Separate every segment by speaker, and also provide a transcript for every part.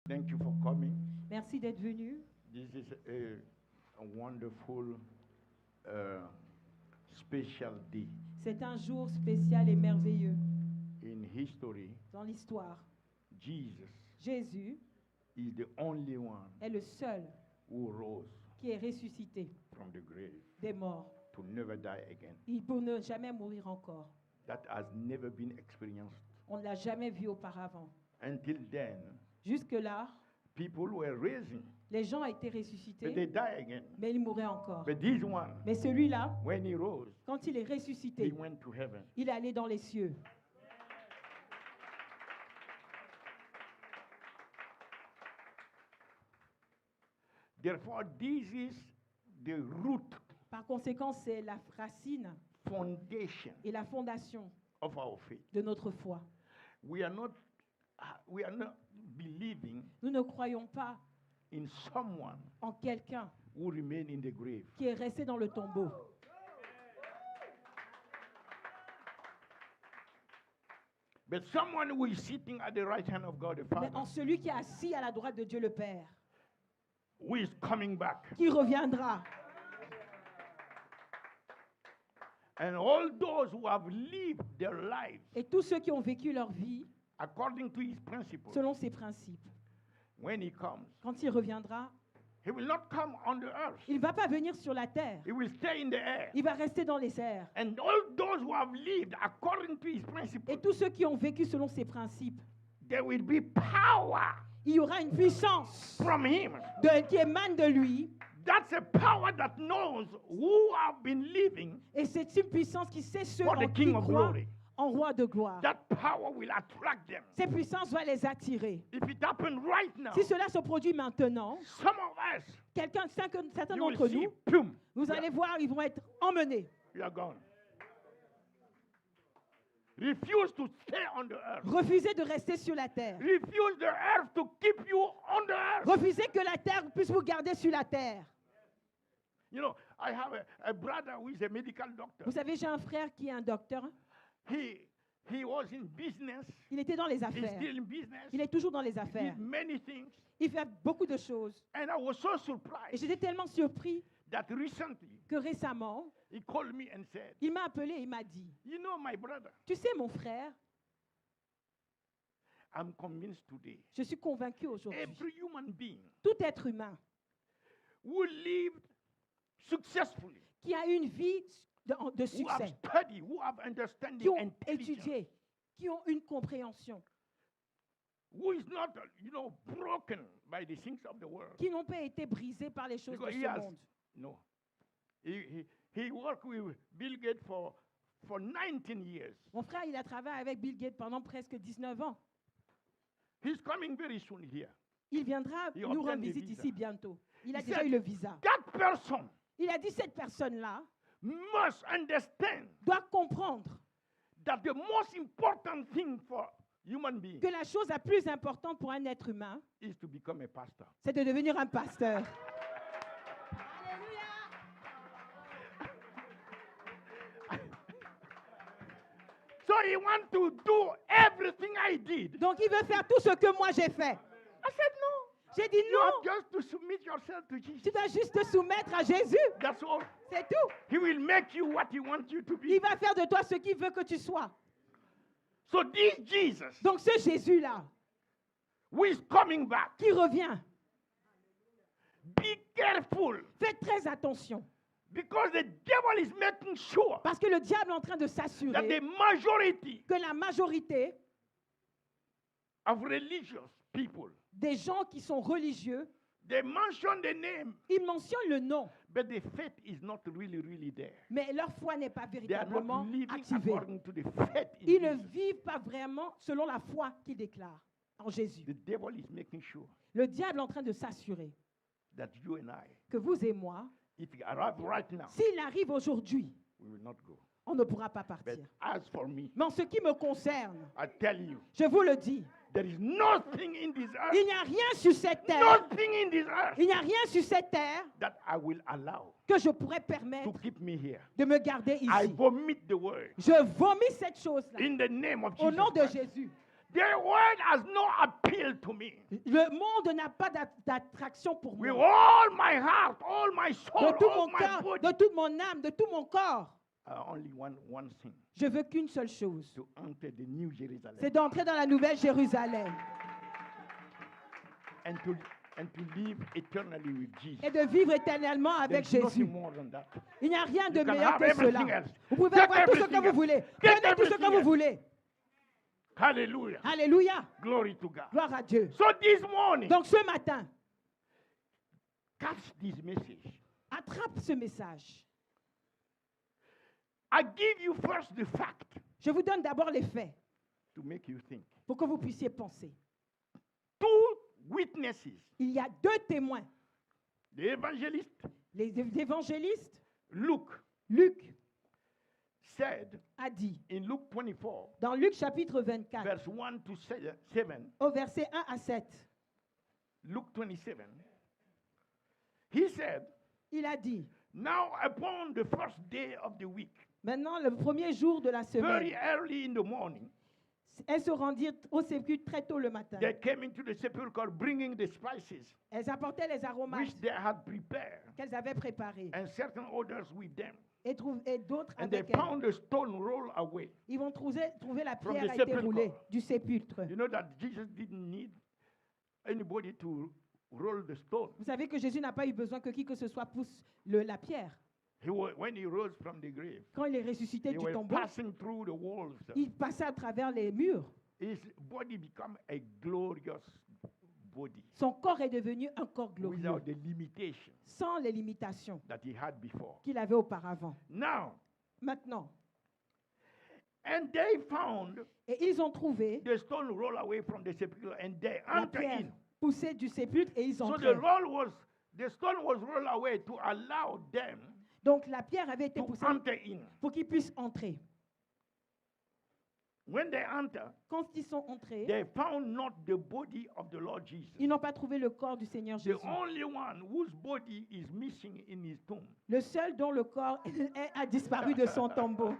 Speaker 1: Thank you for coming.
Speaker 2: Merci d'être venu.
Speaker 1: This is a wonderful, special day
Speaker 2: C'est un jour spécial et merveilleux
Speaker 1: in history.
Speaker 2: dans l'histoire.
Speaker 1: Jesus
Speaker 2: Jésus
Speaker 1: is the only one
Speaker 2: est le seul
Speaker 1: who rose
Speaker 2: qui est ressuscité
Speaker 1: from the grave
Speaker 2: des morts.
Speaker 1: to never die again.
Speaker 2: Il peut ne jamais mourir encore.
Speaker 1: That has never been experienced.
Speaker 2: On ne l'a jamais vu auparavant.
Speaker 1: Until then,
Speaker 2: Jusque-là,
Speaker 1: people were raising,
Speaker 2: les gens étaient
Speaker 1: but they
Speaker 2: ressuscités,
Speaker 1: die again.
Speaker 2: mais ils mouraient encore.
Speaker 1: But this one,
Speaker 2: Mais celui-là,
Speaker 1: when he rose,
Speaker 2: quand il est
Speaker 1: he
Speaker 2: ressuscité,
Speaker 1: went to heaven.
Speaker 2: il est allé dans les cieux.
Speaker 1: Therefore, this is the root,
Speaker 2: Par conséquent, c'est la racine
Speaker 1: foundation
Speaker 2: et la fondation
Speaker 1: of our faith.
Speaker 2: de notre foi.
Speaker 1: We are not believing
Speaker 2: Nous ne croyons pas
Speaker 1: in someone
Speaker 2: en quelqu'un
Speaker 1: who remain in the grave.
Speaker 2: qui est resté dans le tombeau.
Speaker 1: But someone who is sitting at the right hand of God the
Speaker 2: Mais
Speaker 1: Father,
Speaker 2: en celui qui est assis à la droite de Dieu le Père,
Speaker 1: who is coming back.
Speaker 2: qui reviendra.
Speaker 1: And all those who have lived their lives
Speaker 2: Et tous ceux qui ont vécu leur vie
Speaker 1: according to his principles,
Speaker 2: selon ses principes,
Speaker 1: when he comes,
Speaker 2: quand il reviendra,
Speaker 1: he will not come on the earth.
Speaker 2: il ne va pas venir sur la terre.
Speaker 1: He will stay in the air.
Speaker 2: Il va rester dans les airs.
Speaker 1: And all those who have lived according to his
Speaker 2: Et
Speaker 1: principles,
Speaker 2: tous ceux qui ont vécu selon ses principes,
Speaker 1: there will be power
Speaker 2: il y aura une puissance
Speaker 1: from him.
Speaker 2: qui émane de lui.
Speaker 1: That's a power that knows who have been living
Speaker 2: Et c'est une puissance qui sait ceux
Speaker 1: for the
Speaker 2: en qui
Speaker 1: King of
Speaker 2: croient
Speaker 1: glory.
Speaker 2: en roi de gloire.
Speaker 1: That power will attract them.
Speaker 2: Cette puissance va les attirer.
Speaker 1: If it happens right now,
Speaker 2: Si cela se produit maintenant,
Speaker 1: some of us,
Speaker 2: certains
Speaker 1: you will
Speaker 2: d'entre
Speaker 1: see,
Speaker 2: nous,
Speaker 1: boom,
Speaker 2: vous allez voir, ils vont être emmenés.
Speaker 1: we are gone. Refuse to stay on the earth.
Speaker 2: Refusez de rester sur la terre.
Speaker 1: Refuse the earth to keep you on the earth.
Speaker 2: Refusez que la terre puisse vous garder sur la terre.
Speaker 1: You know, I have a brother who is a medical doctor.
Speaker 2: Vous savez, j'ai un frère qui est un docteur.
Speaker 1: He was in business.
Speaker 2: Il était dans les
Speaker 1: He's
Speaker 2: affaires.
Speaker 1: still in business.
Speaker 2: Il est toujours dans les
Speaker 1: He
Speaker 2: affaires.
Speaker 1: did many things.
Speaker 2: Il fait beaucoup de choses.
Speaker 1: And I was so
Speaker 2: Et
Speaker 1: surprised
Speaker 2: j'étais tellement surpris
Speaker 1: that recently
Speaker 2: que récemment,
Speaker 1: he called me and said,
Speaker 2: il m'a appelé et il m'a dit,
Speaker 1: you know, my brother,
Speaker 2: tu sais mon frère,
Speaker 1: I'm convinced today
Speaker 2: je suis convaincu aujourd'hui,
Speaker 1: every human being
Speaker 2: tout être humain
Speaker 1: who lived successfully,
Speaker 2: qui a une vie de
Speaker 1: who have
Speaker 2: succès,
Speaker 1: studied, who have
Speaker 2: qui
Speaker 1: understanding,
Speaker 2: ont
Speaker 1: intelligence,
Speaker 2: étudié, qui ont une compréhension,
Speaker 1: who is not, broken by the things of the world.
Speaker 2: qui n'ont pas été brisés par les choses de
Speaker 1: Because he
Speaker 2: ce
Speaker 1: has,
Speaker 2: monde.
Speaker 1: no. He worked with Bill Gates for 19 years.
Speaker 2: Mon frère, il a travaillé avec Bill Gates pendant presque 19 ans.
Speaker 1: He's coming very soon here.
Speaker 2: Il viendra
Speaker 1: He
Speaker 2: nous
Speaker 1: obtained
Speaker 2: rendre
Speaker 1: the
Speaker 2: visite
Speaker 1: visa.
Speaker 2: ici bientôt. Il a
Speaker 1: He
Speaker 2: déjà
Speaker 1: said,
Speaker 2: eu le visa.
Speaker 1: That person
Speaker 2: Il a dit cette personne-là
Speaker 1: must understand
Speaker 2: doit comprendre
Speaker 1: that the most important thing for human being
Speaker 2: que la chose la plus importante pour un être humain,
Speaker 1: is to become a pastor.
Speaker 2: c'est de devenir un pasteur.
Speaker 1: So he wants to do everything I did.
Speaker 2: Donc il veut faire tout ce que moi j'ai fait.
Speaker 1: I said, no.
Speaker 2: J'ai dit
Speaker 1: You
Speaker 2: non,
Speaker 1: have just to submit yourself to Jesus.
Speaker 2: tu dois juste te soumettre à Jésus.
Speaker 1: That's all.
Speaker 2: C'est tout.
Speaker 1: He will make you what he wants you to be.
Speaker 2: Il va faire de toi ce qu'il veut que tu sois.
Speaker 1: So this Jesus,
Speaker 2: Donc ce Jésus-là,
Speaker 1: who is coming back,
Speaker 2: qui revient,
Speaker 1: be careful,
Speaker 2: faites très attention.
Speaker 1: because the devil is making sure
Speaker 2: Parce que le diable est en train de
Speaker 1: that the
Speaker 2: s'assurer
Speaker 1: majority
Speaker 2: que la majorité
Speaker 1: of religious people,
Speaker 2: des gens qui sont religieux,
Speaker 1: they mention the name,
Speaker 2: ils mentionnent le nom,
Speaker 1: but the faith is not really there.
Speaker 2: mais leur foi n'est pas
Speaker 1: They are
Speaker 2: véritablement
Speaker 1: not living
Speaker 2: activée.
Speaker 1: according to the faith in
Speaker 2: Ils ne
Speaker 1: Jesus.
Speaker 2: vivent pas vraiment selon la foi qu'ils déclarent en Jésus.
Speaker 1: The devil is making sure
Speaker 2: Le diable est en train de s'assurer
Speaker 1: that you and I,
Speaker 2: que vous et moi,
Speaker 1: if he arrive right now,
Speaker 2: s'il arrive aujourd'hui,
Speaker 1: we will not go.
Speaker 2: on ne pourra pas
Speaker 1: But
Speaker 2: partir.
Speaker 1: as for me,
Speaker 2: Mais en ce qui me concerne,
Speaker 1: I tell you,
Speaker 2: je vous le dis,
Speaker 1: there is nothing in this earth,
Speaker 2: il n'y a rien sur cette terre,
Speaker 1: nothing in this earth
Speaker 2: il n'y a rien sur cette terre
Speaker 1: that I will allow
Speaker 2: que je pourrais
Speaker 1: to
Speaker 2: permettre
Speaker 1: keep me here.
Speaker 2: de me garder
Speaker 1: I
Speaker 2: ici.
Speaker 1: vomit the word
Speaker 2: Je vomis cette chose-là
Speaker 1: in the name of
Speaker 2: au
Speaker 1: Jesus
Speaker 2: nom de
Speaker 1: Christ.
Speaker 2: Jésus.
Speaker 1: The world has no appeal to me.
Speaker 2: Le monde n'a pas d'attraction pour
Speaker 1: With
Speaker 2: moi.
Speaker 1: all my heart, all my soul,
Speaker 2: De tout
Speaker 1: all
Speaker 2: mon
Speaker 1: my
Speaker 2: cœur,
Speaker 1: body.
Speaker 2: de toute mon âme, de tout mon corps,
Speaker 1: I only want one thing,
Speaker 2: je veux qu'une seule chose.
Speaker 1: to enter the New Jerusalem
Speaker 2: C'est d'entrer dans la nouvelle Jérusalem
Speaker 1: and to live eternally with Jesus.
Speaker 2: et de vivre éternellement avec
Speaker 1: There's nothing
Speaker 2: Jésus.
Speaker 1: more than that.
Speaker 2: Il n'y a rien de
Speaker 1: You can
Speaker 2: meilleur
Speaker 1: have
Speaker 2: que
Speaker 1: everything
Speaker 2: cela.
Speaker 1: else.
Speaker 2: Vous pouvez
Speaker 1: Get
Speaker 2: avoir tout ce que
Speaker 1: everything
Speaker 2: vous
Speaker 1: else.
Speaker 2: voulez.
Speaker 1: Get
Speaker 2: Prenez tout ce que
Speaker 1: everything
Speaker 2: vous
Speaker 1: else.
Speaker 2: voulez.
Speaker 1: Hallelujah.
Speaker 2: Alléluia.
Speaker 1: Glory to God.
Speaker 2: Gloire à Dieu.
Speaker 1: So this morning,
Speaker 2: Donc ce matin,
Speaker 1: catch this message.
Speaker 2: attrape ce message.
Speaker 1: I give you first the fact
Speaker 2: Je vous donne d'abord les faits
Speaker 1: to make you think.
Speaker 2: pour que vous puissiez penser.
Speaker 1: Two witnesses,
Speaker 2: Il y a deux témoins.
Speaker 1: the evangelist
Speaker 2: Les évangélistes,
Speaker 1: Luke
Speaker 2: Luc
Speaker 1: said
Speaker 2: a dit,
Speaker 1: in Luke 24,
Speaker 2: dans Luc chapitre 24,
Speaker 1: verse 1 to 7,
Speaker 2: au verset 1 à 7,
Speaker 1: Luke 27, he said,
Speaker 2: il a dit,
Speaker 1: now upon the first day of the week,
Speaker 2: maintenant le premier jour de la
Speaker 1: very
Speaker 2: semaine,
Speaker 1: early in the morning,
Speaker 2: elles se rendirent au sépulcre très tôt le matin.
Speaker 1: they came into the sepulchre bringing the spices
Speaker 2: Elles apportaient les aromates
Speaker 1: which they had prepared,
Speaker 2: qu'elles avaient préparés
Speaker 1: and certain others with them.
Speaker 2: et d'autres
Speaker 1: And they
Speaker 2: avec elles.
Speaker 1: found the stone roll away.
Speaker 2: Ils vont trouver la
Speaker 1: From
Speaker 2: pierre
Speaker 1: the
Speaker 2: a été
Speaker 1: sepulchre.
Speaker 2: roulée du sépulcre.
Speaker 1: You know that Jesus didn't need anybody to roll the stone.
Speaker 2: Vous savez que Jésus n'a pas eu besoin que qui que ce soit pousse la pierre.
Speaker 1: When he rose from the grave,
Speaker 2: Quand il est ressuscité
Speaker 1: he
Speaker 2: du
Speaker 1: was
Speaker 2: tombeau,
Speaker 1: passing through the walls.
Speaker 2: il passait à travers les murs.
Speaker 1: His body became a glorious body
Speaker 2: Son corps est devenu un corps glorieux,
Speaker 1: without the limitation
Speaker 2: sans les limitations
Speaker 1: that he had before.
Speaker 2: qu'il avait auparavant.
Speaker 1: Now,
Speaker 2: Maintenant,
Speaker 1: and they found
Speaker 2: et ils ont trouvé
Speaker 1: the stone roll away from the sepulchre, and they
Speaker 2: la
Speaker 1: entered
Speaker 2: pierre
Speaker 1: in.
Speaker 2: poussée du sépulcre et ils
Speaker 1: So
Speaker 2: ont
Speaker 1: the stone was rolled away to allow them
Speaker 2: Donc la pierre avait été
Speaker 1: to
Speaker 2: poussée
Speaker 1: enter in.
Speaker 2: pour qu'ils puissent entrer.
Speaker 1: When they enter,
Speaker 2: Quand ils sont entrés,
Speaker 1: they found not the body of the Lord Jesus.
Speaker 2: ils n'ont pas trouvé le corps du Seigneur
Speaker 1: The
Speaker 2: Jésus.
Speaker 1: only one whose body is missing in his tomb.
Speaker 2: Le seul dont le corps a disparu de son tombeau.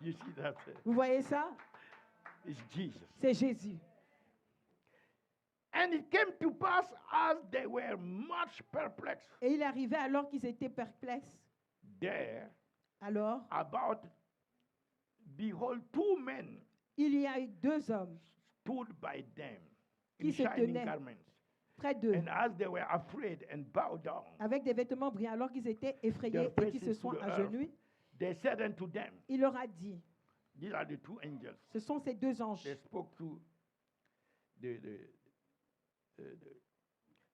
Speaker 1: You see that?
Speaker 2: Vous voyez ça?
Speaker 1: It's Jesus.
Speaker 2: C'est Jésus.
Speaker 1: And it came to pass as they were much perplexed
Speaker 2: Et il arrivait alors qu'ils étaient perplexes.
Speaker 1: there,
Speaker 2: Alors,
Speaker 1: about, behold, two men
Speaker 2: il y a eu deux hommes
Speaker 1: stood by them
Speaker 2: Qui
Speaker 1: in
Speaker 2: se
Speaker 1: shining
Speaker 2: tenaient
Speaker 1: garments.
Speaker 2: près d'eux,
Speaker 1: And as they were afraid and bowed down,
Speaker 2: avec des vêtements brillants, alors qu'ils étaient effrayés
Speaker 1: Their
Speaker 2: et qu'ils
Speaker 1: faces
Speaker 2: se sont
Speaker 1: to the
Speaker 2: agenouillés,
Speaker 1: they said unto them,
Speaker 2: il leur a dit,
Speaker 1: these are the two angels.
Speaker 2: ce sont ces deux anges.
Speaker 1: They spoke to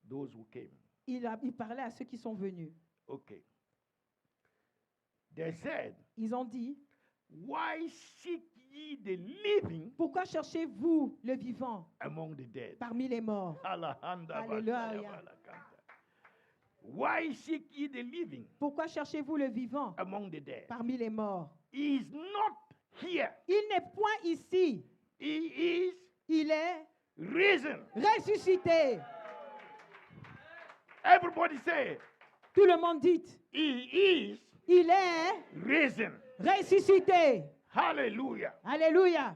Speaker 1: those who came.
Speaker 2: Il parlait à ceux qui sont venus.
Speaker 1: Okay. They said,
Speaker 2: Ils ont dit,
Speaker 1: why seek ye the living
Speaker 2: pourquoi cherchez-vous le vivant
Speaker 1: among the dead?
Speaker 2: parmi les morts?
Speaker 1: Alahanda
Speaker 2: Alléluia.
Speaker 1: Basaya Balakanda. Why seek ye the living
Speaker 2: Pourquoi cherchez-vous le vivant
Speaker 1: among the dead?
Speaker 2: parmi les morts?
Speaker 1: He is not here.
Speaker 2: Il n'est point ici.
Speaker 1: He is
Speaker 2: Il est
Speaker 1: risen.
Speaker 2: ressuscité.
Speaker 1: Everybody say,
Speaker 2: Tout le monde dit,
Speaker 1: he is
Speaker 2: il est
Speaker 1: risen.
Speaker 2: ressuscité.
Speaker 1: Hallelujah.
Speaker 2: Alléluia.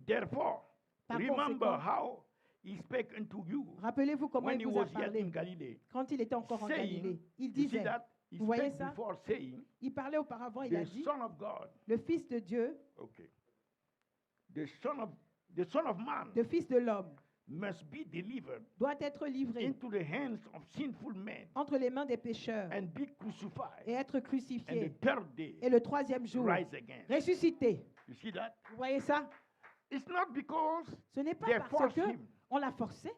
Speaker 1: Therefore,
Speaker 2: Par
Speaker 1: remember
Speaker 2: conséquent,
Speaker 1: how he spake unto you
Speaker 2: Rappelez-vous comment
Speaker 1: when
Speaker 2: il
Speaker 1: he
Speaker 2: vous a
Speaker 1: was yet
Speaker 2: parlé
Speaker 1: in Galilee.
Speaker 2: quand il était encore en
Speaker 1: Saying,
Speaker 2: Galilée. Il
Speaker 1: You see
Speaker 2: disait,
Speaker 1: that? He
Speaker 2: Vous voyez
Speaker 1: spake
Speaker 2: ça?
Speaker 1: before saying,
Speaker 2: il parlait auparavant, il a
Speaker 1: the
Speaker 2: dit,
Speaker 1: Son of God,
Speaker 2: le Fils de Dieu,
Speaker 1: okay, the Son of Man
Speaker 2: le Fils de l'homme,
Speaker 1: must be delivered
Speaker 2: doit être livré
Speaker 1: into the hands of sinful men
Speaker 2: entre les mains des pécheurs
Speaker 1: and be crucified,
Speaker 2: et être
Speaker 1: and
Speaker 2: crucifié.
Speaker 1: the third day
Speaker 2: Et le troisième jour,
Speaker 1: rise again.
Speaker 2: ressuscité.
Speaker 1: You see that?
Speaker 2: Vous voyez ça?
Speaker 1: It's not because
Speaker 2: Ce n'est pas
Speaker 1: they
Speaker 2: parce
Speaker 1: forced
Speaker 2: que
Speaker 1: him.
Speaker 2: on l'a forcé.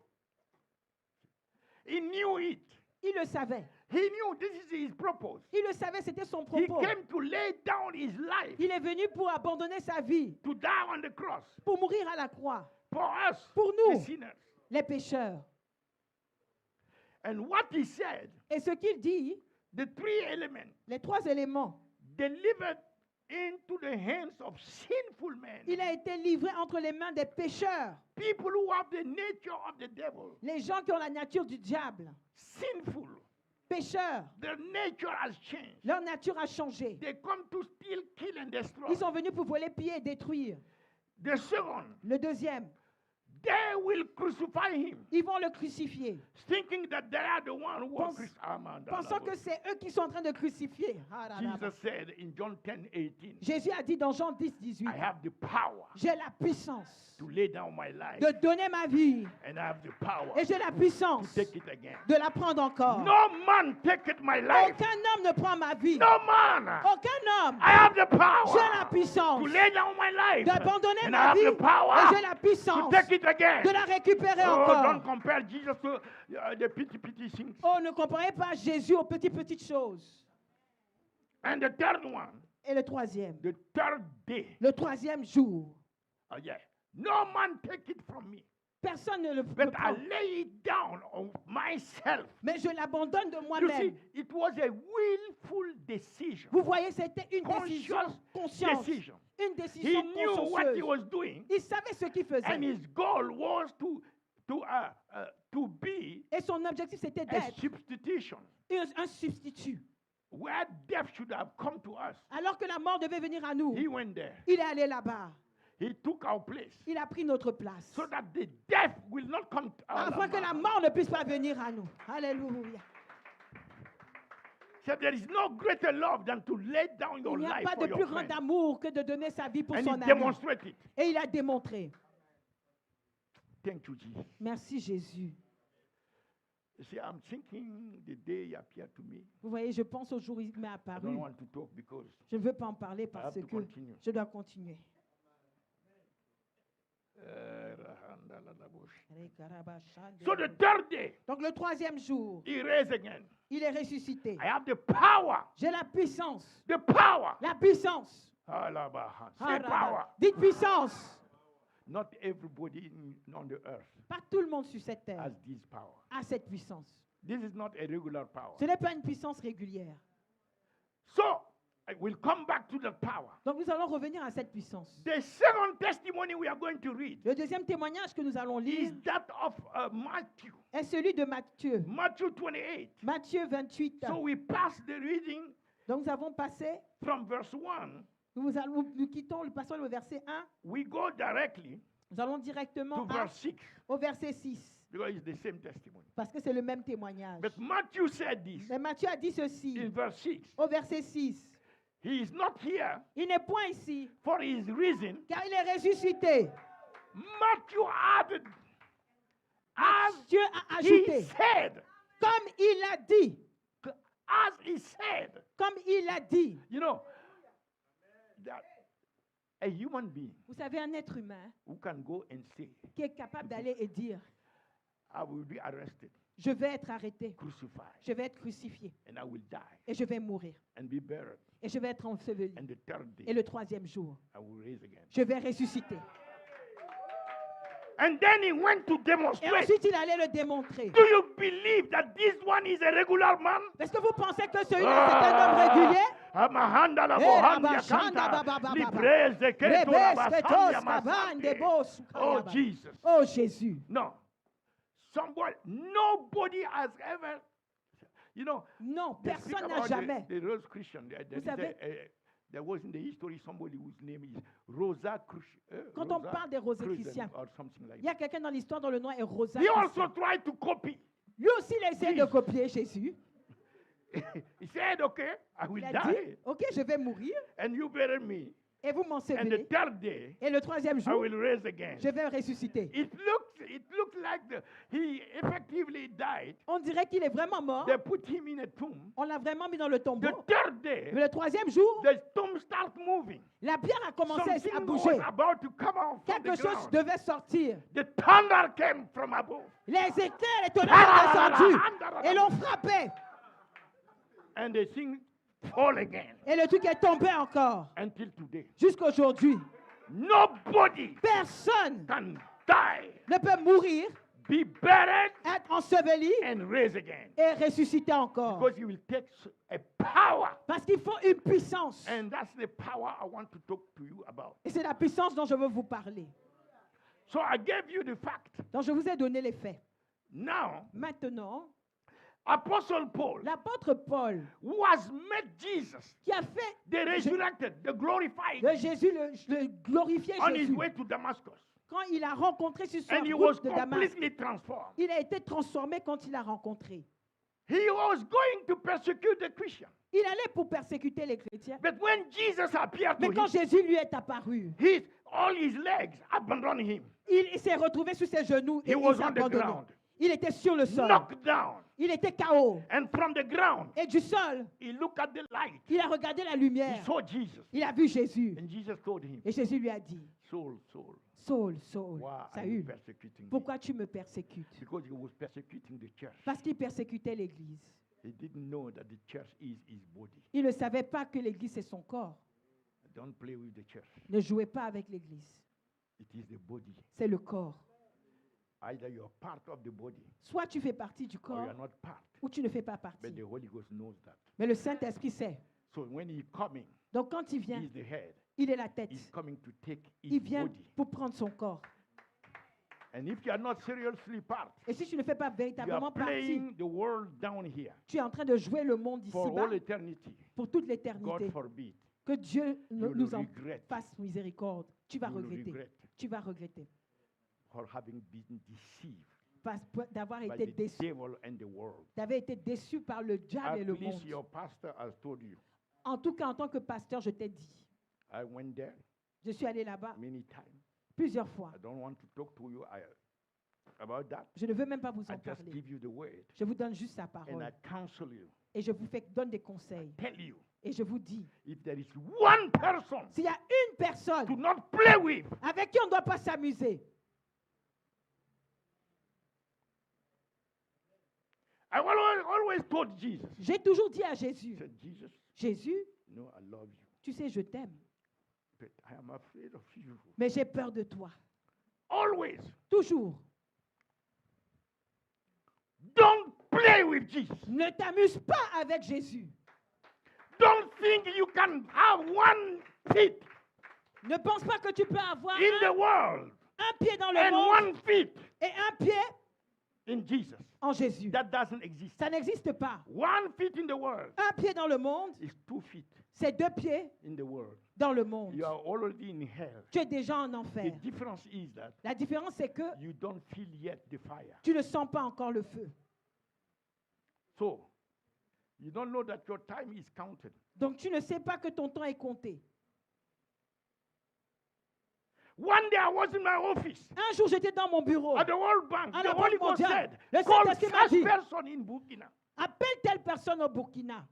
Speaker 1: He knew it.
Speaker 2: Il le savait.
Speaker 1: He knew this is his purpose.
Speaker 2: Il le savait, c'était son
Speaker 1: He
Speaker 2: propos.
Speaker 1: came to lay down his life
Speaker 2: Il est venu pour abandonner sa vie,
Speaker 1: to die on the cross
Speaker 2: pour mourir à la croix,
Speaker 1: for us,
Speaker 2: pour
Speaker 1: the
Speaker 2: nous,
Speaker 1: sinners.
Speaker 2: les pécheurs.
Speaker 1: And what he said,
Speaker 2: Et ce qu'il dit,
Speaker 1: the three elements
Speaker 2: les trois éléments,
Speaker 1: delivered into the hands of sinful men,
Speaker 2: il a été livré entre les mains des pécheurs,
Speaker 1: people who have the nature of the devil,
Speaker 2: les gens qui ont la nature du diable,
Speaker 1: sinful,
Speaker 2: pécheurs.
Speaker 1: Their nature has changed.
Speaker 2: Leur nature a changé.
Speaker 1: They come to steal, kill, and destroy.
Speaker 2: Ils sont venus pour voler, piller et détruire.
Speaker 1: The second,
Speaker 2: Le deuxième,
Speaker 1: they will crucify him,
Speaker 2: ils vont le crucifier,
Speaker 1: thinking that they are the one who are
Speaker 2: pensant que c'est eux qui sont en train de crucifier.
Speaker 1: Jesus said in John 10:18,
Speaker 2: Jésus a dit dans Jean 10, 18,
Speaker 1: I have the power
Speaker 2: j'ai la puissance
Speaker 1: to lay down my life,
Speaker 2: de donner ma vie
Speaker 1: and I have the power
Speaker 2: et j'ai la
Speaker 1: to
Speaker 2: puissance
Speaker 1: take it again.
Speaker 2: de la prendre encore.
Speaker 1: No man taketh my life.
Speaker 2: Aucun homme ne prend ma vie.
Speaker 1: No man.
Speaker 2: Aucun homme.
Speaker 1: I have the power
Speaker 2: J'ai la puissance
Speaker 1: to lay down my life,
Speaker 2: d'abandonner
Speaker 1: and I
Speaker 2: ma
Speaker 1: have
Speaker 2: vie
Speaker 1: the power
Speaker 2: et j'ai la
Speaker 1: to
Speaker 2: puissance
Speaker 1: take it again.
Speaker 2: de la récupérer
Speaker 1: Oh,
Speaker 2: encore.
Speaker 1: don't compare Jesus to the petty things.
Speaker 2: Oh, ne comparez pas Jésus aux petites choses.
Speaker 1: And the third one,
Speaker 2: Et le troisième,
Speaker 1: the third day.
Speaker 2: le troisième jour,
Speaker 1: Oh yeah. No man take it from me,
Speaker 2: personne ne le
Speaker 1: but
Speaker 2: peut
Speaker 1: I
Speaker 2: prendre.
Speaker 1: lay it down on myself.
Speaker 2: Mais je l'abandonne de
Speaker 1: You see,
Speaker 2: moi-même.
Speaker 1: it was a willful decision,
Speaker 2: Vous voyez, c'était une décision
Speaker 1: conscious
Speaker 2: consciente.
Speaker 1: decision.
Speaker 2: Une
Speaker 1: He
Speaker 2: décision
Speaker 1: knew what he
Speaker 2: consciencieuse.
Speaker 1: was doing,
Speaker 2: Il savait ce qu'il
Speaker 1: and
Speaker 2: faisait.
Speaker 1: his goal was to be
Speaker 2: Et son objectif, c'était
Speaker 1: a
Speaker 2: d'être
Speaker 1: substitution
Speaker 2: un substitut.
Speaker 1: where death should have come to us.
Speaker 2: Alors que la mort devait venir à nous,
Speaker 1: He went there.
Speaker 2: il est allé là-bas.
Speaker 1: He took our place
Speaker 2: Il a pris notre place.
Speaker 1: so that the death will not come to us.
Speaker 2: Afin que la mort ne puisse pas venir à nous. Alléluia.
Speaker 1: So there is no greater love than to lay down your
Speaker 2: Il n'y a
Speaker 1: life
Speaker 2: pas
Speaker 1: for
Speaker 2: de
Speaker 1: your
Speaker 2: plus grand
Speaker 1: friend.
Speaker 2: amour que de donner sa vie pour
Speaker 1: And
Speaker 2: son
Speaker 1: he
Speaker 2: ami.
Speaker 1: demonstrated it.
Speaker 2: Et il a démontré.
Speaker 1: Thank you, Jesus.
Speaker 2: Merci Jésus.
Speaker 1: You see, I'm thinking the day he appeared to me.
Speaker 2: Vous voyez, je pense au jour où il m'est
Speaker 1: I
Speaker 2: apparu.
Speaker 1: don't want to talk because
Speaker 2: Je ne veux pas en parler
Speaker 1: I
Speaker 2: parce
Speaker 1: have to
Speaker 2: que
Speaker 1: continue.
Speaker 2: je dois continuer.
Speaker 1: So the third day,
Speaker 2: Donc le troisième jour,
Speaker 1: he raised again.
Speaker 2: il est ressuscité.
Speaker 1: I have the power.
Speaker 2: J'ai la puissance.
Speaker 1: The power.
Speaker 2: La puissance.
Speaker 1: Say power.
Speaker 2: Dites puissance.
Speaker 1: Not everybody on the earth
Speaker 2: Pas tout le monde sur cette terre
Speaker 1: has this power.
Speaker 2: a cette puissance.
Speaker 1: This is not a regular power.
Speaker 2: Ce n'est pas une puissance régulière.
Speaker 1: So, I will come back to the power.
Speaker 2: Donc nous allons revenir à cette puissance.
Speaker 1: The second testimony we are going to read
Speaker 2: Le deuxième témoignage que nous allons lire
Speaker 1: is that of Matthew.
Speaker 2: est celui de Matthieu.
Speaker 1: Matthew 28.
Speaker 2: Matthieu 28.
Speaker 1: So we pass the reading
Speaker 2: Donc nous avons passé,
Speaker 1: from verse 1.
Speaker 2: nous quittons, nous passons le verset 1.
Speaker 1: We go directly
Speaker 2: Nous allons
Speaker 1: to
Speaker 2: directement
Speaker 1: verse 6
Speaker 2: au verset 6.
Speaker 1: because it's the same testimony.
Speaker 2: Parce que c'est le même témoignage.
Speaker 1: But Matthew said this
Speaker 2: Mais Matthieu a dit ceci
Speaker 1: in verse 6.
Speaker 2: au verset 6.
Speaker 1: He is not here
Speaker 2: Il n'est point ici,
Speaker 1: for his reason.
Speaker 2: car il est ressuscité.
Speaker 1: Matthew added, as
Speaker 2: Dieu a
Speaker 1: he
Speaker 2: ajouté,
Speaker 1: said,
Speaker 2: comme il a dit,
Speaker 1: as he said,
Speaker 2: comme il a dit.
Speaker 1: you know, that a human being
Speaker 2: Vous savez, un être humain
Speaker 1: who can go and say,
Speaker 2: qui est capable d'aller et dire,
Speaker 1: I will be arrested,
Speaker 2: je vais être arrêté,
Speaker 1: crucified,
Speaker 2: je vais être crucifié
Speaker 1: and I will die
Speaker 2: et je vais mourir
Speaker 1: and be buried.
Speaker 2: et je vais être enseveli.
Speaker 1: And the third
Speaker 2: Et
Speaker 1: day,
Speaker 2: le troisième jour,
Speaker 1: I will raise again.
Speaker 2: je vais ressusciter.
Speaker 1: And then he went to
Speaker 2: Et
Speaker 1: demonstrate.
Speaker 2: ensuite, il allait le démontrer.
Speaker 1: Do you believe that this one is a regular man?
Speaker 2: Est-ce que vous pensez que celui-là, c'est un homme régulier?
Speaker 1: Amahanda la
Speaker 2: Eh,
Speaker 1: bohanda
Speaker 2: rabashanda
Speaker 1: kanta,
Speaker 2: babababa.
Speaker 1: libreze keto
Speaker 2: Rebes,
Speaker 1: rabasanya
Speaker 2: ketos, kavande,
Speaker 1: masante.
Speaker 2: bos,
Speaker 1: Oh,
Speaker 2: kayaba.
Speaker 1: Jesus.
Speaker 2: Oh Jésus.
Speaker 1: No. Nobody has ever, you know,
Speaker 2: Non,
Speaker 1: they speak
Speaker 2: personne n'a
Speaker 1: about
Speaker 2: jamais.
Speaker 1: the Rose Christian. There,
Speaker 2: Vous savez-
Speaker 1: there was in the history somebody whose name is Rosa
Speaker 2: Quand on parle des rosicruciens,
Speaker 1: or something like
Speaker 2: il y a quelqu'un dans l'histoire dont le nom est Rosa.
Speaker 1: that. He also
Speaker 2: Christian.
Speaker 1: tried to copy.
Speaker 2: Lui aussi, il a essayé de
Speaker 1: Jesus.
Speaker 2: copier Jésus.
Speaker 1: He said, okay, I will
Speaker 2: Il a dit,
Speaker 1: die
Speaker 2: ok, je vais mourir
Speaker 1: and you bury me.
Speaker 2: et vous
Speaker 1: And the
Speaker 2: m'ensevelez.
Speaker 1: third day,
Speaker 2: Et le troisième
Speaker 1: I
Speaker 2: jour,
Speaker 1: will raise again.
Speaker 2: je vais ressusciter.
Speaker 1: It looked like he effectively died.
Speaker 2: On dirait qu'il est vraiment mort.
Speaker 1: They put him in a tomb.
Speaker 2: On l'a vraiment mis dans le
Speaker 1: The
Speaker 2: tombeau.
Speaker 1: third day,
Speaker 2: Mais le troisième jour,
Speaker 1: the tomb started moving.
Speaker 2: la pierre a commencé à
Speaker 1: Something
Speaker 2: bouger.
Speaker 1: was about to come out from
Speaker 2: Quelque
Speaker 1: the
Speaker 2: chose
Speaker 1: ground.
Speaker 2: devait sortir.
Speaker 1: The thunder came from above.
Speaker 2: Les éclairs et tonnerres sont descendus et l'ont frappé.
Speaker 1: And the thing fall again
Speaker 2: Et le truc est tombé encore.
Speaker 1: until today.
Speaker 2: Jusqu'aujourd'hui,
Speaker 1: Nobody
Speaker 2: personne
Speaker 1: can die,
Speaker 2: ne peut mourir,
Speaker 1: be buried,
Speaker 2: être enseveli
Speaker 1: and raise again.
Speaker 2: et ressusciter encore.
Speaker 1: Because he will take a power.
Speaker 2: Parce qu'il faut une puissance.
Speaker 1: And that's the power I want to talk to you about.
Speaker 2: Et c'est la puissance dont je veux vous parler.
Speaker 1: So I gave you the fact.
Speaker 2: Donc je vous ai donné les faits.
Speaker 1: Now,
Speaker 2: Maintenant,
Speaker 1: Apostle Paul,
Speaker 2: L'apôtre Paul,
Speaker 1: who has met Jesus,
Speaker 2: qui a fait
Speaker 1: the resurrected, the glorified,
Speaker 2: de Jésus, le glorifié
Speaker 1: on his
Speaker 2: Jésus,
Speaker 1: way to Damascus.
Speaker 2: quand il a rencontré sur son
Speaker 1: And he was
Speaker 2: route de Damas,
Speaker 1: completely transformed.
Speaker 2: il a été transformé quand il l'a rencontré.
Speaker 1: He was going to persecute the Christians.
Speaker 2: Il allait pour persécuter les chrétiens.
Speaker 1: But when Jesus appeared
Speaker 2: Mais
Speaker 1: to
Speaker 2: quand
Speaker 1: him,
Speaker 2: Jésus lui est apparu,
Speaker 1: all his legs abandoned him.
Speaker 2: il s'est retrouvé sur ses genoux et
Speaker 1: He
Speaker 2: il
Speaker 1: was
Speaker 2: s'est
Speaker 1: on the
Speaker 2: abandonné.
Speaker 1: ground,
Speaker 2: Il était sur le sol.
Speaker 1: knocked down.
Speaker 2: Il était KO.
Speaker 1: And from the ground,
Speaker 2: Et du sol,
Speaker 1: he looked at the light.
Speaker 2: il a regardé la
Speaker 1: He
Speaker 2: lumière.
Speaker 1: saw Jesus.
Speaker 2: Il a vu Jésus.
Speaker 1: And Jesus told him,
Speaker 2: Et Jésus lui a dit,
Speaker 1: Saul, Saul,
Speaker 2: Saul, Saul,
Speaker 1: why are you
Speaker 2: Saül,
Speaker 1: persecuting me?
Speaker 2: pourquoi tu me persécutes?
Speaker 1: Because he was persecuting the church.
Speaker 2: Parce qu'il persécutait l'Église.
Speaker 1: He didn't know that the church is his body.
Speaker 2: Il ne savait pas que l'Église c'est son corps.
Speaker 1: Don't play with the church.
Speaker 2: Ne jouez pas avec l'Église.
Speaker 1: It is the body.
Speaker 2: C'est le corps.
Speaker 1: Either you're part of the body
Speaker 2: Soit tu fais partie du
Speaker 1: or
Speaker 2: corps,
Speaker 1: you're not part.
Speaker 2: ou tu ne fais pas partie.
Speaker 1: But the Holy Ghost knows that.
Speaker 2: Mais le Saint-Esprit sait.
Speaker 1: So when he's coming,
Speaker 2: Donc quand il vient,
Speaker 1: he's the head.
Speaker 2: il est la tête.
Speaker 1: He's coming to take his
Speaker 2: Il vient
Speaker 1: body.
Speaker 2: pour prendre son corps.
Speaker 1: And if you are not seriously part,
Speaker 2: Et si tu ne fais pas
Speaker 1: you
Speaker 2: véritablement
Speaker 1: are
Speaker 2: partie,
Speaker 1: playing the world down here
Speaker 2: tu es en train de jouer le monde
Speaker 1: for
Speaker 2: ici-bas
Speaker 1: all eternity.
Speaker 2: pour toute
Speaker 1: God
Speaker 2: l'éternité.
Speaker 1: forbid.
Speaker 2: Que Dieu
Speaker 1: You
Speaker 2: nous en
Speaker 1: regret.
Speaker 2: fasse miséricorde. Tu vas
Speaker 1: You will
Speaker 2: regretter.
Speaker 1: regret
Speaker 2: Tu vas regretter.
Speaker 1: for having been deceived
Speaker 2: D'avoir
Speaker 1: by
Speaker 2: été
Speaker 1: the
Speaker 2: déçu.
Speaker 1: devil and the world.
Speaker 2: D'avoir été déçu par le diable et
Speaker 1: At
Speaker 2: le
Speaker 1: least
Speaker 2: monde.
Speaker 1: your pastor has told you.
Speaker 2: En tout cas, en tant que pasteur, je t'ai dit.
Speaker 1: I went there
Speaker 2: Je suis allé là-bas
Speaker 1: many times.
Speaker 2: plusieurs fois.
Speaker 1: I don't want to talk to you about that.
Speaker 2: Je ne veux même pas vous
Speaker 1: I
Speaker 2: en
Speaker 1: just
Speaker 2: parler.
Speaker 1: give you the word
Speaker 2: Je vous donne juste la
Speaker 1: and I
Speaker 2: parole.
Speaker 1: counsel you.
Speaker 2: Et je vous donne des conseils.
Speaker 1: Tell you
Speaker 2: Et je vous dis,
Speaker 1: if there is one person
Speaker 2: s'il y a une
Speaker 1: to
Speaker 2: personne
Speaker 1: not play with,
Speaker 2: avec qui on ne doit pas s'amuser,
Speaker 1: I always told Jesus.
Speaker 2: j'ai toujours dit à
Speaker 1: I
Speaker 2: Jésus,
Speaker 1: said, Jesus,
Speaker 2: Jésus,
Speaker 1: no, I love you,
Speaker 2: tu sais, je t'aime,
Speaker 1: but I am afraid of you.
Speaker 2: mais j'ai peur de toi.
Speaker 1: Always.
Speaker 2: Toujours.
Speaker 1: Don't play with Jesus.
Speaker 2: Ne t'amuse pas avec Jésus.
Speaker 1: Don't think you can have one feet
Speaker 2: Ne pense pas que tu peux avoir
Speaker 1: in the world
Speaker 2: un pied dans le
Speaker 1: and
Speaker 2: monde
Speaker 1: one feet
Speaker 2: et un pied
Speaker 1: in Jesus.
Speaker 2: en Jésus.
Speaker 1: That doesn't exist.
Speaker 2: Ça n'existe pas.
Speaker 1: One feet in the world
Speaker 2: Un pied dans le monde,
Speaker 1: is 2 feet
Speaker 2: c'est 2 pieds
Speaker 1: in the world.
Speaker 2: dans le monde.
Speaker 1: You are already in hell.
Speaker 2: Tu es déjà en
Speaker 1: The
Speaker 2: enfer.
Speaker 1: difference is that
Speaker 2: La différence, c'est que
Speaker 1: you don't feel yet the fire.
Speaker 2: tu ne sens pas encore le feu.
Speaker 1: So, you don't know that your time is counted.
Speaker 2: Donc, tu ne sais pas que ton temps est compté.
Speaker 1: One day I was in my office
Speaker 2: Un jour, j'étais dans mon bureau.
Speaker 1: at the World Bank.
Speaker 2: À
Speaker 1: The
Speaker 2: la
Speaker 1: Holy
Speaker 2: Banque
Speaker 1: Ghost
Speaker 2: mondiale.
Speaker 1: said,
Speaker 2: Le
Speaker 1: call
Speaker 2: Saint-Esprit m'a
Speaker 1: such
Speaker 2: dit,
Speaker 1: person in Burkina.
Speaker 2: appelle telle personne au Burkina.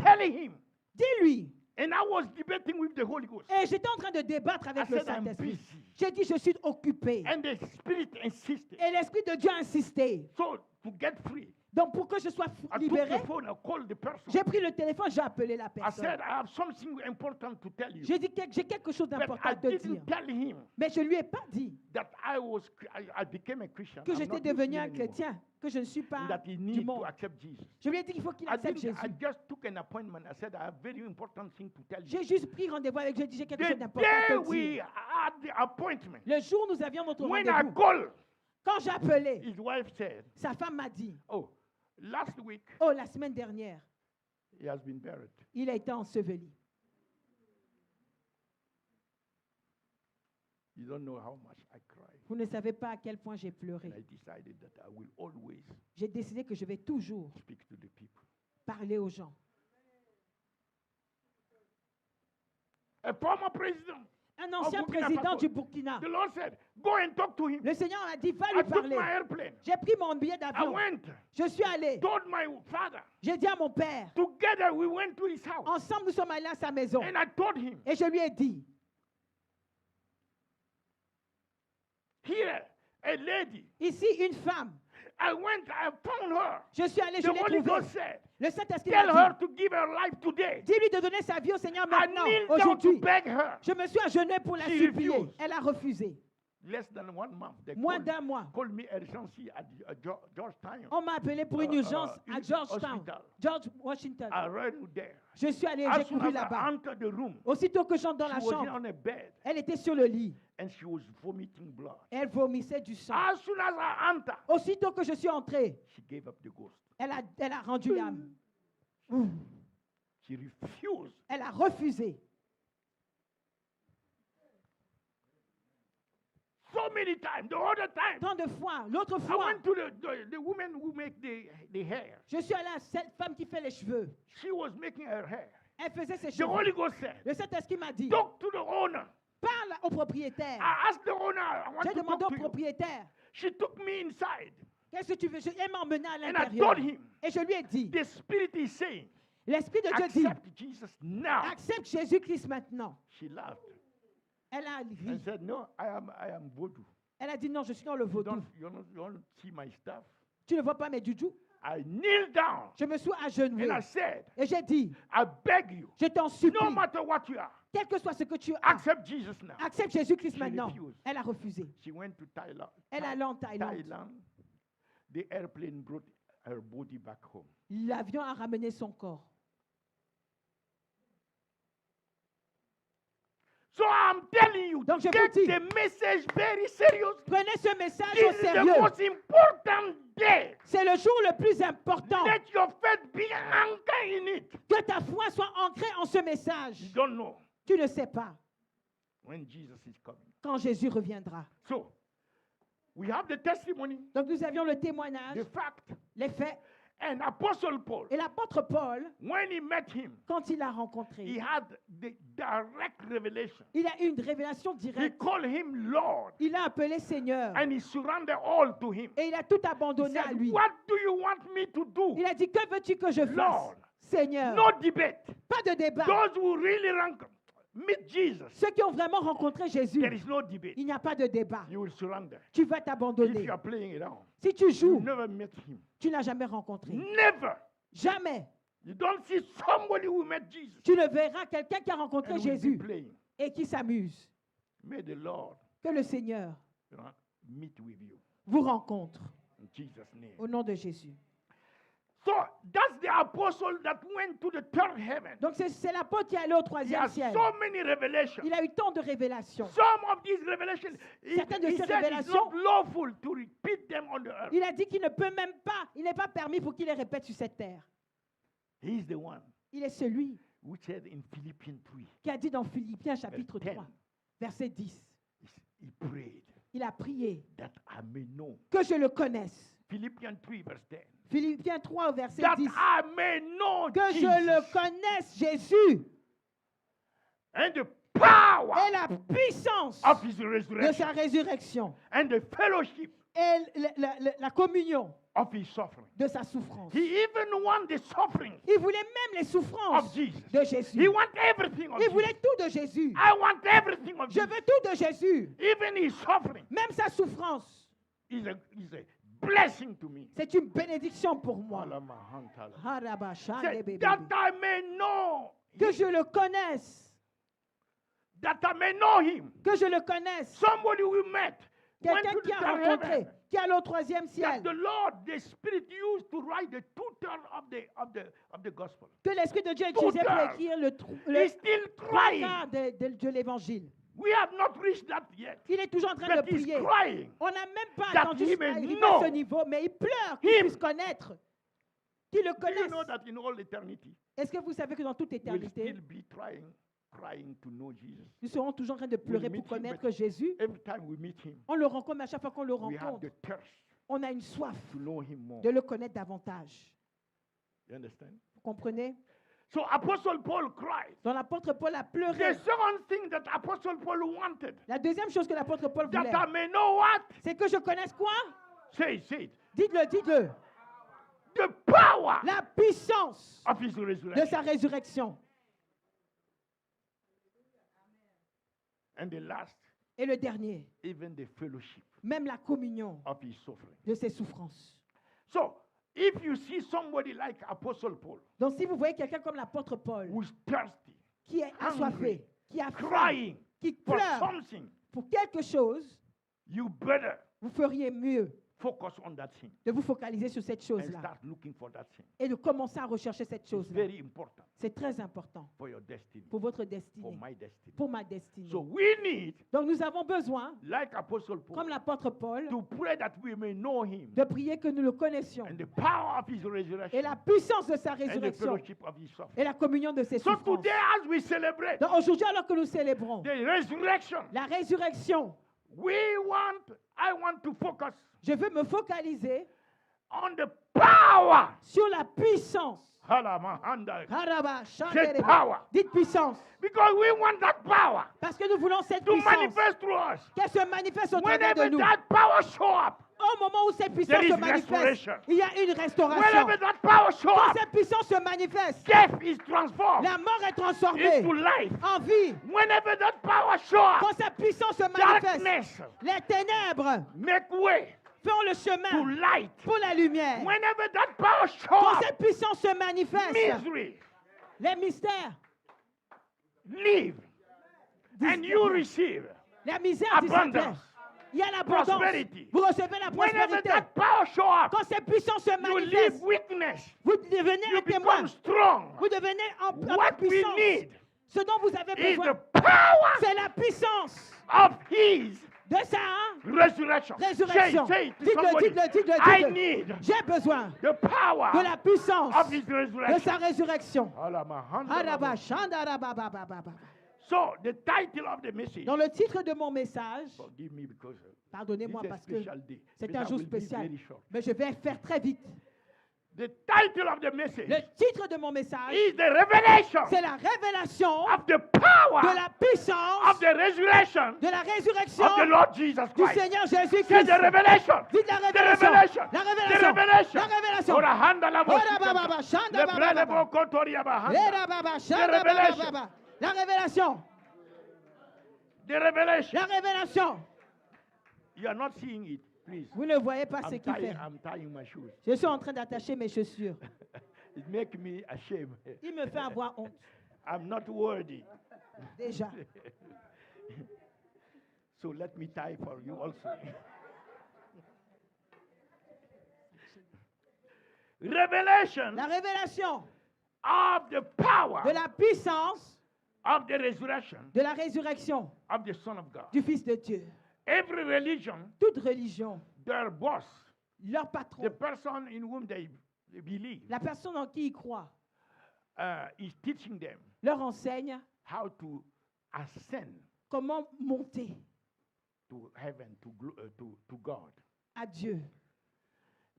Speaker 1: Telling him.
Speaker 2: Dis-lui.
Speaker 1: And I was debating with the Holy Ghost.
Speaker 2: Et j'étais en train de débattre
Speaker 1: I
Speaker 2: avec le
Speaker 1: said, I'm
Speaker 2: Saint-Esprit.
Speaker 1: busy.
Speaker 2: J'ai dit, je suis occupé.
Speaker 1: And the Spirit insisted.
Speaker 2: Et l'Esprit de Dieu a insisté.
Speaker 1: So, to get free,
Speaker 2: Donc, pour que je sois
Speaker 1: I took
Speaker 2: libéré,
Speaker 1: the phone, I called the person.
Speaker 2: j'ai pris le téléphone, j'ai appelé la
Speaker 1: I
Speaker 2: personne.
Speaker 1: said, I have something important to tell you.
Speaker 2: J'ai dit que j'ai quelque chose
Speaker 1: But
Speaker 2: d'important
Speaker 1: I
Speaker 2: à te dire.
Speaker 1: didn't tell him
Speaker 2: Mais je ne lui ai pas dit
Speaker 1: that I became a Christian.
Speaker 2: que
Speaker 1: I'm
Speaker 2: j'étais
Speaker 1: not
Speaker 2: devenu
Speaker 1: Muslim
Speaker 2: un
Speaker 1: anymore.
Speaker 2: chrétien, que je ne suis
Speaker 1: And
Speaker 2: pas
Speaker 1: that he
Speaker 2: du
Speaker 1: needs to
Speaker 2: monde.
Speaker 1: accept Jesus.
Speaker 2: Je lui ai dit qu'il faut qu'il
Speaker 1: I
Speaker 2: accepte Jésus.
Speaker 1: just took an appointment. I said, I have very important thing to tell you.
Speaker 2: J'ai juste pris rendez-vous avec Dieu. J'ai quelque chose
Speaker 1: The
Speaker 2: d'important à
Speaker 1: day
Speaker 2: te
Speaker 1: we
Speaker 2: dire.
Speaker 1: had the appointment,
Speaker 2: Le jour où nous avions notre
Speaker 1: when I
Speaker 2: rendez-vous,
Speaker 1: called,
Speaker 2: quand j'ai appelé,
Speaker 1: his wife said,
Speaker 2: sa femme m'a dit,
Speaker 1: oh, last week
Speaker 2: oh, la semaine dernière,
Speaker 1: he has been buried.
Speaker 2: il a été enseveli.
Speaker 1: You don't know how much I cried.
Speaker 2: Vous ne savez pas à quel point j'ai pleuré.
Speaker 1: And I decided that I will always
Speaker 2: J'ai décidé que je vais toujours
Speaker 1: speak to the people.
Speaker 2: parler aux gens.
Speaker 1: A former president,
Speaker 2: Un ancien
Speaker 1: Burkina
Speaker 2: président
Speaker 1: Faso.
Speaker 2: du Burkina,
Speaker 1: the Lord said, go and talk to him.
Speaker 2: le Seigneur m'a dit, va
Speaker 1: I
Speaker 2: lui
Speaker 1: took
Speaker 2: parler.
Speaker 1: my airplane.
Speaker 2: J'ai pris mon billet
Speaker 1: I
Speaker 2: d'avion.
Speaker 1: went,
Speaker 2: Je suis allé.
Speaker 1: told my father.
Speaker 2: J'ai dit à mon père,
Speaker 1: Together we went to his house.
Speaker 2: ensemble nous sommes allés à sa maison.
Speaker 1: And I told him,
Speaker 2: Et je lui ai dit,
Speaker 1: here, a lady.
Speaker 2: ici une femme.
Speaker 1: I went, I found her.
Speaker 2: Je suis allé, je
Speaker 1: The
Speaker 2: l'ai
Speaker 1: Holy
Speaker 2: trouvée.
Speaker 1: Ghost said,
Speaker 2: Le Saint-Esprit
Speaker 1: tell
Speaker 2: m'a
Speaker 1: her
Speaker 2: dit,
Speaker 1: to give her life today.
Speaker 2: dis-lui de donner sa vie au Seigneur
Speaker 1: I
Speaker 2: maintenant,
Speaker 1: kneel down to
Speaker 2: aujourd'hui.
Speaker 1: beg her.
Speaker 2: Je me suis agenouillé pour la
Speaker 1: She
Speaker 2: supplier.
Speaker 1: refused.
Speaker 2: Elle a refusé.
Speaker 1: less than 1 month, they
Speaker 2: Moins
Speaker 1: called,
Speaker 2: d'un mois.
Speaker 1: called me urgency at Georgetown.
Speaker 2: On m'a appelé pour une urgence à Georgetown,
Speaker 1: Hospital.
Speaker 2: George Washington.
Speaker 1: I ran there.
Speaker 2: Je suis allé,
Speaker 1: As
Speaker 2: j'ai
Speaker 1: soon
Speaker 2: couru
Speaker 1: as I
Speaker 2: là-bas.
Speaker 1: entered the room,
Speaker 2: Aussitôt que j'entre dans la
Speaker 1: she was
Speaker 2: chambre,
Speaker 1: on a bed
Speaker 2: elle était sur le lit.
Speaker 1: and she was vomiting blood.
Speaker 2: Elle vomissait du sang.
Speaker 1: As soon as I entered,
Speaker 2: Aussitôt que je suis entré,
Speaker 1: she gave up the ghost.
Speaker 2: elle a rendu l'âme.
Speaker 1: She refused.
Speaker 2: Elle a refusé.
Speaker 1: So many times, the other time,
Speaker 2: Tant de fois. L'autre
Speaker 1: I
Speaker 2: fois,
Speaker 1: went to the woman who make the hair.
Speaker 2: je suis allé à cette femme qui fait les cheveux.
Speaker 1: She was making her hair.
Speaker 2: Elle faisait ses
Speaker 1: The
Speaker 2: cheveux.
Speaker 1: Holy Ghost said,
Speaker 2: Le Saint-Esprit m'a dit,
Speaker 1: talk to the owner.
Speaker 2: parle au propriétaire.
Speaker 1: I asked the owner, I want
Speaker 2: J'ai
Speaker 1: to
Speaker 2: demandé
Speaker 1: talk
Speaker 2: au
Speaker 1: to you.
Speaker 2: propriétaire,
Speaker 1: She took me inside
Speaker 2: qu'est-ce que tu veux? Elle m'a emmené à
Speaker 1: and I
Speaker 2: l'intérieur.
Speaker 1: told him,
Speaker 2: Et je lui ai dit,
Speaker 1: the Spirit is saying,
Speaker 2: l'Esprit de Dieu dit,
Speaker 1: accept Jesus now.
Speaker 2: accepte Jésus-Christ maintenant.
Speaker 1: She laughed
Speaker 2: Elle a ri.
Speaker 1: and said, no, I am voodoo.
Speaker 2: Elle a dit, non, je suis dans le
Speaker 1: You
Speaker 2: vaudou.
Speaker 1: you don't see my stuff.
Speaker 2: Tu ne vois pas mes doudous?
Speaker 1: I kneel down
Speaker 2: Je me suis agenouillé.
Speaker 1: and I said,
Speaker 2: Et j'ai dit,
Speaker 1: I beg you,
Speaker 2: je t'en supplie,
Speaker 1: no matter what you are,
Speaker 2: quel que soit ce que tu as,
Speaker 1: accept Jesus now.
Speaker 2: accepte Jésus-Christ
Speaker 1: She
Speaker 2: maintenant.
Speaker 1: refused.
Speaker 2: Elle a refusé.
Speaker 1: She went to Thailand.
Speaker 2: Elle est allée en Thaïlande.
Speaker 1: The airplane brought her body back home.
Speaker 2: L'avion a ramené son corps.
Speaker 1: So I'm telling you,
Speaker 2: Donc je vous
Speaker 1: take
Speaker 2: dis,
Speaker 1: the message very seriously.
Speaker 2: prenez ce message
Speaker 1: This
Speaker 2: au
Speaker 1: is the
Speaker 2: sérieux.
Speaker 1: most important day.
Speaker 2: C'est le jour le plus important.
Speaker 1: Let your faith be anchored in it.
Speaker 2: Que ta foi soit ancrée en ce message.
Speaker 1: You don't know
Speaker 2: Tu ne sais pas
Speaker 1: when Jesus is coming.
Speaker 2: quand Jésus reviendra.
Speaker 1: So we have the testimony,
Speaker 2: Donc nous avions le témoignage,
Speaker 1: the fact,
Speaker 2: les faits.
Speaker 1: and Apostle Paul,
Speaker 2: Et l'apôtre Paul,
Speaker 1: when he met him,
Speaker 2: quand il l'a
Speaker 1: he
Speaker 2: rencontré,
Speaker 1: had the direct revelation.
Speaker 2: il a eu une révélation
Speaker 1: He
Speaker 2: directe.
Speaker 1: called him Lord,
Speaker 2: Il l'a appelé Seigneur.
Speaker 1: and he surrendered all to him.
Speaker 2: Et il a tout
Speaker 1: He
Speaker 2: abandonné à
Speaker 1: said,
Speaker 2: lui.
Speaker 1: what do you want me to do?
Speaker 2: Il a dit, que veux-tu que je fasse?
Speaker 1: Lord,
Speaker 2: Seigneur.
Speaker 1: no debate.
Speaker 2: Pas de débat.
Speaker 1: Those who really meet Jesus,
Speaker 2: Ceux qui ont vraiment rencontré Jésus,
Speaker 1: there is no debate.
Speaker 2: il n'y a pas de débat.
Speaker 1: You will surrender.
Speaker 2: Tu vas
Speaker 1: If
Speaker 2: t'abandonner.
Speaker 1: you are playing around,
Speaker 2: Si tu
Speaker 1: you
Speaker 2: joues,
Speaker 1: never met him.
Speaker 2: tu n'as jamais rencontré.
Speaker 1: Never.
Speaker 2: Jamais.
Speaker 1: You don't see somebody who met Jesus
Speaker 2: Tu ne verras quelqu'un qui a rencontré
Speaker 1: and will
Speaker 2: Jésus
Speaker 1: be playing.
Speaker 2: et qui s'amuse.
Speaker 1: May the Lord
Speaker 2: Que le Seigneur
Speaker 1: meet with you
Speaker 2: vous rencontre
Speaker 1: in Jesus' name.
Speaker 2: au nom de Jésus.
Speaker 1: So that's the apostle that went to the third heaven.
Speaker 2: Donc c'est l'apôtre qui est allé au
Speaker 1: He
Speaker 2: troisième
Speaker 1: has
Speaker 2: ciel.
Speaker 1: so many revelations.
Speaker 2: Il a eu tant de révélations.
Speaker 1: Some of these revelations,
Speaker 2: Certaines de
Speaker 1: he
Speaker 2: ces
Speaker 1: said it's
Speaker 2: révélations-
Speaker 1: not lawful to repeat them on the earth.
Speaker 2: Il a dit qu'il ne peut même pas, il n'est pas permis pour qu'il les répète sur cette terre.
Speaker 1: He is the one
Speaker 2: Il est celui
Speaker 1: who said in Philippians 3,
Speaker 2: qui a dit dans Philippiens chapitre
Speaker 1: 10.
Speaker 2: 3, verset 10,
Speaker 1: he prayed
Speaker 2: il a prié
Speaker 1: that I may know.
Speaker 2: que je le connaisse.
Speaker 1: Philippians 3 verse 10.
Speaker 2: Philippiens 3 au verset
Speaker 1: That
Speaker 2: 10,
Speaker 1: I may know
Speaker 2: que
Speaker 1: Jesus
Speaker 2: je le connaisse, Jésus,
Speaker 1: and the power
Speaker 2: et la puissance
Speaker 1: of his
Speaker 2: de
Speaker 1: resurrection
Speaker 2: sa résurrection
Speaker 1: and the fellowship
Speaker 2: et la communion
Speaker 1: of his suffering.
Speaker 2: de sa souffrance.
Speaker 1: He even won the suffering
Speaker 2: Il voulait même les souffrances
Speaker 1: of Jesus.
Speaker 2: de
Speaker 1: He
Speaker 2: Jésus.
Speaker 1: wants everything of
Speaker 2: Il
Speaker 1: Jesus.
Speaker 2: voulait tout de Jésus.
Speaker 1: I want everything of
Speaker 2: Je
Speaker 1: Jesus.
Speaker 2: veux tout de Jésus.
Speaker 1: Even his suffering
Speaker 2: Même sa souffrance,
Speaker 1: is a blessing to me.
Speaker 2: c'est une bénédiction pour moi.
Speaker 1: Alamahantala.
Speaker 2: Harabasha,
Speaker 1: Said,
Speaker 2: bébé.
Speaker 1: that I may know
Speaker 2: Que je le connaisse.
Speaker 1: that I may know him.
Speaker 2: Que je le connaisse.
Speaker 1: Somebody we met went
Speaker 2: Quelqu'un
Speaker 1: to
Speaker 2: qui
Speaker 1: the
Speaker 2: a
Speaker 1: third
Speaker 2: rencontré,
Speaker 1: heaven.
Speaker 2: qui est allé au troisième
Speaker 1: That
Speaker 2: ciel.
Speaker 1: the Lord, the Spirit used to write the two-thirds of the gospel.
Speaker 2: Que l'Esprit de Dieu utilisait pour
Speaker 1: Tout
Speaker 2: écrire le
Speaker 1: He's still
Speaker 2: trois
Speaker 1: crying.
Speaker 2: quarts de l'évangile.
Speaker 1: We have not reached that yet.
Speaker 2: Il est toujours en train de
Speaker 1: But he's
Speaker 2: prier.
Speaker 1: crying.
Speaker 2: On n'a même pas
Speaker 1: That
Speaker 2: attendu
Speaker 1: he may
Speaker 2: à arriver
Speaker 1: know
Speaker 2: à ce niveau, mais il pleure qu'il
Speaker 1: him.
Speaker 2: puisse connaître. Qu'il le
Speaker 1: Do you know
Speaker 2: connaisse.
Speaker 1: that in all eternity,
Speaker 2: Est-ce que vous savez que dans toute
Speaker 1: we'll
Speaker 2: éternité,
Speaker 1: still be crying to know Jesus?
Speaker 2: nous serons toujours en train de pleurer
Speaker 1: meet
Speaker 2: pour
Speaker 1: him,
Speaker 2: connaître
Speaker 1: but
Speaker 2: Jésus?
Speaker 1: Every time we meet him,
Speaker 2: On le rencontre, mais à chaque fois qu'on le
Speaker 1: we have
Speaker 2: rencontre,
Speaker 1: the thirst
Speaker 2: on a une soif
Speaker 1: to know him more.
Speaker 2: de le connaître davantage.
Speaker 1: You understand?
Speaker 2: Vous comprenez?
Speaker 1: So Apostle Paul cried.
Speaker 2: Donc l'apôtre Paul a
Speaker 1: The
Speaker 2: pleuré.
Speaker 1: second thing that Apostle Paul wanted,
Speaker 2: La deuxième chose que l'apôtre Paul
Speaker 1: that
Speaker 2: voulait,
Speaker 1: I may know what?
Speaker 2: c'est que je connaisse quoi?
Speaker 1: Say it.
Speaker 2: Dites-le, dites-le.
Speaker 1: The power
Speaker 2: La puissance
Speaker 1: of his
Speaker 2: de
Speaker 1: resurrection.
Speaker 2: sa résurrection.
Speaker 1: And the last,
Speaker 2: Et le dernier,
Speaker 1: even the fellowship
Speaker 2: même la communion
Speaker 1: of his suffering.
Speaker 2: de ses souffrances.
Speaker 1: So, if you see somebody like Apostle Paul,
Speaker 2: Donc si vous voyez quelqu'un comme l'apôtre Paul,
Speaker 1: who's thirsty,
Speaker 2: qui est assoiffé, qui a faim,
Speaker 1: crying
Speaker 2: qui
Speaker 1: for
Speaker 2: pleure
Speaker 1: something,
Speaker 2: pour quelque chose,
Speaker 1: you better
Speaker 2: vous feriez mieux
Speaker 1: focus on that thing
Speaker 2: de vous focaliser sur cette
Speaker 1: and
Speaker 2: chose-là
Speaker 1: start looking for that thing.
Speaker 2: et de commencer à rechercher cette
Speaker 1: It's
Speaker 2: chose-là.
Speaker 1: very important
Speaker 2: C'est très important
Speaker 1: for your destiny,
Speaker 2: pour votre
Speaker 1: for
Speaker 2: destinée,
Speaker 1: my destiny.
Speaker 2: pour ma destinée.
Speaker 1: So we need,
Speaker 2: Donc nous avons besoin,
Speaker 1: like Apostle Paul,
Speaker 2: comme l'apôtre Paul,
Speaker 1: to pray that we may know him
Speaker 2: de prier que nous le connaissions
Speaker 1: and the power of his
Speaker 2: et
Speaker 1: resurrection
Speaker 2: la puissance de sa
Speaker 1: and the
Speaker 2: résurrection
Speaker 1: fellowship of his suffering.
Speaker 2: et la communion de ses
Speaker 1: So
Speaker 2: souffrances.
Speaker 1: today, as we celebrate
Speaker 2: Donc aujourd'hui, alors que nous célébrons
Speaker 1: the resurrection,
Speaker 2: la résurrection,
Speaker 1: I want to focus
Speaker 2: je veux me focaliser
Speaker 1: on the power.
Speaker 2: sur la puissance.
Speaker 1: Halamahanda.
Speaker 2: Karaba,
Speaker 1: Cette
Speaker 2: Shandereba.
Speaker 1: power.
Speaker 2: Dites puissance.
Speaker 1: Because we want that power
Speaker 2: Parce que nous voulons cette
Speaker 1: to
Speaker 2: puissance
Speaker 1: manifest through us.
Speaker 2: qu'elle se manifeste au travers de
Speaker 1: Whenever
Speaker 2: nous.
Speaker 1: that power show up,
Speaker 2: Au moment où cette puissance
Speaker 1: there is
Speaker 2: se manifeste,
Speaker 1: restoration.
Speaker 2: il y a une restauration.
Speaker 1: whenever that power show
Speaker 2: Quand
Speaker 1: up,
Speaker 2: cette puissance se manifeste,
Speaker 1: death is transformed
Speaker 2: la mort est transformée
Speaker 1: into life.
Speaker 2: en vie.
Speaker 1: Whenever that power show up,
Speaker 2: Quand cette puissance se manifeste,
Speaker 1: darkness
Speaker 2: les ténèbres
Speaker 1: make way
Speaker 2: font le
Speaker 1: to
Speaker 2: chemin
Speaker 1: light.
Speaker 2: pour la lumière.
Speaker 1: Whenever that power show
Speaker 2: Quand
Speaker 1: up,
Speaker 2: cette puissance se manifeste,
Speaker 1: misery
Speaker 2: les mystères,
Speaker 1: leave and you receive
Speaker 2: la misère
Speaker 1: abundance.
Speaker 2: disparaît. Il y a l'abondance.
Speaker 1: Prosperity.
Speaker 2: Vous recevez la
Speaker 1: Whenever
Speaker 2: prospérité.
Speaker 1: that power show up,
Speaker 2: Quand cette puissance se
Speaker 1: you leave
Speaker 2: manifeste,
Speaker 1: weakness.
Speaker 2: vous devenez
Speaker 1: You
Speaker 2: un témoin.
Speaker 1: become strong.
Speaker 2: Vous devenez en
Speaker 1: What we
Speaker 2: puissance.
Speaker 1: need
Speaker 2: Ce dont vous avez
Speaker 1: is
Speaker 2: besoin,
Speaker 1: the power
Speaker 2: c'est la puissance
Speaker 1: of His
Speaker 2: de sa
Speaker 1: resurrection.
Speaker 2: résurrection.
Speaker 1: Say it to
Speaker 2: Dites-le,
Speaker 1: somebody.
Speaker 2: dites-le, dites-le,
Speaker 1: I
Speaker 2: dites-le.
Speaker 1: need
Speaker 2: J'ai besoin
Speaker 1: the power
Speaker 2: de la puissance
Speaker 1: of His
Speaker 2: de
Speaker 1: resurrection.
Speaker 2: sa résurrection.
Speaker 1: Alamahanda.
Speaker 2: Araba, shandarababababa.
Speaker 1: So the title of the message.
Speaker 2: Dans le titre de mon message,
Speaker 1: Forgive me because
Speaker 2: pardonnez-moi
Speaker 1: this is a
Speaker 2: parce que
Speaker 1: special day.
Speaker 2: c'est
Speaker 1: But
Speaker 2: un
Speaker 1: I
Speaker 2: jour
Speaker 1: will be
Speaker 2: spécial,
Speaker 1: very short.
Speaker 2: mais je vais faire très vite.
Speaker 1: The title of the message
Speaker 2: Le titre de mon message,
Speaker 1: is the revelation
Speaker 2: c'est la révélation
Speaker 1: of the power
Speaker 2: de la puissance
Speaker 1: of the resurrection
Speaker 2: de la résurrection
Speaker 1: of the Lord Jesus
Speaker 2: du
Speaker 1: Christ.
Speaker 2: Seigneur
Speaker 1: Say
Speaker 2: Jésus-Christ.
Speaker 1: the revelation.
Speaker 2: Dites la
Speaker 1: The
Speaker 2: révélation.
Speaker 1: revelation.
Speaker 2: La
Speaker 1: The
Speaker 2: révélation.
Speaker 1: revelation.
Speaker 2: La révélation.
Speaker 1: Ora handa la
Speaker 2: Ora
Speaker 1: moshika.
Speaker 2: baba, shanda
Speaker 1: Le
Speaker 2: baba,
Speaker 1: brele
Speaker 2: baba.
Speaker 1: bokotoria bahanda.
Speaker 2: Era baba, shanda baba,
Speaker 1: revelation.
Speaker 2: baba. La révélation.
Speaker 1: The revelation.
Speaker 2: La révélation.
Speaker 1: You are not seeing it, please.
Speaker 2: Vous ne voyez pas ce qu'il fait.
Speaker 1: I'm tying my shoes.
Speaker 2: Je suis en train d'attacher mes chaussures.
Speaker 1: It makes me ashamed.
Speaker 2: Il me fait avoir honte.
Speaker 1: I'm not worthy.
Speaker 2: Déjà.
Speaker 1: So let me tie for you also. Revelation
Speaker 2: La révélation
Speaker 1: of the power
Speaker 2: de la puissance
Speaker 1: of the resurrection
Speaker 2: de la résurrection
Speaker 1: of the Son of God.
Speaker 2: du Fils de Dieu.
Speaker 1: Every religion,
Speaker 2: Toute religion,
Speaker 1: their boss,
Speaker 2: leur patron,
Speaker 1: the person in whom they believe,
Speaker 2: la personne en qui ils croient,
Speaker 1: is teaching them
Speaker 2: leur enseigne
Speaker 1: how to ascend
Speaker 2: comment monter
Speaker 1: to heaven, to God.
Speaker 2: à Dieu.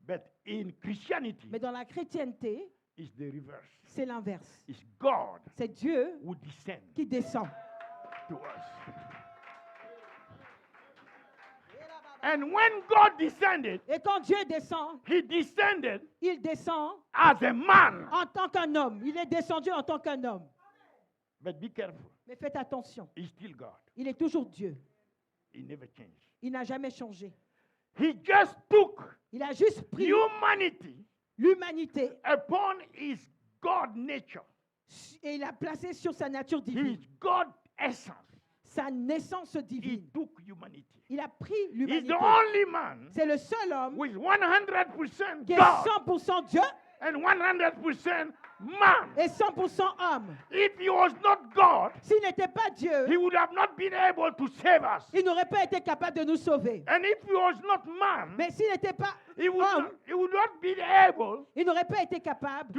Speaker 1: But in Christianity,
Speaker 2: Mais dans la chrétienté,
Speaker 1: it's the reverse.
Speaker 2: c'est l'inverse.
Speaker 1: It's God
Speaker 2: C'est Dieu
Speaker 1: who descends
Speaker 2: qui descend.
Speaker 1: to us. And when God descended,
Speaker 2: Et quand Dieu descend,
Speaker 1: He descended
Speaker 2: il descend
Speaker 1: as a man.
Speaker 2: en tant qu'un homme. Il est descendu en tant qu'un homme.
Speaker 1: But be careful.
Speaker 2: Mais faites attention,
Speaker 1: He's still God.
Speaker 2: il est toujours Dieu.
Speaker 1: He never changed.
Speaker 2: Il n'a jamais changé.
Speaker 1: He just took
Speaker 2: Il a juste pris
Speaker 1: humanity
Speaker 2: l'humanité
Speaker 1: upon His God nature,
Speaker 2: et il a placé sur sa nature divine,
Speaker 1: His God essence.
Speaker 2: sa naissance
Speaker 1: He
Speaker 2: divine.
Speaker 1: took humanity.
Speaker 2: Il a pris
Speaker 1: He's
Speaker 2: l'humanité.
Speaker 1: the only man
Speaker 2: C'est le seul homme
Speaker 1: who is 100%
Speaker 2: qui est
Speaker 1: God
Speaker 2: 100% Dieu
Speaker 1: and 100% man.
Speaker 2: et 100% homme.
Speaker 1: If he was not God,
Speaker 2: S'il n'était pas Dieu,
Speaker 1: he would have not been able to save us.
Speaker 2: il n'aurait pas été capable de nous sauver.
Speaker 1: And if he was not man,
Speaker 2: Mais s'il n'était pas
Speaker 1: he would
Speaker 2: homme,
Speaker 1: not, he would not be able
Speaker 2: il n'aurait pas été capable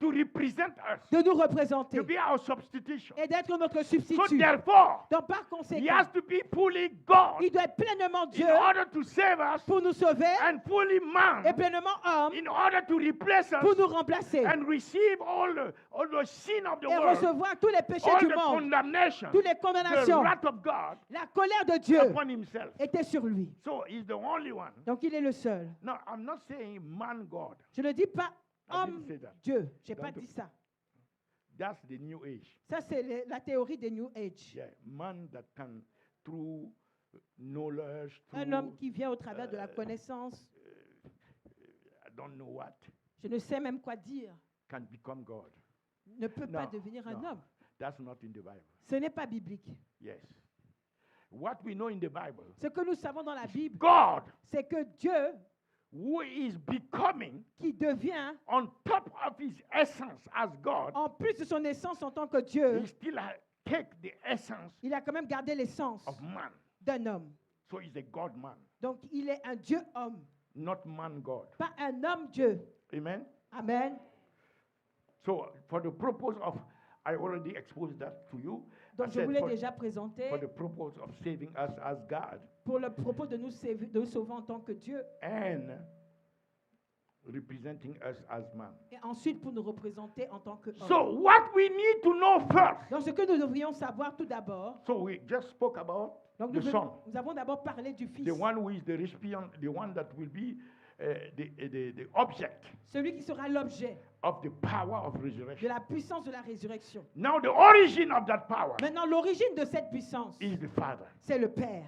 Speaker 1: to represent us,
Speaker 2: de nous représenter
Speaker 1: to be our substitution.
Speaker 2: et d'être notre
Speaker 1: So
Speaker 2: substitut.
Speaker 1: therefore,
Speaker 2: Donc par
Speaker 1: he
Speaker 2: conséquent,
Speaker 1: has to be fully God
Speaker 2: il doit être pleinement Dieu
Speaker 1: in order to save us
Speaker 2: pour nous sauver
Speaker 1: and fully
Speaker 2: et
Speaker 1: man
Speaker 2: pleinement homme
Speaker 1: in order to replace us
Speaker 2: pour nous remplacer
Speaker 1: and receive all the sin of the
Speaker 2: et
Speaker 1: world,
Speaker 2: recevoir tous les péchés
Speaker 1: all
Speaker 2: du
Speaker 1: the
Speaker 2: monde,
Speaker 1: condemnation,
Speaker 2: toutes les
Speaker 1: the
Speaker 2: condamnations.
Speaker 1: wrath of God
Speaker 2: La colère de Dieu
Speaker 1: upon himself.
Speaker 2: était sur lui.
Speaker 1: So he's the only one.
Speaker 2: Donc il est le seul.
Speaker 1: No, I'm not saying man God.
Speaker 2: Je ne dis pas
Speaker 1: I
Speaker 2: homme
Speaker 1: didn't say that.
Speaker 2: Dieu. Je n'ai pas
Speaker 1: Don't-
Speaker 2: dit ça.
Speaker 1: That's the new age.
Speaker 2: Ça, c'est la théorie des New Age.
Speaker 1: Yeah, man that can, through knowledge,
Speaker 2: Un
Speaker 1: through
Speaker 2: homme qui vient au travers de la connaissance,
Speaker 1: I don't know what,
Speaker 2: je ne sais même quoi dire,
Speaker 1: can become God.
Speaker 2: ne peut pas
Speaker 1: No,
Speaker 2: devenir un
Speaker 1: no.
Speaker 2: homme.
Speaker 1: That's not in the Bible.
Speaker 2: Ce n'est pas biblique.
Speaker 1: Yes. What we know in the Bible,
Speaker 2: Ce que nous savons dans la Bible,
Speaker 1: God,
Speaker 2: c'est que Dieu,
Speaker 1: who is becoming
Speaker 2: qui devient,
Speaker 1: on top of his essence as God,
Speaker 2: en plus de son essence en tant que Dieu,
Speaker 1: he still take the essence
Speaker 2: il a quand même gardé l'essence
Speaker 1: of man.
Speaker 2: d'un homme.
Speaker 1: So he's a God man,
Speaker 2: Donc, il est un Dieu-homme,
Speaker 1: not man God.
Speaker 2: pas un homme-Dieu.
Speaker 1: Amen.
Speaker 2: Amen.
Speaker 1: So for the purpose of, I already exposed that to you.
Speaker 2: Donc,
Speaker 1: I
Speaker 2: je
Speaker 1: said
Speaker 2: vous l'ai
Speaker 1: for,
Speaker 2: déjà présenté
Speaker 1: for the purpose of saving us as God
Speaker 2: pour le propos de nous sauver en tant que Dieu
Speaker 1: and representing us as man.
Speaker 2: et ensuite pour nous représenter en tant que homme.
Speaker 1: So what we need to know first.
Speaker 2: Donc, ce que nous devrions savoir tout d'abord,
Speaker 1: So we just spoke about
Speaker 2: donc
Speaker 1: the Son,
Speaker 2: nous avons d'abord parlé du Fils,
Speaker 1: the one who is the recipient, the one that will be the object
Speaker 2: celui qui sera l'objet
Speaker 1: of the power of
Speaker 2: de
Speaker 1: resurrection.
Speaker 2: la puissance de la résurrection.
Speaker 1: Now the origin of that power
Speaker 2: Maintenant, l'origine de cette puissance,
Speaker 1: is the Father.
Speaker 2: c'est le Père.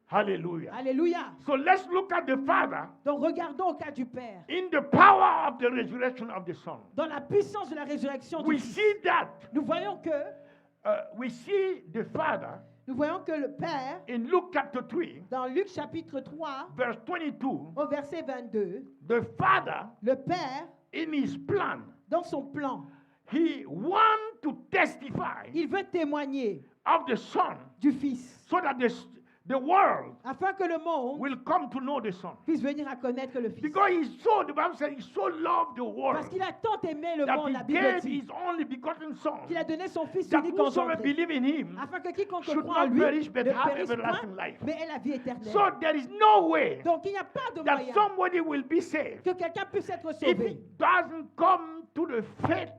Speaker 1: Hallelujah.
Speaker 2: Alléluia.
Speaker 1: So let's look at the Father
Speaker 2: Donc, regardons au cas du Père.
Speaker 1: in the power of the resurrection of the Son.
Speaker 2: Dans la puissance de la résurrection du
Speaker 1: We
Speaker 2: Fils,
Speaker 1: see that.
Speaker 2: nous voyons que
Speaker 1: The Father
Speaker 2: le Père,
Speaker 1: in Luke chapter 3,
Speaker 2: dans Luc chapitre 3,
Speaker 1: verse 22.
Speaker 2: au verset 22,
Speaker 1: The Father,
Speaker 2: le Père,
Speaker 1: in his plan,
Speaker 2: dans son plan,
Speaker 1: he wants to testify
Speaker 2: il veut témoigner
Speaker 1: of the Son
Speaker 2: du Fils,
Speaker 1: so that the world
Speaker 2: afin que le monde
Speaker 1: will come to know the Son.
Speaker 2: puisse venir à connaître le Fils.
Speaker 1: Because the Bible says he so loved the
Speaker 2: Parce
Speaker 1: world
Speaker 2: qu'il a tant aimé le
Speaker 1: that
Speaker 2: monde, la
Speaker 1: he
Speaker 2: Bible
Speaker 1: gave
Speaker 2: dit,
Speaker 1: his only begotten Son,
Speaker 2: qu'il a donné son Fils
Speaker 1: that
Speaker 2: unique
Speaker 1: whosoever
Speaker 2: engendré,
Speaker 1: believe in him
Speaker 2: afin que quiconque
Speaker 1: should
Speaker 2: croit en
Speaker 1: not
Speaker 2: lui
Speaker 1: perish
Speaker 2: ne
Speaker 1: but have
Speaker 2: périsse
Speaker 1: everlasting
Speaker 2: point,
Speaker 1: life.
Speaker 2: mais ait la vie éternelle.
Speaker 1: So there is no way
Speaker 2: Donc il n'y a pas de
Speaker 1: that
Speaker 2: moyen
Speaker 1: somebody will be saved
Speaker 2: que quelqu'un puisse être
Speaker 1: if
Speaker 2: sauvé
Speaker 1: he doesn't come to the faith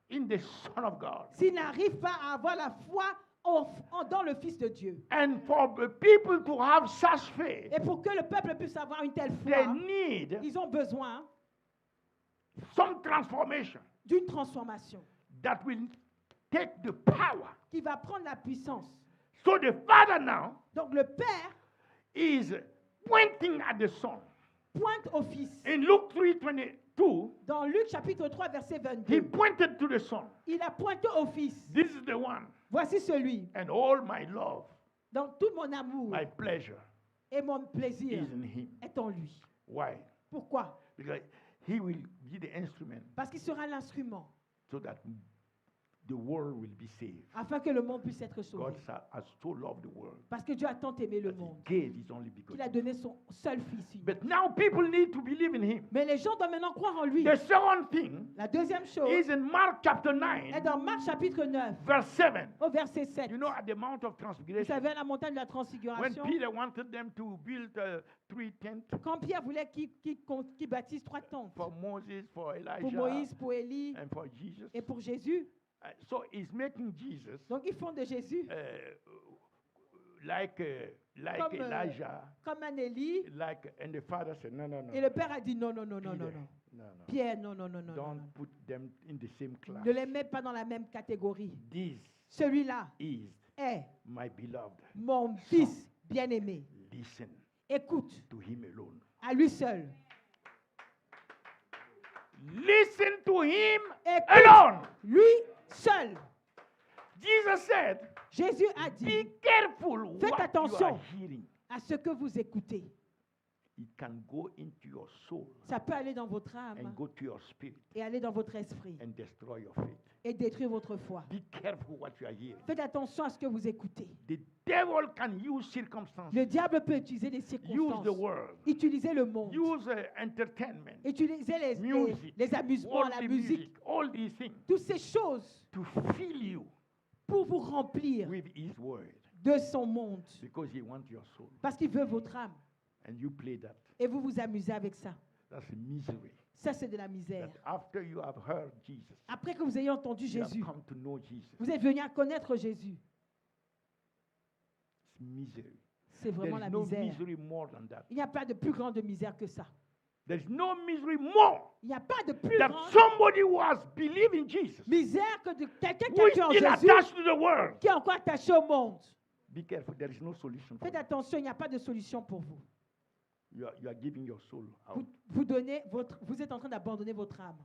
Speaker 1: in the Son of God.
Speaker 2: s'il n'arrive pas à avoir la foi dans le Fils de Dieu.
Speaker 1: And for the people to have such faith,
Speaker 2: Et pour que le peuple puisse avoir une telle
Speaker 1: they
Speaker 2: foi,
Speaker 1: need
Speaker 2: ils ont besoin
Speaker 1: some transformation
Speaker 2: d'une transformation
Speaker 1: that will take the power.
Speaker 2: qui va prendre la puissance.
Speaker 1: So the Father now
Speaker 2: Donc le Père
Speaker 1: is pointing at the Son.
Speaker 2: pointe au Fils.
Speaker 1: In Luke 3:22,
Speaker 2: Dans Luc chapitre 3, verset
Speaker 1: he
Speaker 2: 22,
Speaker 1: pointed to the Son.
Speaker 2: il a pointé au Fils.
Speaker 1: This is the one.
Speaker 2: Voici celui,
Speaker 1: And all my love,
Speaker 2: donc tout mon amour
Speaker 1: my pleasure
Speaker 2: et mon plaisir
Speaker 1: is in him.
Speaker 2: est en lui.
Speaker 1: Why?
Speaker 2: Pourquoi?
Speaker 1: Because he will be the instrument
Speaker 2: Parce qu'il sera l'instrument
Speaker 1: so that the world will be saved.
Speaker 2: afin que le monde puisse être sauvé.
Speaker 1: God has so loved the world
Speaker 2: Parce que Dieu a tant aimé le
Speaker 1: that
Speaker 2: monde
Speaker 1: he gave his only
Speaker 2: qu'il a
Speaker 1: begotten.
Speaker 2: donné son seul Fils unique.
Speaker 1: But now people need to believe in him.
Speaker 2: Mais les gens doivent maintenant croire en lui.
Speaker 1: The second thing
Speaker 2: La deuxième chose
Speaker 1: is in Mark chapter
Speaker 2: est
Speaker 1: 9,
Speaker 2: dans Marc chapitre 9,
Speaker 1: verse 7.
Speaker 2: au verset 7.
Speaker 1: You know, at the Mount of
Speaker 2: Vous
Speaker 1: Transfiguration,
Speaker 2: savez, à la montagne de la
Speaker 1: when
Speaker 2: transfiguration,
Speaker 1: Peter wanted them to build 3 tents
Speaker 2: quand Pierre voulait qu'il bâtisse 3 tentes,
Speaker 1: for Moses, for
Speaker 2: pour
Speaker 1: Elijah,
Speaker 2: Moïse, pour Élie
Speaker 1: and for Jesus.
Speaker 2: et pour Jésus,
Speaker 1: So he's making Jesus
Speaker 2: donc ils font de Jésus
Speaker 1: like
Speaker 2: Comme,
Speaker 1: Elijah,
Speaker 2: comme un Élie.
Speaker 1: and the father said, no, no, no.
Speaker 2: Et le Père a dit non, non, non, non, non,
Speaker 1: Peter,
Speaker 2: non.
Speaker 1: no, no.
Speaker 2: Pierre, non, non, non, non, non,
Speaker 1: Don't
Speaker 2: non.
Speaker 1: put them in the same class.
Speaker 2: Ne les mets pas dans la même catégorie.
Speaker 1: This
Speaker 2: Celui-là
Speaker 1: is
Speaker 2: est
Speaker 1: my beloved.
Speaker 2: mon Fils bien-aimé.
Speaker 1: Listen
Speaker 2: Écoute
Speaker 1: to him alone.
Speaker 2: à lui seul.
Speaker 1: Listen to him
Speaker 2: Écoute
Speaker 1: alone.
Speaker 2: lui seul.
Speaker 1: Jesus said,
Speaker 2: Jésus a
Speaker 1: be
Speaker 2: dit
Speaker 1: careful
Speaker 2: Faites
Speaker 1: what you
Speaker 2: attention.
Speaker 1: are hearing.
Speaker 2: à ce que vous écoutez.
Speaker 1: It can go into your soul
Speaker 2: Ça peut aller dans votre âme
Speaker 1: and go to your spirit
Speaker 2: et aller dans votre esprit
Speaker 1: and destroy your faith.
Speaker 2: et détruire votre foi.
Speaker 1: Be careful what you are hearing.
Speaker 2: Faites attention à ce que vous écoutez.
Speaker 1: The devil can use circumstances,
Speaker 2: Le diable peut utiliser les
Speaker 1: use
Speaker 2: circonstances,
Speaker 1: the world,
Speaker 2: utiliser le monde,
Speaker 1: use entertainment,
Speaker 2: utiliser
Speaker 1: music,
Speaker 2: les amusements, la
Speaker 1: worldly
Speaker 2: musique,
Speaker 1: all these things
Speaker 2: toutes ces choses
Speaker 1: to fill you
Speaker 2: pour vous remplir
Speaker 1: with his word
Speaker 2: de son monde.
Speaker 1: because he wants your soul.
Speaker 2: Parce qu'il veut votre âme.
Speaker 1: And you play that.
Speaker 2: Et vous vous amusez avec ça.
Speaker 1: That's misery.
Speaker 2: Ça, c'est de la misère.
Speaker 1: That after you have heard Jesus,
Speaker 2: Après que vous ayez entendu
Speaker 1: you have
Speaker 2: Jésus,
Speaker 1: come to know Jesus.
Speaker 2: vous êtes venu à connaître Jésus.
Speaker 1: It's misery.
Speaker 2: C'est vraiment
Speaker 1: There
Speaker 2: la
Speaker 1: is no
Speaker 2: misère.
Speaker 1: misery more than that.
Speaker 2: Il n'y a pas de plus grande misère que ça.
Speaker 1: There is no misery more
Speaker 2: Il n'y a pas de plus
Speaker 1: that
Speaker 2: grande
Speaker 1: somebody who has believed in Jesus,
Speaker 2: misère que de quelqu'un qui
Speaker 1: who
Speaker 2: a
Speaker 1: is
Speaker 2: cru en
Speaker 1: still
Speaker 2: Jésus,
Speaker 1: attached to the world.
Speaker 2: qui est encore attaché au monde.
Speaker 1: Be careful. There is no solution for
Speaker 2: Faites
Speaker 1: you.
Speaker 2: attention, il n'y a pas de solution pour vous.
Speaker 1: You are giving your soul out.
Speaker 2: Vous êtes en train d'abandonner votre âme.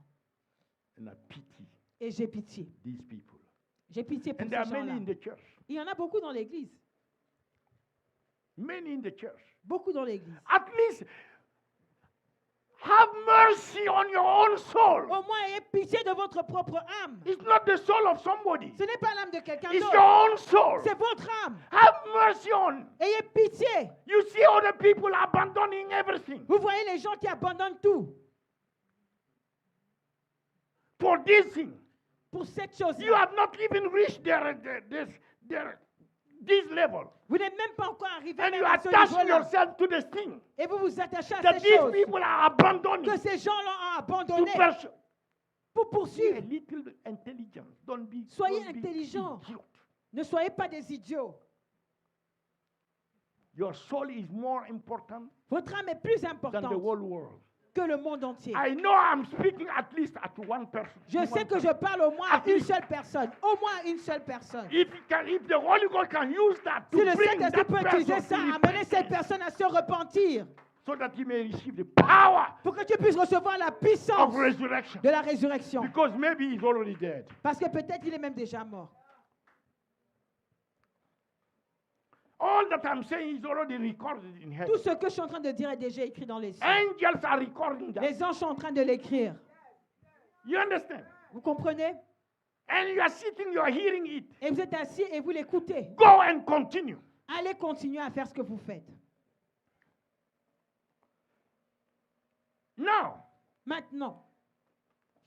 Speaker 1: And I pity
Speaker 2: Et j'ai pitié.
Speaker 1: these people.
Speaker 2: J'ai pitié pour
Speaker 1: And
Speaker 2: ces
Speaker 1: there are many
Speaker 2: gens-là.
Speaker 1: in the church.
Speaker 2: Il y en a beaucoup dans l'église.
Speaker 1: Many in the church.
Speaker 2: Beaucoup dans l'église.
Speaker 1: At least have mercy on your own soul.
Speaker 2: Au moins, ayez pitié de votre propre âme.
Speaker 1: It's not the soul of somebody.
Speaker 2: Ce n'est pas l'âme de quelqu'un
Speaker 1: It's
Speaker 2: d'autre.
Speaker 1: your own soul.
Speaker 2: C'est votre âme.
Speaker 1: Have mercy on.
Speaker 2: Ayez pitié.
Speaker 1: You see other people abandoning everything
Speaker 2: Vous voyez les gens qui abandonnent tout
Speaker 1: for this thing.
Speaker 2: pour cette chose.
Speaker 1: You have not even reached this level.
Speaker 2: Vous n'êtes même pas encore arrivé
Speaker 1: And
Speaker 2: même
Speaker 1: you
Speaker 2: à ce
Speaker 1: attach
Speaker 2: niveau-là.
Speaker 1: yourself to this thing
Speaker 2: Et vous vous attachez à
Speaker 1: that
Speaker 2: cette
Speaker 1: these
Speaker 2: chose
Speaker 1: people are abandoning
Speaker 2: que ces gens-là ont
Speaker 1: to
Speaker 2: abandonné
Speaker 1: pursue.
Speaker 2: pour
Speaker 1: Be a
Speaker 2: poursuivre.
Speaker 1: little intelligent.
Speaker 2: Soyez
Speaker 1: don't be
Speaker 2: intelligent.
Speaker 1: idiot.
Speaker 2: Ne soyez pas des idiots.
Speaker 1: Your soul is more important
Speaker 2: Votre âme est plus
Speaker 1: than the
Speaker 2: importante
Speaker 1: whole world.
Speaker 2: que le monde entier.
Speaker 1: I know I'm speaking at least at one person.
Speaker 2: Je
Speaker 1: to
Speaker 2: sais
Speaker 1: one
Speaker 2: que je
Speaker 1: person.
Speaker 2: parle au moins à
Speaker 1: At
Speaker 2: une
Speaker 1: least.
Speaker 2: seule personne. Au moins une seule personne.
Speaker 1: If the Holy Ghost can use that to
Speaker 2: Si le
Speaker 1: bring
Speaker 2: Saint-Esprit
Speaker 1: that
Speaker 2: peut utiliser
Speaker 1: person
Speaker 2: ça,
Speaker 1: to
Speaker 2: amener cette
Speaker 1: repentance,
Speaker 2: personne à se repentir,
Speaker 1: so that he may receive the power
Speaker 2: pour que tu puisses recevoir la
Speaker 1: of
Speaker 2: puissance
Speaker 1: resurrection.
Speaker 2: de la résurrection.
Speaker 1: Because maybe he's already dead.
Speaker 2: Parce que peut-être il est même déjà mort.
Speaker 1: All that I'm saying is already recorded in heaven.
Speaker 2: Tout ce que je suis en train de dire est déjà écrit dans les cieux.
Speaker 1: Angels are recording that.
Speaker 2: Les anges sont en train de l'écrire.
Speaker 1: You understand?
Speaker 2: Vous comprenez?
Speaker 1: And you are sitting, you are hearing it.
Speaker 2: Et vous êtes assis et vous l'écoutez.
Speaker 1: Go and continue.
Speaker 2: Allez continuer à faire ce que vous faites.
Speaker 1: Now,
Speaker 2: Maintenant,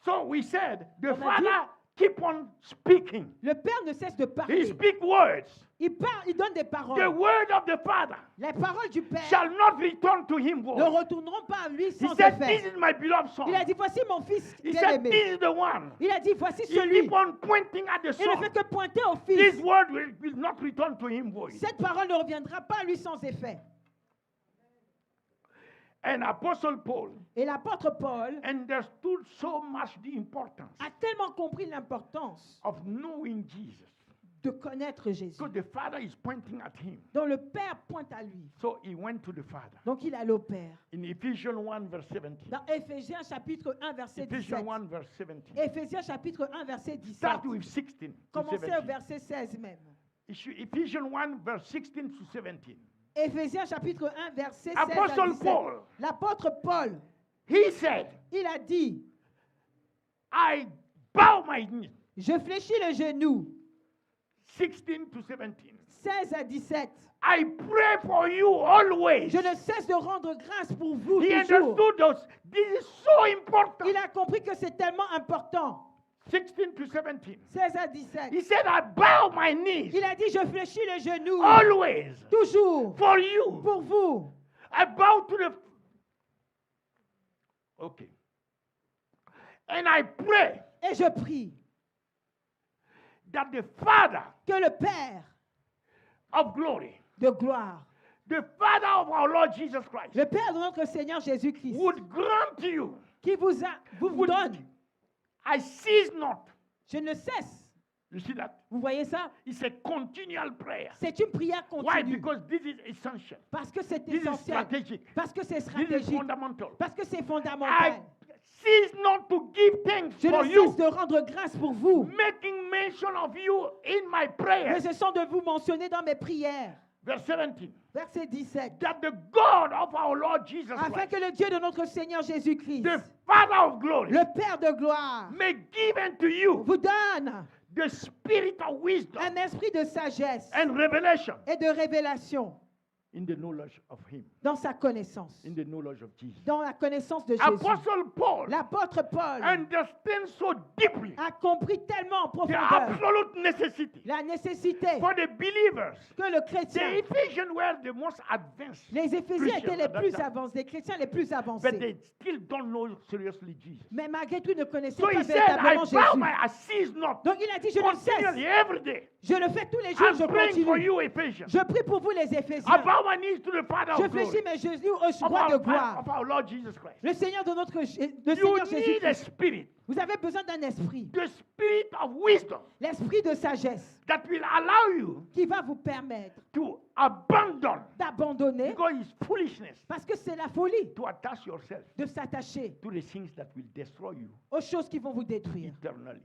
Speaker 1: so we said the
Speaker 2: On a dit-
Speaker 1: Father keep on speaking.
Speaker 2: le Père ne cesse de
Speaker 1: He
Speaker 2: parler.
Speaker 1: speak words.
Speaker 2: Il parle, il donne des
Speaker 1: The
Speaker 2: paroles.
Speaker 1: word of the Father
Speaker 2: Les paroles du Père
Speaker 1: shall not return to him
Speaker 2: ne
Speaker 1: void.
Speaker 2: retourneront pas à lui
Speaker 1: He
Speaker 2: sans
Speaker 1: said, "This
Speaker 2: effet.
Speaker 1: is my beloved son."
Speaker 2: Il a dit, voici mon fils
Speaker 1: He said, "This
Speaker 2: bien-aimé.
Speaker 1: is the one."
Speaker 2: Il a dit, voici
Speaker 1: He
Speaker 2: celui.
Speaker 1: keep on pointing at the
Speaker 2: Il ne
Speaker 1: son.
Speaker 2: fait que pointer au
Speaker 1: This
Speaker 2: fils.
Speaker 1: word will not return to him void.
Speaker 2: Cette parole ne reviendra pas à lui sans effet.
Speaker 1: And Apostle Paul
Speaker 2: Et l'apôtre Paul
Speaker 1: understood so much the importance
Speaker 2: a tellement compris l'importance
Speaker 1: of knowing Jesus.
Speaker 2: de connaître Jésus.
Speaker 1: So the Father is pointing at him.
Speaker 2: dont le Père pointe à lui.
Speaker 1: So he went to the Father.
Speaker 2: Donc il allait au Père.
Speaker 1: In Ephesians 1 verse 17.
Speaker 2: Dans Éphésiens chapitre 1 verset 17.
Speaker 1: Ephesians 1 verse 17.
Speaker 2: Éphésiens chapitre 1 verset 17.
Speaker 1: Start with 16 to
Speaker 2: Commencez au
Speaker 1: 17.
Speaker 2: verset 16 même.
Speaker 1: Ephesians 1 verse 16 to 17.
Speaker 2: Éphésiens chapitre 1 verset 16 à
Speaker 1: Apostle
Speaker 2: 17.
Speaker 1: Paul,
Speaker 2: L'apôtre Paul,
Speaker 1: he said,
Speaker 2: il a dit,
Speaker 1: I bow my knee.
Speaker 2: je fléchis le genou.
Speaker 1: 16 to 17.
Speaker 2: 16 à 17.
Speaker 1: I pray for you always.
Speaker 2: Je ne cesse de rendre grâce pour vous
Speaker 1: He
Speaker 2: toujours.
Speaker 1: understood those. This is so important.
Speaker 2: Il a compris que c'est tellement important.
Speaker 1: 16 to 17.
Speaker 2: 16 à 17.
Speaker 1: He said, I bow my knees
Speaker 2: Il a dit, je fléchis le genou.
Speaker 1: always
Speaker 2: Toujours.
Speaker 1: for you.
Speaker 2: Pour vous.
Speaker 1: I bow to the. Okay. And I pray
Speaker 2: Et je prie
Speaker 1: that the Father
Speaker 2: que le Père
Speaker 1: of glory,
Speaker 2: de gloire,
Speaker 1: the Father of our Lord Jesus Christ,
Speaker 2: le Père de notre Seigneur Jésus-Christ,
Speaker 1: would grant you,
Speaker 2: qui vous
Speaker 1: would-
Speaker 2: donne,
Speaker 1: I cease not.
Speaker 2: je ne cesse.
Speaker 1: You see that?
Speaker 2: Vous voyez ça?
Speaker 1: It's a continual prayer.
Speaker 2: C'est une prière
Speaker 1: Why?
Speaker 2: continue.
Speaker 1: Because this is essential.
Speaker 2: Parce que c'est
Speaker 1: This is
Speaker 2: essentiel.
Speaker 1: strategic.
Speaker 2: Parce que c'est
Speaker 1: This is
Speaker 2: stratégique.
Speaker 1: fundamental.
Speaker 2: Parce que c'est
Speaker 1: I
Speaker 2: fondamental.
Speaker 1: cease not to give thanks
Speaker 2: Je
Speaker 1: for
Speaker 2: ne
Speaker 1: you,
Speaker 2: cesse de rendre grâce pour vous.
Speaker 1: making mention of you in my prayer.
Speaker 2: Mais ce sont de vous mentionner dans mes prières.
Speaker 1: Verse 17.
Speaker 2: Verset 17.
Speaker 1: That the God of our Lord Jesus
Speaker 2: Afin
Speaker 1: Christ,
Speaker 2: que le Dieu de notre Seigneur Jésus-Christ,
Speaker 1: the Father of glory,
Speaker 2: le Père de gloire,
Speaker 1: may give unto you
Speaker 2: vous donne
Speaker 1: the spirit of wisdom
Speaker 2: un esprit de sagesse
Speaker 1: and revelation
Speaker 2: et de révélation
Speaker 1: in the knowledge of Him,
Speaker 2: dans sa connaissance,
Speaker 1: in the knowledge of Jesus.
Speaker 2: dans la connaissance de Jésus.
Speaker 1: Apostle Paul
Speaker 2: L'apôtre Paul
Speaker 1: understands so deeply
Speaker 2: a compris tellement en
Speaker 1: the
Speaker 2: profondeur
Speaker 1: absolute necessity
Speaker 2: la nécessité
Speaker 1: for the believers.
Speaker 2: que le
Speaker 1: The
Speaker 2: chrétien,
Speaker 1: Ephesians were the most advanced,
Speaker 2: les Éphésiens étaient les
Speaker 1: at that
Speaker 2: plus
Speaker 1: time.
Speaker 2: avancés, les chrétiens les plus
Speaker 1: but
Speaker 2: avancés.
Speaker 1: they still don't know seriously Jesus.
Speaker 2: Mais malgré tout, ils ne connaissaient
Speaker 1: So
Speaker 2: pas
Speaker 1: he said, I
Speaker 2: véritablement
Speaker 1: bow
Speaker 2: Jésus.
Speaker 1: my, I cease not,
Speaker 2: Donc il a dit, je ne
Speaker 1: continually
Speaker 2: cesse,
Speaker 1: every day.
Speaker 2: je le fais tous les jours, je
Speaker 1: I'm praying for
Speaker 2: continue.
Speaker 1: you, Ephesians.
Speaker 2: Je prie pour vous les
Speaker 1: I
Speaker 2: Éphésiens.
Speaker 1: bow my knees to the Father
Speaker 2: Je
Speaker 1: of glory,
Speaker 2: fléchis mes genoux au
Speaker 1: of
Speaker 2: roi de
Speaker 1: our,
Speaker 2: gloire.
Speaker 1: of our Lord Jesus Christ.
Speaker 2: Le Seigneur de notre le
Speaker 1: You
Speaker 2: Seigneur
Speaker 1: need a
Speaker 2: Jésus-Christ.
Speaker 1: spirit,
Speaker 2: Vous avez besoin d'un esprit,
Speaker 1: the spirit of wisdom
Speaker 2: l'esprit de sagesse,
Speaker 1: that will allow you
Speaker 2: qui va vous permettre
Speaker 1: to abandon,
Speaker 2: d'abandonner,
Speaker 1: because it's foolishness,
Speaker 2: parce que c'est la folie
Speaker 1: to attach yourself
Speaker 2: de s'attacher
Speaker 1: to the things that will destroy you
Speaker 2: aux choses qui vont vous détruire
Speaker 1: eternally.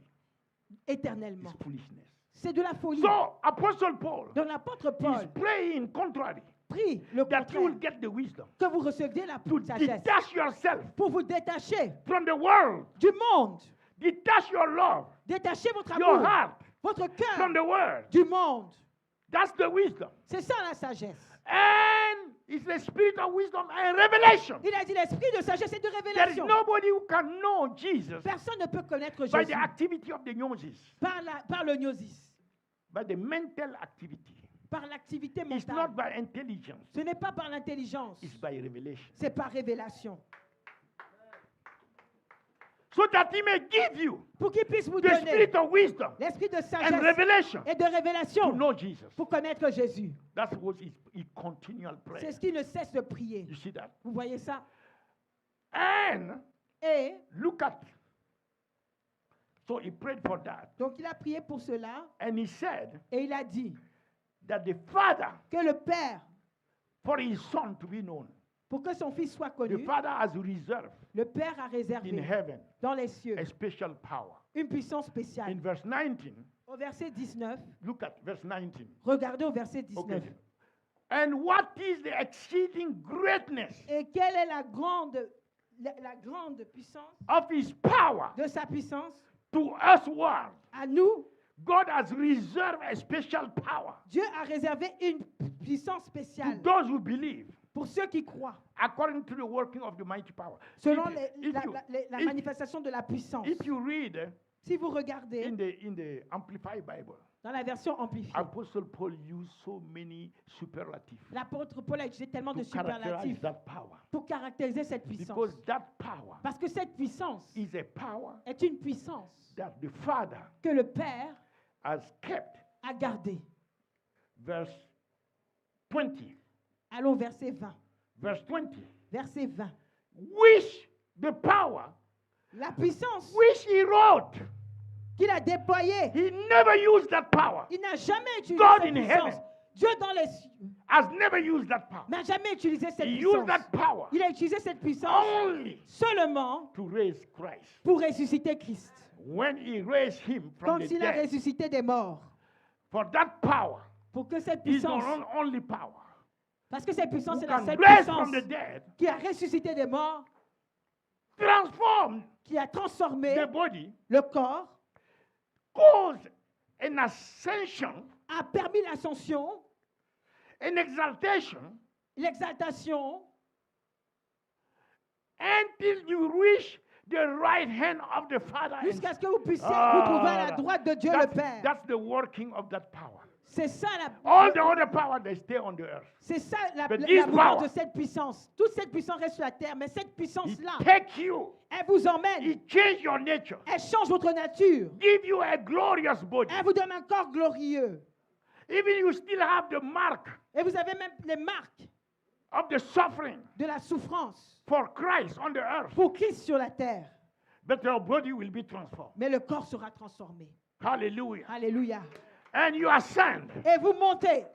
Speaker 2: éternellement.
Speaker 1: It's foolishness.
Speaker 2: C'est de la folie.
Speaker 1: So, Apostle Paul
Speaker 2: Donc l'apôtre
Speaker 1: is
Speaker 2: Paul,
Speaker 1: praying contrary
Speaker 2: prie le
Speaker 1: that you will
Speaker 2: contraire,
Speaker 1: get the wisdom
Speaker 2: que vous receviez la
Speaker 1: to
Speaker 2: sagesse
Speaker 1: detach yourself
Speaker 2: pour vous détacher
Speaker 1: from the world,
Speaker 2: du monde,
Speaker 1: detach your love,
Speaker 2: détacher votre
Speaker 1: your
Speaker 2: amour,
Speaker 1: heart
Speaker 2: votre
Speaker 1: from the
Speaker 2: cœur
Speaker 1: world.
Speaker 2: du monde.
Speaker 1: That's the wisdom.
Speaker 2: C'est ça la sagesse.
Speaker 1: And it's the spirit of wisdom and revelation.
Speaker 2: Il a dit l'esprit de sagesse et de
Speaker 1: There is
Speaker 2: révélation.
Speaker 1: nobody who can know Jesus
Speaker 2: Personne ne peut connaître
Speaker 1: by the
Speaker 2: Jésus
Speaker 1: activity of the gnosis,
Speaker 2: par le gnosis,
Speaker 1: by the mental activity.
Speaker 2: par l'activité
Speaker 1: It's
Speaker 2: mentale.
Speaker 1: not by intelligence,
Speaker 2: Ce n'est pas par l'intelligence,
Speaker 1: it's by revelation.
Speaker 2: c'est par révélation.
Speaker 1: So that he may give you
Speaker 2: Pour qu'il puisse vous
Speaker 1: the
Speaker 2: donner
Speaker 1: spirit of wisdom
Speaker 2: l'esprit de
Speaker 1: and
Speaker 2: sagesse
Speaker 1: revelation
Speaker 2: et de
Speaker 1: to
Speaker 2: révélation
Speaker 1: know Jesus.
Speaker 2: pour connaître Jésus.
Speaker 1: That's what is continual prayer.
Speaker 2: C'est ce qui ne cesse de prier.
Speaker 1: You see that?
Speaker 2: Vous voyez ça?
Speaker 1: And
Speaker 2: Et
Speaker 1: look at. So he prayed for that.
Speaker 2: donc il a prié pour cela
Speaker 1: And he said
Speaker 2: et il a dit
Speaker 1: that the Father,
Speaker 2: que le Père,
Speaker 1: for his Son to be known,
Speaker 2: pour que son Fils soit
Speaker 1: the
Speaker 2: connu,
Speaker 1: Father has reserved
Speaker 2: le Père a
Speaker 1: in
Speaker 2: réservé
Speaker 1: heaven
Speaker 2: dans les cieux
Speaker 1: a special power.
Speaker 2: une puissance spéciale.
Speaker 1: In verse 19,
Speaker 2: Au verset 19,
Speaker 1: look at verse 19.
Speaker 2: regardez au verset 19.
Speaker 1: Okay. And what is the exceeding greatness
Speaker 2: Et quelle est la grande puissance
Speaker 1: of his power
Speaker 2: de sa puissance
Speaker 1: to us world?
Speaker 2: à nous?
Speaker 1: God has reserved a special power
Speaker 2: Dieu a réservé une puissance
Speaker 1: to
Speaker 2: spéciale
Speaker 1: those who believe,
Speaker 2: pour ceux qui croient,
Speaker 1: according to the working of the mighty power.
Speaker 2: selon
Speaker 1: If you-
Speaker 2: la
Speaker 1: if-
Speaker 2: manifestation de la puissance.
Speaker 1: If you read
Speaker 2: Si vous regardez
Speaker 1: in the Amplified Bible,
Speaker 2: dans la version amplifiée,
Speaker 1: Apostle Paul used so many superlatives
Speaker 2: l'apôtre Paul a utilisé tellement de
Speaker 1: to characterize
Speaker 2: superlatifs
Speaker 1: that power.
Speaker 2: pour caractériser cette
Speaker 1: Because
Speaker 2: puissance.
Speaker 1: that power
Speaker 2: Parce que cette puissance
Speaker 1: is a power
Speaker 2: est une puissance
Speaker 1: that the Father
Speaker 2: que le Père
Speaker 1: has kept.
Speaker 2: a gardée.
Speaker 1: Verse 20.
Speaker 2: Allons verset 20.
Speaker 1: Verse 20.
Speaker 2: Verset 20.
Speaker 1: Which the power
Speaker 2: La puissance
Speaker 1: which he wrote.
Speaker 2: qu'il a déployée,
Speaker 1: He never used that power.
Speaker 2: il n'a jamais utilisé
Speaker 1: God
Speaker 2: cette
Speaker 1: in
Speaker 2: puissance.
Speaker 1: heaven.
Speaker 2: Dieu dans les cieux
Speaker 1: Has never used that power.
Speaker 2: n'a jamais utilisé cette
Speaker 1: He
Speaker 2: puissance.
Speaker 1: used that power
Speaker 2: Il a utilisé cette puissance
Speaker 1: only
Speaker 2: seulement
Speaker 1: to raise Christ.
Speaker 2: pour ressusciter Christ.
Speaker 1: When he raised him from
Speaker 2: Quand
Speaker 1: the
Speaker 2: il a
Speaker 1: dead.
Speaker 2: ressuscité des morts.
Speaker 1: For that power
Speaker 2: Pour que cette
Speaker 1: is the
Speaker 2: puissance,
Speaker 1: only power
Speaker 2: parce que cette puissance
Speaker 1: who
Speaker 2: est la
Speaker 1: can
Speaker 2: seule
Speaker 1: raise
Speaker 2: puissance
Speaker 1: from the dead,
Speaker 2: qui a ressuscité des morts,
Speaker 1: transform
Speaker 2: qui a transformé
Speaker 1: the body,
Speaker 2: le corps,
Speaker 1: cause an ascension,
Speaker 2: a permis l'ascension,
Speaker 1: an exaltation,
Speaker 2: l'exaltation,
Speaker 1: until you reach the right hand of the Father. and-
Speaker 2: jusqu'à ce que vous puissiez
Speaker 1: Ah,
Speaker 2: vous trouver à la droite de Dieu le Père.
Speaker 1: that's the working of that power.
Speaker 2: C'est ça
Speaker 1: All the other power, they stay on the earth.
Speaker 2: c'est ça la
Speaker 1: But this
Speaker 2: mouvement
Speaker 1: power-
Speaker 2: de cette puissance. Toute cette puissance reste sur la terre, mais cette
Speaker 1: He
Speaker 2: puissance-là,
Speaker 1: take you,
Speaker 2: elle vous emmène,
Speaker 1: he change your nature,
Speaker 2: elle change votre nature,
Speaker 1: give you a glorious body.
Speaker 2: elle vous donne un corps glorieux.
Speaker 1: Even you still have the mark
Speaker 2: Et vous avez même les marques
Speaker 1: of the suffering
Speaker 2: de la souffrance
Speaker 1: for Christ on the earth.
Speaker 2: pour Christ sur la terre.
Speaker 1: But your body will be transformed.
Speaker 2: Mais le corps sera transformé.
Speaker 1: Hallelujah.
Speaker 2: Alléluia.
Speaker 1: And you ascend.
Speaker 2: Et vous montez.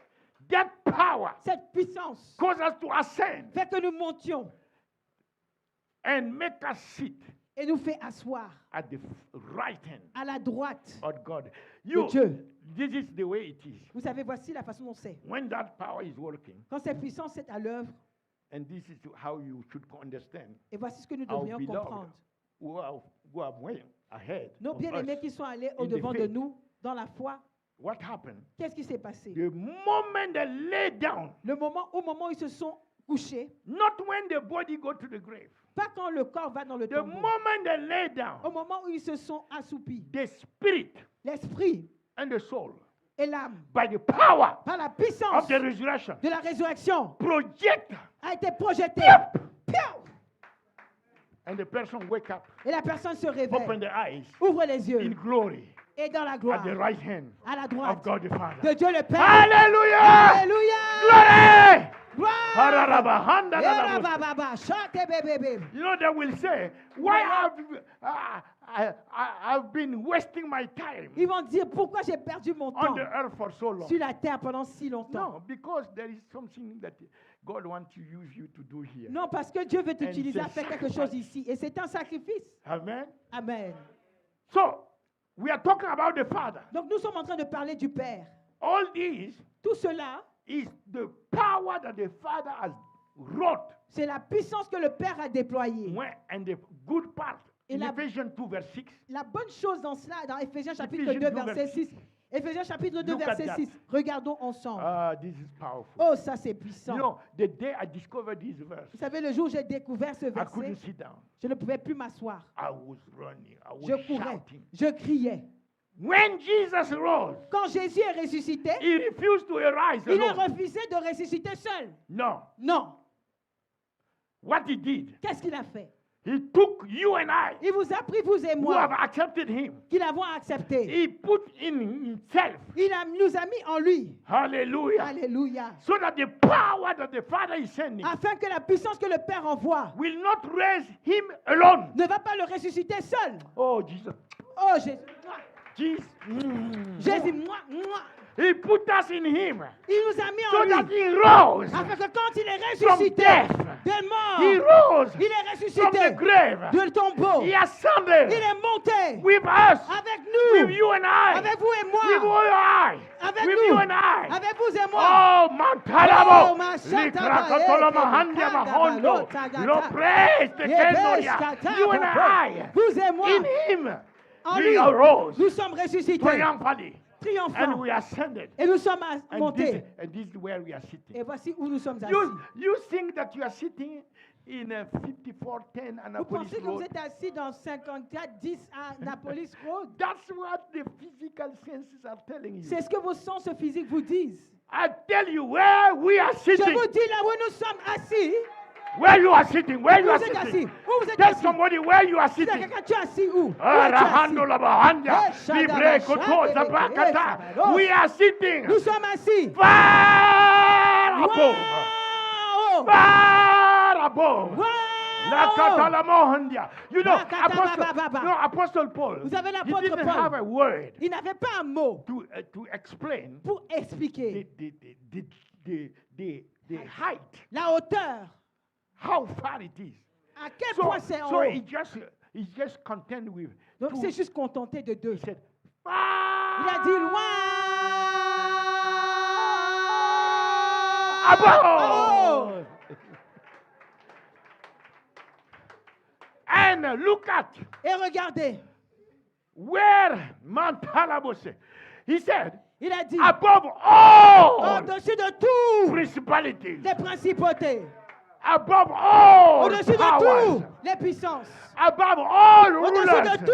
Speaker 1: That power
Speaker 2: Cette puissance
Speaker 1: causes us to ascend
Speaker 2: fait que nous montions
Speaker 1: and make us sit
Speaker 2: et nous fait asseoir
Speaker 1: at the right hand
Speaker 2: à la droite.
Speaker 1: of God.
Speaker 2: De
Speaker 1: You,
Speaker 2: Dieu.
Speaker 1: this is the way it is.
Speaker 2: Vous savez, voici la façon dont c'est.
Speaker 1: When that power is working,
Speaker 2: Quand cette puissance est à l'œuvre,
Speaker 1: and this is how you should understand,
Speaker 2: et voici ce que nous
Speaker 1: our
Speaker 2: devrions
Speaker 1: beloved
Speaker 2: comprendre.
Speaker 1: who are way ahead
Speaker 2: Nos
Speaker 1: of
Speaker 2: bien-aimés
Speaker 1: us.
Speaker 2: qui sont allés
Speaker 1: in the
Speaker 2: au-devant de
Speaker 1: faith.
Speaker 2: nous dans la foi,
Speaker 1: What happened?
Speaker 2: qu'est-ce qui s'est passé?
Speaker 1: The moment they lay down,
Speaker 2: Au moment où ils se sont couchés,
Speaker 1: not when the body go to the grave,
Speaker 2: pas quand le corps va dans le
Speaker 1: the
Speaker 2: tombeau,
Speaker 1: moment they lay
Speaker 2: au
Speaker 1: down,
Speaker 2: moment où ils se sont assoupis,
Speaker 1: the spirit
Speaker 2: l'esprit
Speaker 1: and the soul,
Speaker 2: et l'âme,
Speaker 1: by the power
Speaker 2: par la
Speaker 1: of
Speaker 2: puissance
Speaker 1: the resurrection,
Speaker 2: de la résurrection,
Speaker 1: project,
Speaker 2: a été projeté. Piou!
Speaker 1: and the person wake up,
Speaker 2: Et la personne se
Speaker 1: open
Speaker 2: réveille,
Speaker 1: the eyes
Speaker 2: ouvre les
Speaker 1: in
Speaker 2: yeux
Speaker 1: glory
Speaker 2: et dans la
Speaker 1: at
Speaker 2: gloire,
Speaker 1: the right hand
Speaker 2: à la
Speaker 1: of
Speaker 2: droite
Speaker 1: God the Father.
Speaker 2: de Dieu le Père.
Speaker 1: Hallelujah!
Speaker 2: Alléluia!
Speaker 1: Glory!
Speaker 2: Gloire!
Speaker 1: Hararaba, handalaba.
Speaker 2: Erabababa, chante bébé.
Speaker 1: You know, they will say, why I've been wasting my time
Speaker 2: Ils vont dire pourquoi j'ai perdu mon
Speaker 1: on
Speaker 2: temps
Speaker 1: the earth for so long.
Speaker 2: sur la terre pendant si longtemps.
Speaker 1: No, because there is something that God wants to use you to do here.
Speaker 2: Non, parce que Dieu veut t'utiliser
Speaker 1: c'est
Speaker 2: à faire quelque
Speaker 1: sacrifice.
Speaker 2: chose ici. Et c'est un sacrifice.
Speaker 1: Amen.
Speaker 2: Amen.
Speaker 1: So, we are talking about the Father.
Speaker 2: Donc nous sommes en train de parler du Père.
Speaker 1: All these
Speaker 2: Tout cela
Speaker 1: is the power that the Father has wrought.
Speaker 2: C'est la puissance que le Père a déployée.
Speaker 1: And the good part,
Speaker 2: Et
Speaker 1: in
Speaker 2: la-
Speaker 1: Ephesians 2, verse 6,
Speaker 2: La bonne chose dans cela, dans Éphésiens chapitre
Speaker 1: Ephésiens
Speaker 2: 2,
Speaker 1: 2,
Speaker 2: verset
Speaker 1: verset
Speaker 2: 6. Éphésiens chapitre 2,
Speaker 1: Look at
Speaker 2: verset
Speaker 1: that.
Speaker 2: 6. Regardons ensemble.
Speaker 1: this is powerful.
Speaker 2: Oh, ça c'est puissant.
Speaker 1: You know, the day I discovered this verse,
Speaker 2: Vous savez, le jour où j'ai découvert ce
Speaker 1: I
Speaker 2: verset,
Speaker 1: couldn't sit down.
Speaker 2: je ne pouvais plus m'asseoir.
Speaker 1: I was running. I was
Speaker 2: Je courais,
Speaker 1: shouting.
Speaker 2: je criais.
Speaker 1: When Jesus rose,
Speaker 2: Quand Jésus est ressuscité,
Speaker 1: he refused to arise
Speaker 2: il a
Speaker 1: alone.
Speaker 2: refusé de ressusciter seul.
Speaker 1: No.
Speaker 2: Non.
Speaker 1: What he did,
Speaker 2: Qu'est-ce qu'il a fait?
Speaker 1: he took you and I,
Speaker 2: Il vous a pris, vous et
Speaker 1: who have
Speaker 2: moi,
Speaker 1: accepted him.
Speaker 2: qui l'avons accepté.
Speaker 1: He put in himself.
Speaker 2: Nous a mis en lui.
Speaker 1: Hallelujah.
Speaker 2: Alléluia.
Speaker 1: So that the power that the Father is sending
Speaker 2: Afin que la puissance que le Père envoie
Speaker 1: will not raise him alone.
Speaker 2: ne va pas le ressusciter seul.
Speaker 1: Oh, Jesus.
Speaker 2: Oh, Jésus.
Speaker 1: Jesus.
Speaker 2: Jésus, moi.
Speaker 1: He put us in him
Speaker 2: Il nous a mis
Speaker 1: so
Speaker 2: en
Speaker 1: that
Speaker 2: lui.
Speaker 1: he rose
Speaker 2: Afin que quand il est
Speaker 1: from
Speaker 2: ressuscité
Speaker 1: death.
Speaker 2: de mort,
Speaker 1: He rose
Speaker 2: il est
Speaker 1: from
Speaker 2: ressuscité
Speaker 1: the grave.
Speaker 2: de tombeau.
Speaker 1: He
Speaker 2: Il
Speaker 1: ascended
Speaker 2: est monté
Speaker 1: with us,
Speaker 2: avec
Speaker 1: with
Speaker 2: nous,
Speaker 1: you and I,
Speaker 2: avec vous et
Speaker 1: with
Speaker 2: moi,
Speaker 1: you and I,
Speaker 2: avec
Speaker 1: with
Speaker 2: nous,
Speaker 1: you and I.
Speaker 2: avec vous et moi.
Speaker 1: Oh, Mantalabo.
Speaker 2: Oh, Mashata
Speaker 1: Likrakotolo
Speaker 2: Bae,
Speaker 1: Mahandia
Speaker 2: Kanda
Speaker 1: Mahondo.
Speaker 2: Balota
Speaker 1: Lo
Speaker 2: Gata.
Speaker 1: praise the Kendoria.
Speaker 2: Kata
Speaker 1: You and
Speaker 2: Baba.
Speaker 1: I,
Speaker 2: Vous et moi,
Speaker 1: in him,
Speaker 2: en
Speaker 1: we
Speaker 2: lui,
Speaker 1: arose
Speaker 2: nous sommes ressuscités,
Speaker 1: triumphantly. And
Speaker 2: triomphants,
Speaker 1: we ascended.
Speaker 2: et nous sommes
Speaker 1: And
Speaker 2: montés.
Speaker 1: this is where we are sitting.
Speaker 2: Et voici où nous sommes assis.
Speaker 1: You think that you are sitting in a 5410
Speaker 2: Vous
Speaker 1: Annapolis
Speaker 2: pensez que vous
Speaker 1: Road?
Speaker 2: êtes assis dans 54-10 à Annapolis Road?
Speaker 1: That's what the physical senses are telling you.
Speaker 2: C'est ce que vos sens physiques vous disent.
Speaker 1: I tell you where we are
Speaker 2: Je
Speaker 1: sitting.
Speaker 2: vous dis là où nous sommes assis.
Speaker 1: Where you are sitting. Where you
Speaker 2: Où
Speaker 1: are
Speaker 2: vous êtes assis?
Speaker 1: sitting.
Speaker 2: Où vous êtes
Speaker 1: Tell
Speaker 2: assis?
Speaker 1: somebody where you are
Speaker 2: Si
Speaker 1: sitting.
Speaker 2: quelqu'un, tu es assis où? Où
Speaker 1: Arahando
Speaker 2: es-tu assis?
Speaker 1: Labahanda,
Speaker 2: Eh, Shadaba,
Speaker 1: Libre Koto,
Speaker 2: Shadebe,
Speaker 1: Zabrakata.
Speaker 2: Shadaba.
Speaker 1: We are sitting
Speaker 2: Nous sommes assis.
Speaker 1: far above.
Speaker 2: Wow!
Speaker 1: Far above.
Speaker 2: Wow!
Speaker 1: La Catalamohandia. You know,
Speaker 2: Bakatabababa.
Speaker 1: Apostle Paul,
Speaker 2: Vous avez
Speaker 1: he
Speaker 2: l'apôtre
Speaker 1: didn't
Speaker 2: Paul.
Speaker 1: have a word
Speaker 2: Il n'avait pas un mot
Speaker 1: to explain
Speaker 2: pour expliquer
Speaker 1: the height,
Speaker 2: la hauteur,
Speaker 1: how far it is.
Speaker 2: à quel point c'est en haut.
Speaker 1: He just content with
Speaker 2: Donc
Speaker 1: two.
Speaker 2: c'est juste contenté de deux.
Speaker 1: He said,
Speaker 2: Il a dit loin.
Speaker 1: above. And look at
Speaker 2: Et regardez,
Speaker 1: where Mantalabose. He said,
Speaker 2: il a dit
Speaker 1: above all
Speaker 2: au-dessus de tout
Speaker 1: principalities,
Speaker 2: les principautés,
Speaker 1: above all
Speaker 2: au-dessus de
Speaker 1: powers,
Speaker 2: tout les puissances,
Speaker 1: above all
Speaker 2: au-dessus
Speaker 1: rulers,
Speaker 2: de tout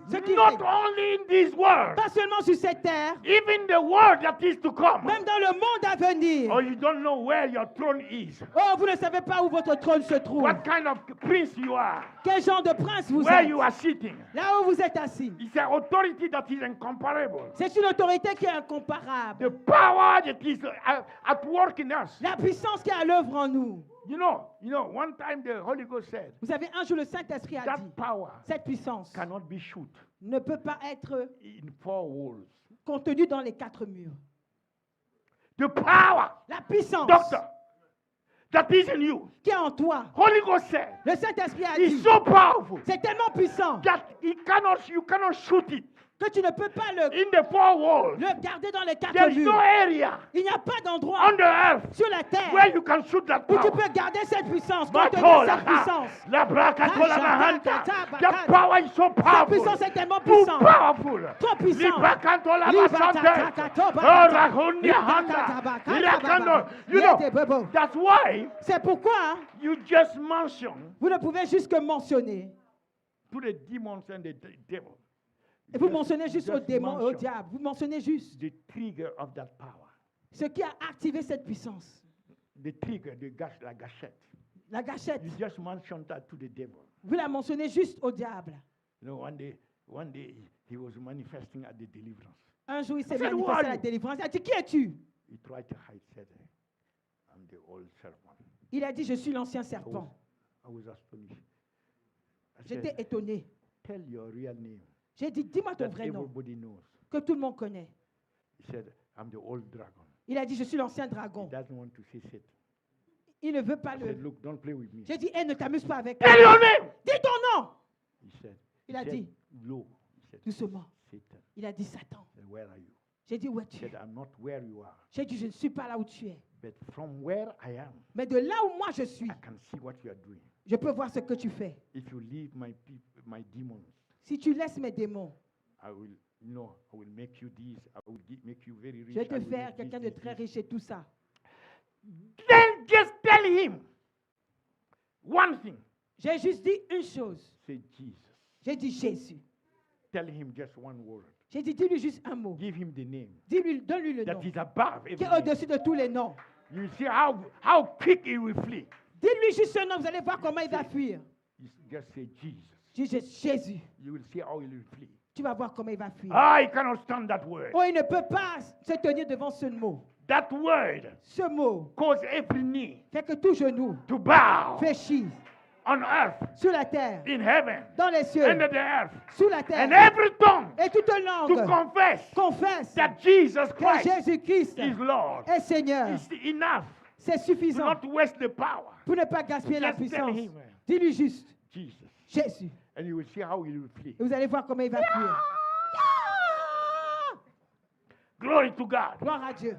Speaker 2: ceux qui
Speaker 1: not
Speaker 2: règnent.
Speaker 1: only in this world,
Speaker 2: Pas seulement sur cette terre,
Speaker 1: even the world that is to come.
Speaker 2: même dans le monde à venir.
Speaker 1: Oh, you don't know where your throne is.
Speaker 2: Oh, vous ne savez pas où votre trône se trouve.
Speaker 1: What kind of prince you are.
Speaker 2: Quel genre de prince vous
Speaker 1: Where
Speaker 2: êtes.
Speaker 1: you are sitting.
Speaker 2: Là où vous êtes assis.
Speaker 1: It's an authority that is incomparable.
Speaker 2: C'est une autorité qui est incomparable.
Speaker 1: The power that is at work in us.
Speaker 2: La puissance qui est à l'œuvre en nous.
Speaker 1: You know, one time the Holy Ghost said,
Speaker 2: Vous savez, un jour le Saint-Esprit a
Speaker 1: that
Speaker 2: dit,
Speaker 1: power
Speaker 2: cette puissance
Speaker 1: cannot be shoot
Speaker 2: ne peut pas être
Speaker 1: in four walls.
Speaker 2: contenue dans les quatre murs.
Speaker 1: The power,
Speaker 2: La puissance
Speaker 1: doctor, that is in you.
Speaker 2: qui est en toi.
Speaker 1: Holy Ghost said,
Speaker 2: Le Saint-Esprit a
Speaker 1: is
Speaker 2: dit,
Speaker 1: so powerful
Speaker 2: c'est tellement puissant
Speaker 1: that you cannot shoot it
Speaker 2: que tu ne peux pas
Speaker 1: in the four walls.
Speaker 2: le garder dans les quatre
Speaker 1: There's no
Speaker 2: murs.
Speaker 1: area
Speaker 2: Il n'y a pas d'endroit
Speaker 1: on the earth
Speaker 2: sur la terre
Speaker 1: where you can shoot that
Speaker 2: où tu
Speaker 1: power.
Speaker 2: peux garder cette puissance, contenir
Speaker 1: Matola,
Speaker 2: cette puissance.
Speaker 1: la brakatola mahanta. That power is so
Speaker 2: Sa
Speaker 1: powerful.
Speaker 2: puissance est tellement
Speaker 1: Too
Speaker 2: puissante.
Speaker 1: powerful.
Speaker 2: Trop puissante.
Speaker 1: Librakatola
Speaker 2: Libata,
Speaker 1: basante.
Speaker 2: takato,
Speaker 1: Oh,
Speaker 2: bakata.
Speaker 1: rahunia
Speaker 2: Libata,
Speaker 1: handa.
Speaker 2: tabakata,
Speaker 1: Irakando.
Speaker 2: baba.
Speaker 1: You
Speaker 2: Yete,
Speaker 1: know,
Speaker 2: bobo.
Speaker 1: that's why
Speaker 2: C'est pourquoi
Speaker 1: you just mention
Speaker 2: vous ne pouvez juste que mentionner.
Speaker 1: to the demons and the devil.
Speaker 2: Et vous mentionnez juste au
Speaker 1: Just
Speaker 2: démon et au
Speaker 1: mention
Speaker 2: diable. Vous mentionnez juste
Speaker 1: the trigger of that power.
Speaker 2: ce qui a activé cette puissance.
Speaker 1: The trigger, la gâchette.
Speaker 2: La gâchette.
Speaker 1: You just mention that to the devil.
Speaker 2: Vous la mentionnez juste au diable.
Speaker 1: You know, one day he was manifesting at the deliverance.
Speaker 2: Un jour, il s'est
Speaker 1: I said, "Who
Speaker 2: manifesté
Speaker 1: are
Speaker 2: à la
Speaker 1: you?"
Speaker 2: délivrance. Il a dit, qui es-tu?
Speaker 1: He tried to hide, said, I'm the old serpent.
Speaker 2: Il a dit, je suis l'ancien
Speaker 1: I was,
Speaker 2: serpent.
Speaker 1: I was astonished. I
Speaker 2: J'étais
Speaker 1: said,
Speaker 2: étonné.
Speaker 1: tell your real name
Speaker 2: J'ai dit, dis-moi ton
Speaker 1: that
Speaker 2: vrai nom,
Speaker 1: everybody knows.
Speaker 2: que tout le monde connaît.
Speaker 1: He said, I'm the old dragon.
Speaker 2: Il a dit, je suis l'ancien
Speaker 1: He
Speaker 2: dragon.
Speaker 1: doesn't want to see Satan.
Speaker 2: Il ne veut pas
Speaker 1: I said,
Speaker 2: le...
Speaker 1: look, don't play with me.
Speaker 2: J'ai dit, ne t'amuse pas avec
Speaker 1: Tell
Speaker 2: moi.
Speaker 1: your name!
Speaker 2: Dis ton nom.
Speaker 1: He said,
Speaker 2: Il a
Speaker 1: he said,
Speaker 2: dit,
Speaker 1: low. He said,
Speaker 2: doucement.
Speaker 1: Satan.
Speaker 2: Il a dit, Satan.
Speaker 1: I said, where are you?
Speaker 2: J'ai dit, où
Speaker 1: He
Speaker 2: es-tu?
Speaker 1: said, I'm not where you are.
Speaker 2: J'ai dit, je ne suis pas là où tu es.
Speaker 1: But from where I am,
Speaker 2: Mais de là où moi je suis,
Speaker 1: I can see what you are doing.
Speaker 2: je peux voir ce que tu fais.
Speaker 1: If you leave my demons,
Speaker 2: Si tu laisses mes démons,
Speaker 1: I will, I will make you this. I will make you very rich.
Speaker 2: je vais te
Speaker 1: I will
Speaker 2: faire
Speaker 1: make
Speaker 2: quelqu'un
Speaker 1: this,
Speaker 2: de
Speaker 1: this,
Speaker 2: très
Speaker 1: this.
Speaker 2: riche et tout ça.
Speaker 1: Then just tell him one thing.
Speaker 2: J'ai juste dit une chose.
Speaker 1: Say Jesus.
Speaker 2: J'ai dit Jésus.
Speaker 1: Tell him just one word.
Speaker 2: J'ai dit, dis-lui juste un mot.
Speaker 1: Give him the name
Speaker 2: Dis-lui, donne-lui le nom.
Speaker 1: that is above
Speaker 2: Qui
Speaker 1: every
Speaker 2: est
Speaker 1: name.
Speaker 2: au-dessus de tous les noms.
Speaker 1: You see how quick he will flee.
Speaker 2: Dis-lui juste ce nom, vous allez voir comment il va fuir.
Speaker 1: Just say Jesus.
Speaker 2: Dis Jésus.
Speaker 1: You will see how he will flee.
Speaker 2: Tu vas voir comment il va fuir.
Speaker 1: I cannot stand that word.
Speaker 2: Oh, il ne peut pas se tenir devant ce mot.
Speaker 1: That word
Speaker 2: Ce mot
Speaker 1: cause every knee
Speaker 2: fait que tout genou
Speaker 1: to bow
Speaker 2: fléchit
Speaker 1: on earth,
Speaker 2: sur la terre,
Speaker 1: in heaven,
Speaker 2: dans les cieux,
Speaker 1: under the earth,
Speaker 2: sous la terre,
Speaker 1: and every tongue
Speaker 2: et toute
Speaker 1: to
Speaker 2: langue
Speaker 1: confess
Speaker 2: confesse
Speaker 1: that Jesus
Speaker 2: que
Speaker 1: Christ
Speaker 2: Jésus-Christ
Speaker 1: is Lord.
Speaker 2: est Seigneur.
Speaker 1: It's enough
Speaker 2: C'est
Speaker 1: to
Speaker 2: suffisant
Speaker 1: not waste the power.
Speaker 2: pour ne pas gaspiller la
Speaker 1: Just tell
Speaker 2: puissance.
Speaker 1: him,
Speaker 2: Dis-lui juste
Speaker 1: Jesus.
Speaker 2: Jésus.
Speaker 1: And you will see how he will flee.
Speaker 2: Et vous allez voir comment il va fuir.
Speaker 1: Glory to God.
Speaker 2: Gloire à Dieu.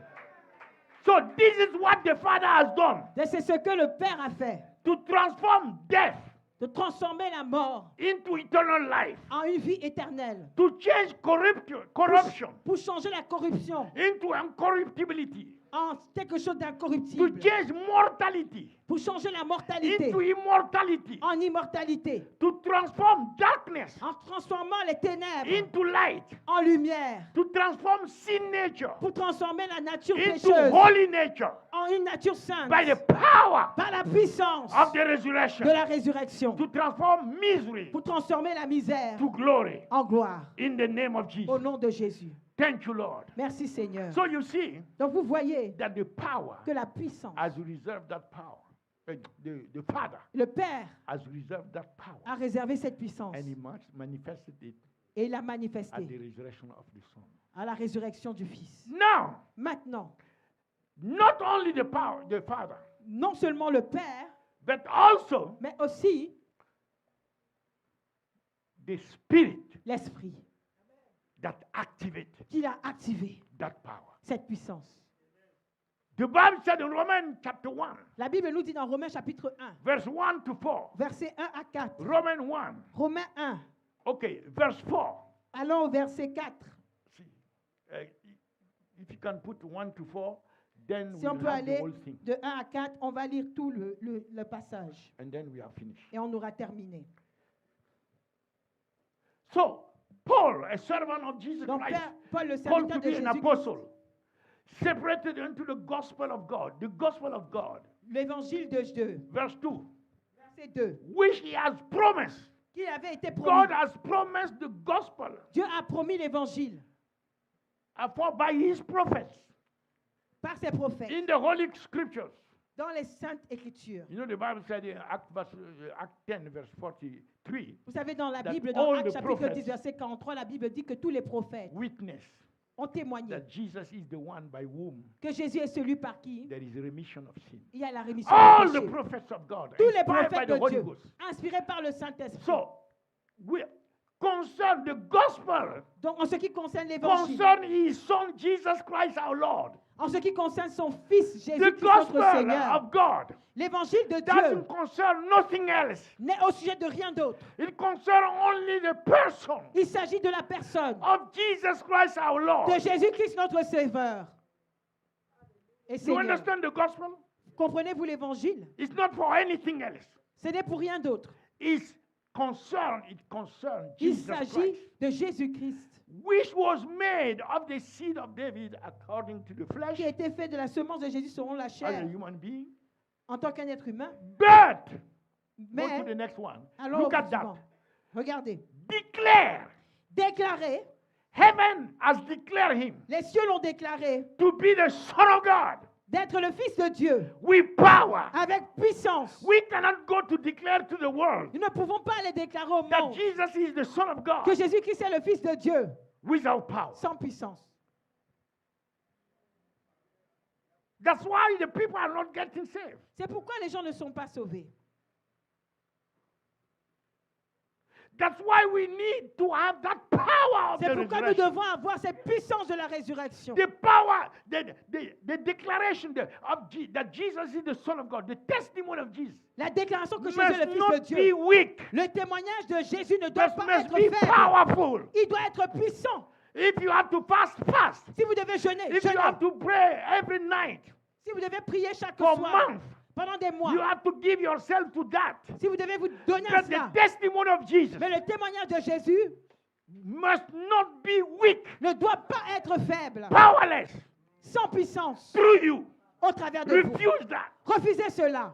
Speaker 1: So this is what the Father has done
Speaker 2: Et c'est ce que le Père a fait.
Speaker 1: to transform death
Speaker 2: De transformer la mort
Speaker 1: into eternal life,
Speaker 2: en une vie éternelle.
Speaker 1: to change corruption
Speaker 2: Pour changer la corruption
Speaker 1: into incorruptibility,
Speaker 2: en quelque chose
Speaker 1: to
Speaker 2: d'incorruptible.
Speaker 1: change mortality
Speaker 2: Pour changer la mortalité
Speaker 1: into immortality,
Speaker 2: en immortalité.
Speaker 1: to transform darkness
Speaker 2: En transformant les ténèbres
Speaker 1: into light,
Speaker 2: en lumière.
Speaker 1: to transform sin nature
Speaker 2: Pour transformer la nature
Speaker 1: into
Speaker 2: pécheuse
Speaker 1: holy nature
Speaker 2: en une nature sainte.
Speaker 1: by the power
Speaker 2: Par la puissance
Speaker 1: of the
Speaker 2: de
Speaker 1: resurrection,
Speaker 2: la résurrection.
Speaker 1: to transform misery
Speaker 2: Pour transformer la misère
Speaker 1: to glory
Speaker 2: en gloire.
Speaker 1: in the name of
Speaker 2: Au
Speaker 1: Jesus.
Speaker 2: nom de Jésus.
Speaker 1: Thank you, Lord.
Speaker 2: Merci Seigneur.
Speaker 1: So you see
Speaker 2: Donc vous voyez
Speaker 1: that the power
Speaker 2: que la puissance,
Speaker 1: has reserved that power. The Father
Speaker 2: le Père
Speaker 1: has reserved that power,
Speaker 2: a réservé cette puissance
Speaker 1: and He manifested it
Speaker 2: et l'a
Speaker 1: at the
Speaker 2: manifestée
Speaker 1: resurrection of the Son.
Speaker 2: à la résurrection du Fils.
Speaker 1: Now,
Speaker 2: Maintenant,
Speaker 1: not only the power, the Father,
Speaker 2: non seulement le Père,
Speaker 1: but also
Speaker 2: mais aussi
Speaker 1: the Spirit
Speaker 2: l'Esprit
Speaker 1: that activates
Speaker 2: qui a activé
Speaker 1: that power.
Speaker 2: cette puissance.
Speaker 1: The Bible said in Romans chapter 1,
Speaker 2: La Bible nous dit dans Romains chapitre 1,
Speaker 1: verse 1 to 4.
Speaker 2: versets 1 à 4.
Speaker 1: Romans 1.
Speaker 2: Romains 1,
Speaker 1: Okay, verse 4.
Speaker 2: allons au verset 4.
Speaker 1: See, if you can put 1 to 4, then
Speaker 2: Si on
Speaker 1: we'll
Speaker 2: peut
Speaker 1: have the
Speaker 2: aller
Speaker 1: whole thing.
Speaker 2: de 1 à 4, on va lire tout le passage
Speaker 1: And then we are finished.
Speaker 2: et on aura terminé.
Speaker 1: So, Paul, a servant of Jesus
Speaker 2: Donc,
Speaker 1: Christ,
Speaker 2: Père, Paul, le
Speaker 1: called
Speaker 2: serviteur
Speaker 1: to
Speaker 2: de
Speaker 1: be an
Speaker 2: Jésus,
Speaker 1: apostle, separated into the gospel of God,
Speaker 2: l'évangile de Dieu,
Speaker 1: verse 2,
Speaker 2: verset 2,
Speaker 1: which he has promised.
Speaker 2: qui avait été
Speaker 1: God
Speaker 2: promis.
Speaker 1: has promised the gospel
Speaker 2: Dieu a promis l'évangile
Speaker 1: by his prophets
Speaker 2: par ses prophètes
Speaker 1: in the Holy Scriptures.
Speaker 2: dans les saintes écritures.
Speaker 1: You know, the Bible said in Act 10, verse 43,
Speaker 2: Vous savez, dans la
Speaker 1: That
Speaker 2: Bible, dans
Speaker 1: all
Speaker 2: Actes
Speaker 1: the
Speaker 2: chapitre
Speaker 1: prophets
Speaker 2: 10, verset 43, la Bible dit que tous les prophètes
Speaker 1: witness
Speaker 2: ont témoigné
Speaker 1: that Jesus is the one by whom
Speaker 2: que Jésus est celui par qui
Speaker 1: there is a remission of sin.
Speaker 2: il y a la rémission
Speaker 1: All
Speaker 2: des
Speaker 1: the
Speaker 2: péchés.
Speaker 1: prophets of God,
Speaker 2: Tous les
Speaker 1: inspired by
Speaker 2: prophètes
Speaker 1: the
Speaker 2: de
Speaker 1: Holy
Speaker 2: Dieu,
Speaker 1: Ghost.
Speaker 2: inspirés par le Saint-Esprit.
Speaker 1: So, we concern the gospel,
Speaker 2: Donc, en ce qui concerne l'évangile,
Speaker 1: concern his son Jesus Christ our Lord.
Speaker 2: en ce qui concerne son Fils
Speaker 1: The
Speaker 2: Jésus-Christ
Speaker 1: gospel
Speaker 2: notre Seigneur,
Speaker 1: of God
Speaker 2: l'évangile de Dieu
Speaker 1: doesn't concern nothing else.
Speaker 2: n'est au sujet de rien d'autre.
Speaker 1: It concerns only the person
Speaker 2: Il s'agit de la personne
Speaker 1: of Jesus Christ our Lord.
Speaker 2: de Jésus-Christ notre Sauveur. Et
Speaker 1: You
Speaker 2: Seigneur,
Speaker 1: understand the gospel?
Speaker 2: comprenez-vous l'évangile?
Speaker 1: It's not for anything else.
Speaker 2: Ce n'est pour rien d'autre.
Speaker 1: It concerns
Speaker 2: Il
Speaker 1: Jesus
Speaker 2: s'agit
Speaker 1: Christ,
Speaker 2: de Jésus-Christ
Speaker 1: which was made of the seed of David according to the flesh,
Speaker 2: qui a été fait de la semence de Jésus selon la
Speaker 1: as a
Speaker 2: chair
Speaker 1: human being.
Speaker 2: en tant qu'un être humain.
Speaker 1: But, go to
Speaker 2: Mais,
Speaker 1: the next one.
Speaker 2: allons au
Speaker 1: Look at
Speaker 2: plus
Speaker 1: that.
Speaker 2: souvent. Regardez.
Speaker 1: Declare.
Speaker 2: Déclaré,
Speaker 1: Heaven has declared him
Speaker 2: les cieux l'ont déclaré
Speaker 1: to be the Son of God
Speaker 2: d'être le Fils de Dieu
Speaker 1: with power.
Speaker 2: avec puissance.
Speaker 1: We cannot go to declare to the world
Speaker 2: Nous ne pouvons pas les déclarer au
Speaker 1: that
Speaker 2: monde
Speaker 1: Jesus is the Son of God
Speaker 2: que Jésus-Christ est le Fils de Dieu
Speaker 1: without power.
Speaker 2: sans puissance.
Speaker 1: That's why the people are not getting saved.
Speaker 2: C'est pourquoi les gens ne sont pas sauvés.
Speaker 1: That's why we need to have that power of
Speaker 2: C'est
Speaker 1: the
Speaker 2: pourquoi nous
Speaker 1: resurrection.
Speaker 2: devons avoir cette puissance de la résurrection.
Speaker 1: The power, the declaration that Jesus is the Son of God, the testimony of Jesus
Speaker 2: La déclaration que Jésus
Speaker 1: must
Speaker 2: est le Fils de
Speaker 1: not be
Speaker 2: Dieu.
Speaker 1: weak,
Speaker 2: Le témoignage de Jésus ne doit
Speaker 1: but
Speaker 2: pas
Speaker 1: must
Speaker 2: être
Speaker 1: be
Speaker 2: faible.
Speaker 1: powerful.
Speaker 2: Il doit être puissant.
Speaker 1: If you have to fast, fast.
Speaker 2: Si vous devez jeûner,
Speaker 1: If you
Speaker 2: jeûnez.
Speaker 1: have to pray every night
Speaker 2: Si vous devez prier chaque
Speaker 1: for
Speaker 2: soir,
Speaker 1: months,
Speaker 2: pendant des mois,
Speaker 1: you have to give yourself to that.
Speaker 2: si vous devez vous donner à
Speaker 1: But the
Speaker 2: cela.
Speaker 1: testimony of Jesus
Speaker 2: Mais le témoignage de Jésus
Speaker 1: must not be weak,
Speaker 2: ne doit pas être faible,
Speaker 1: powerless
Speaker 2: sans puissance,
Speaker 1: through you.
Speaker 2: au travers de vous.
Speaker 1: Refuse that.
Speaker 2: Refusez cela.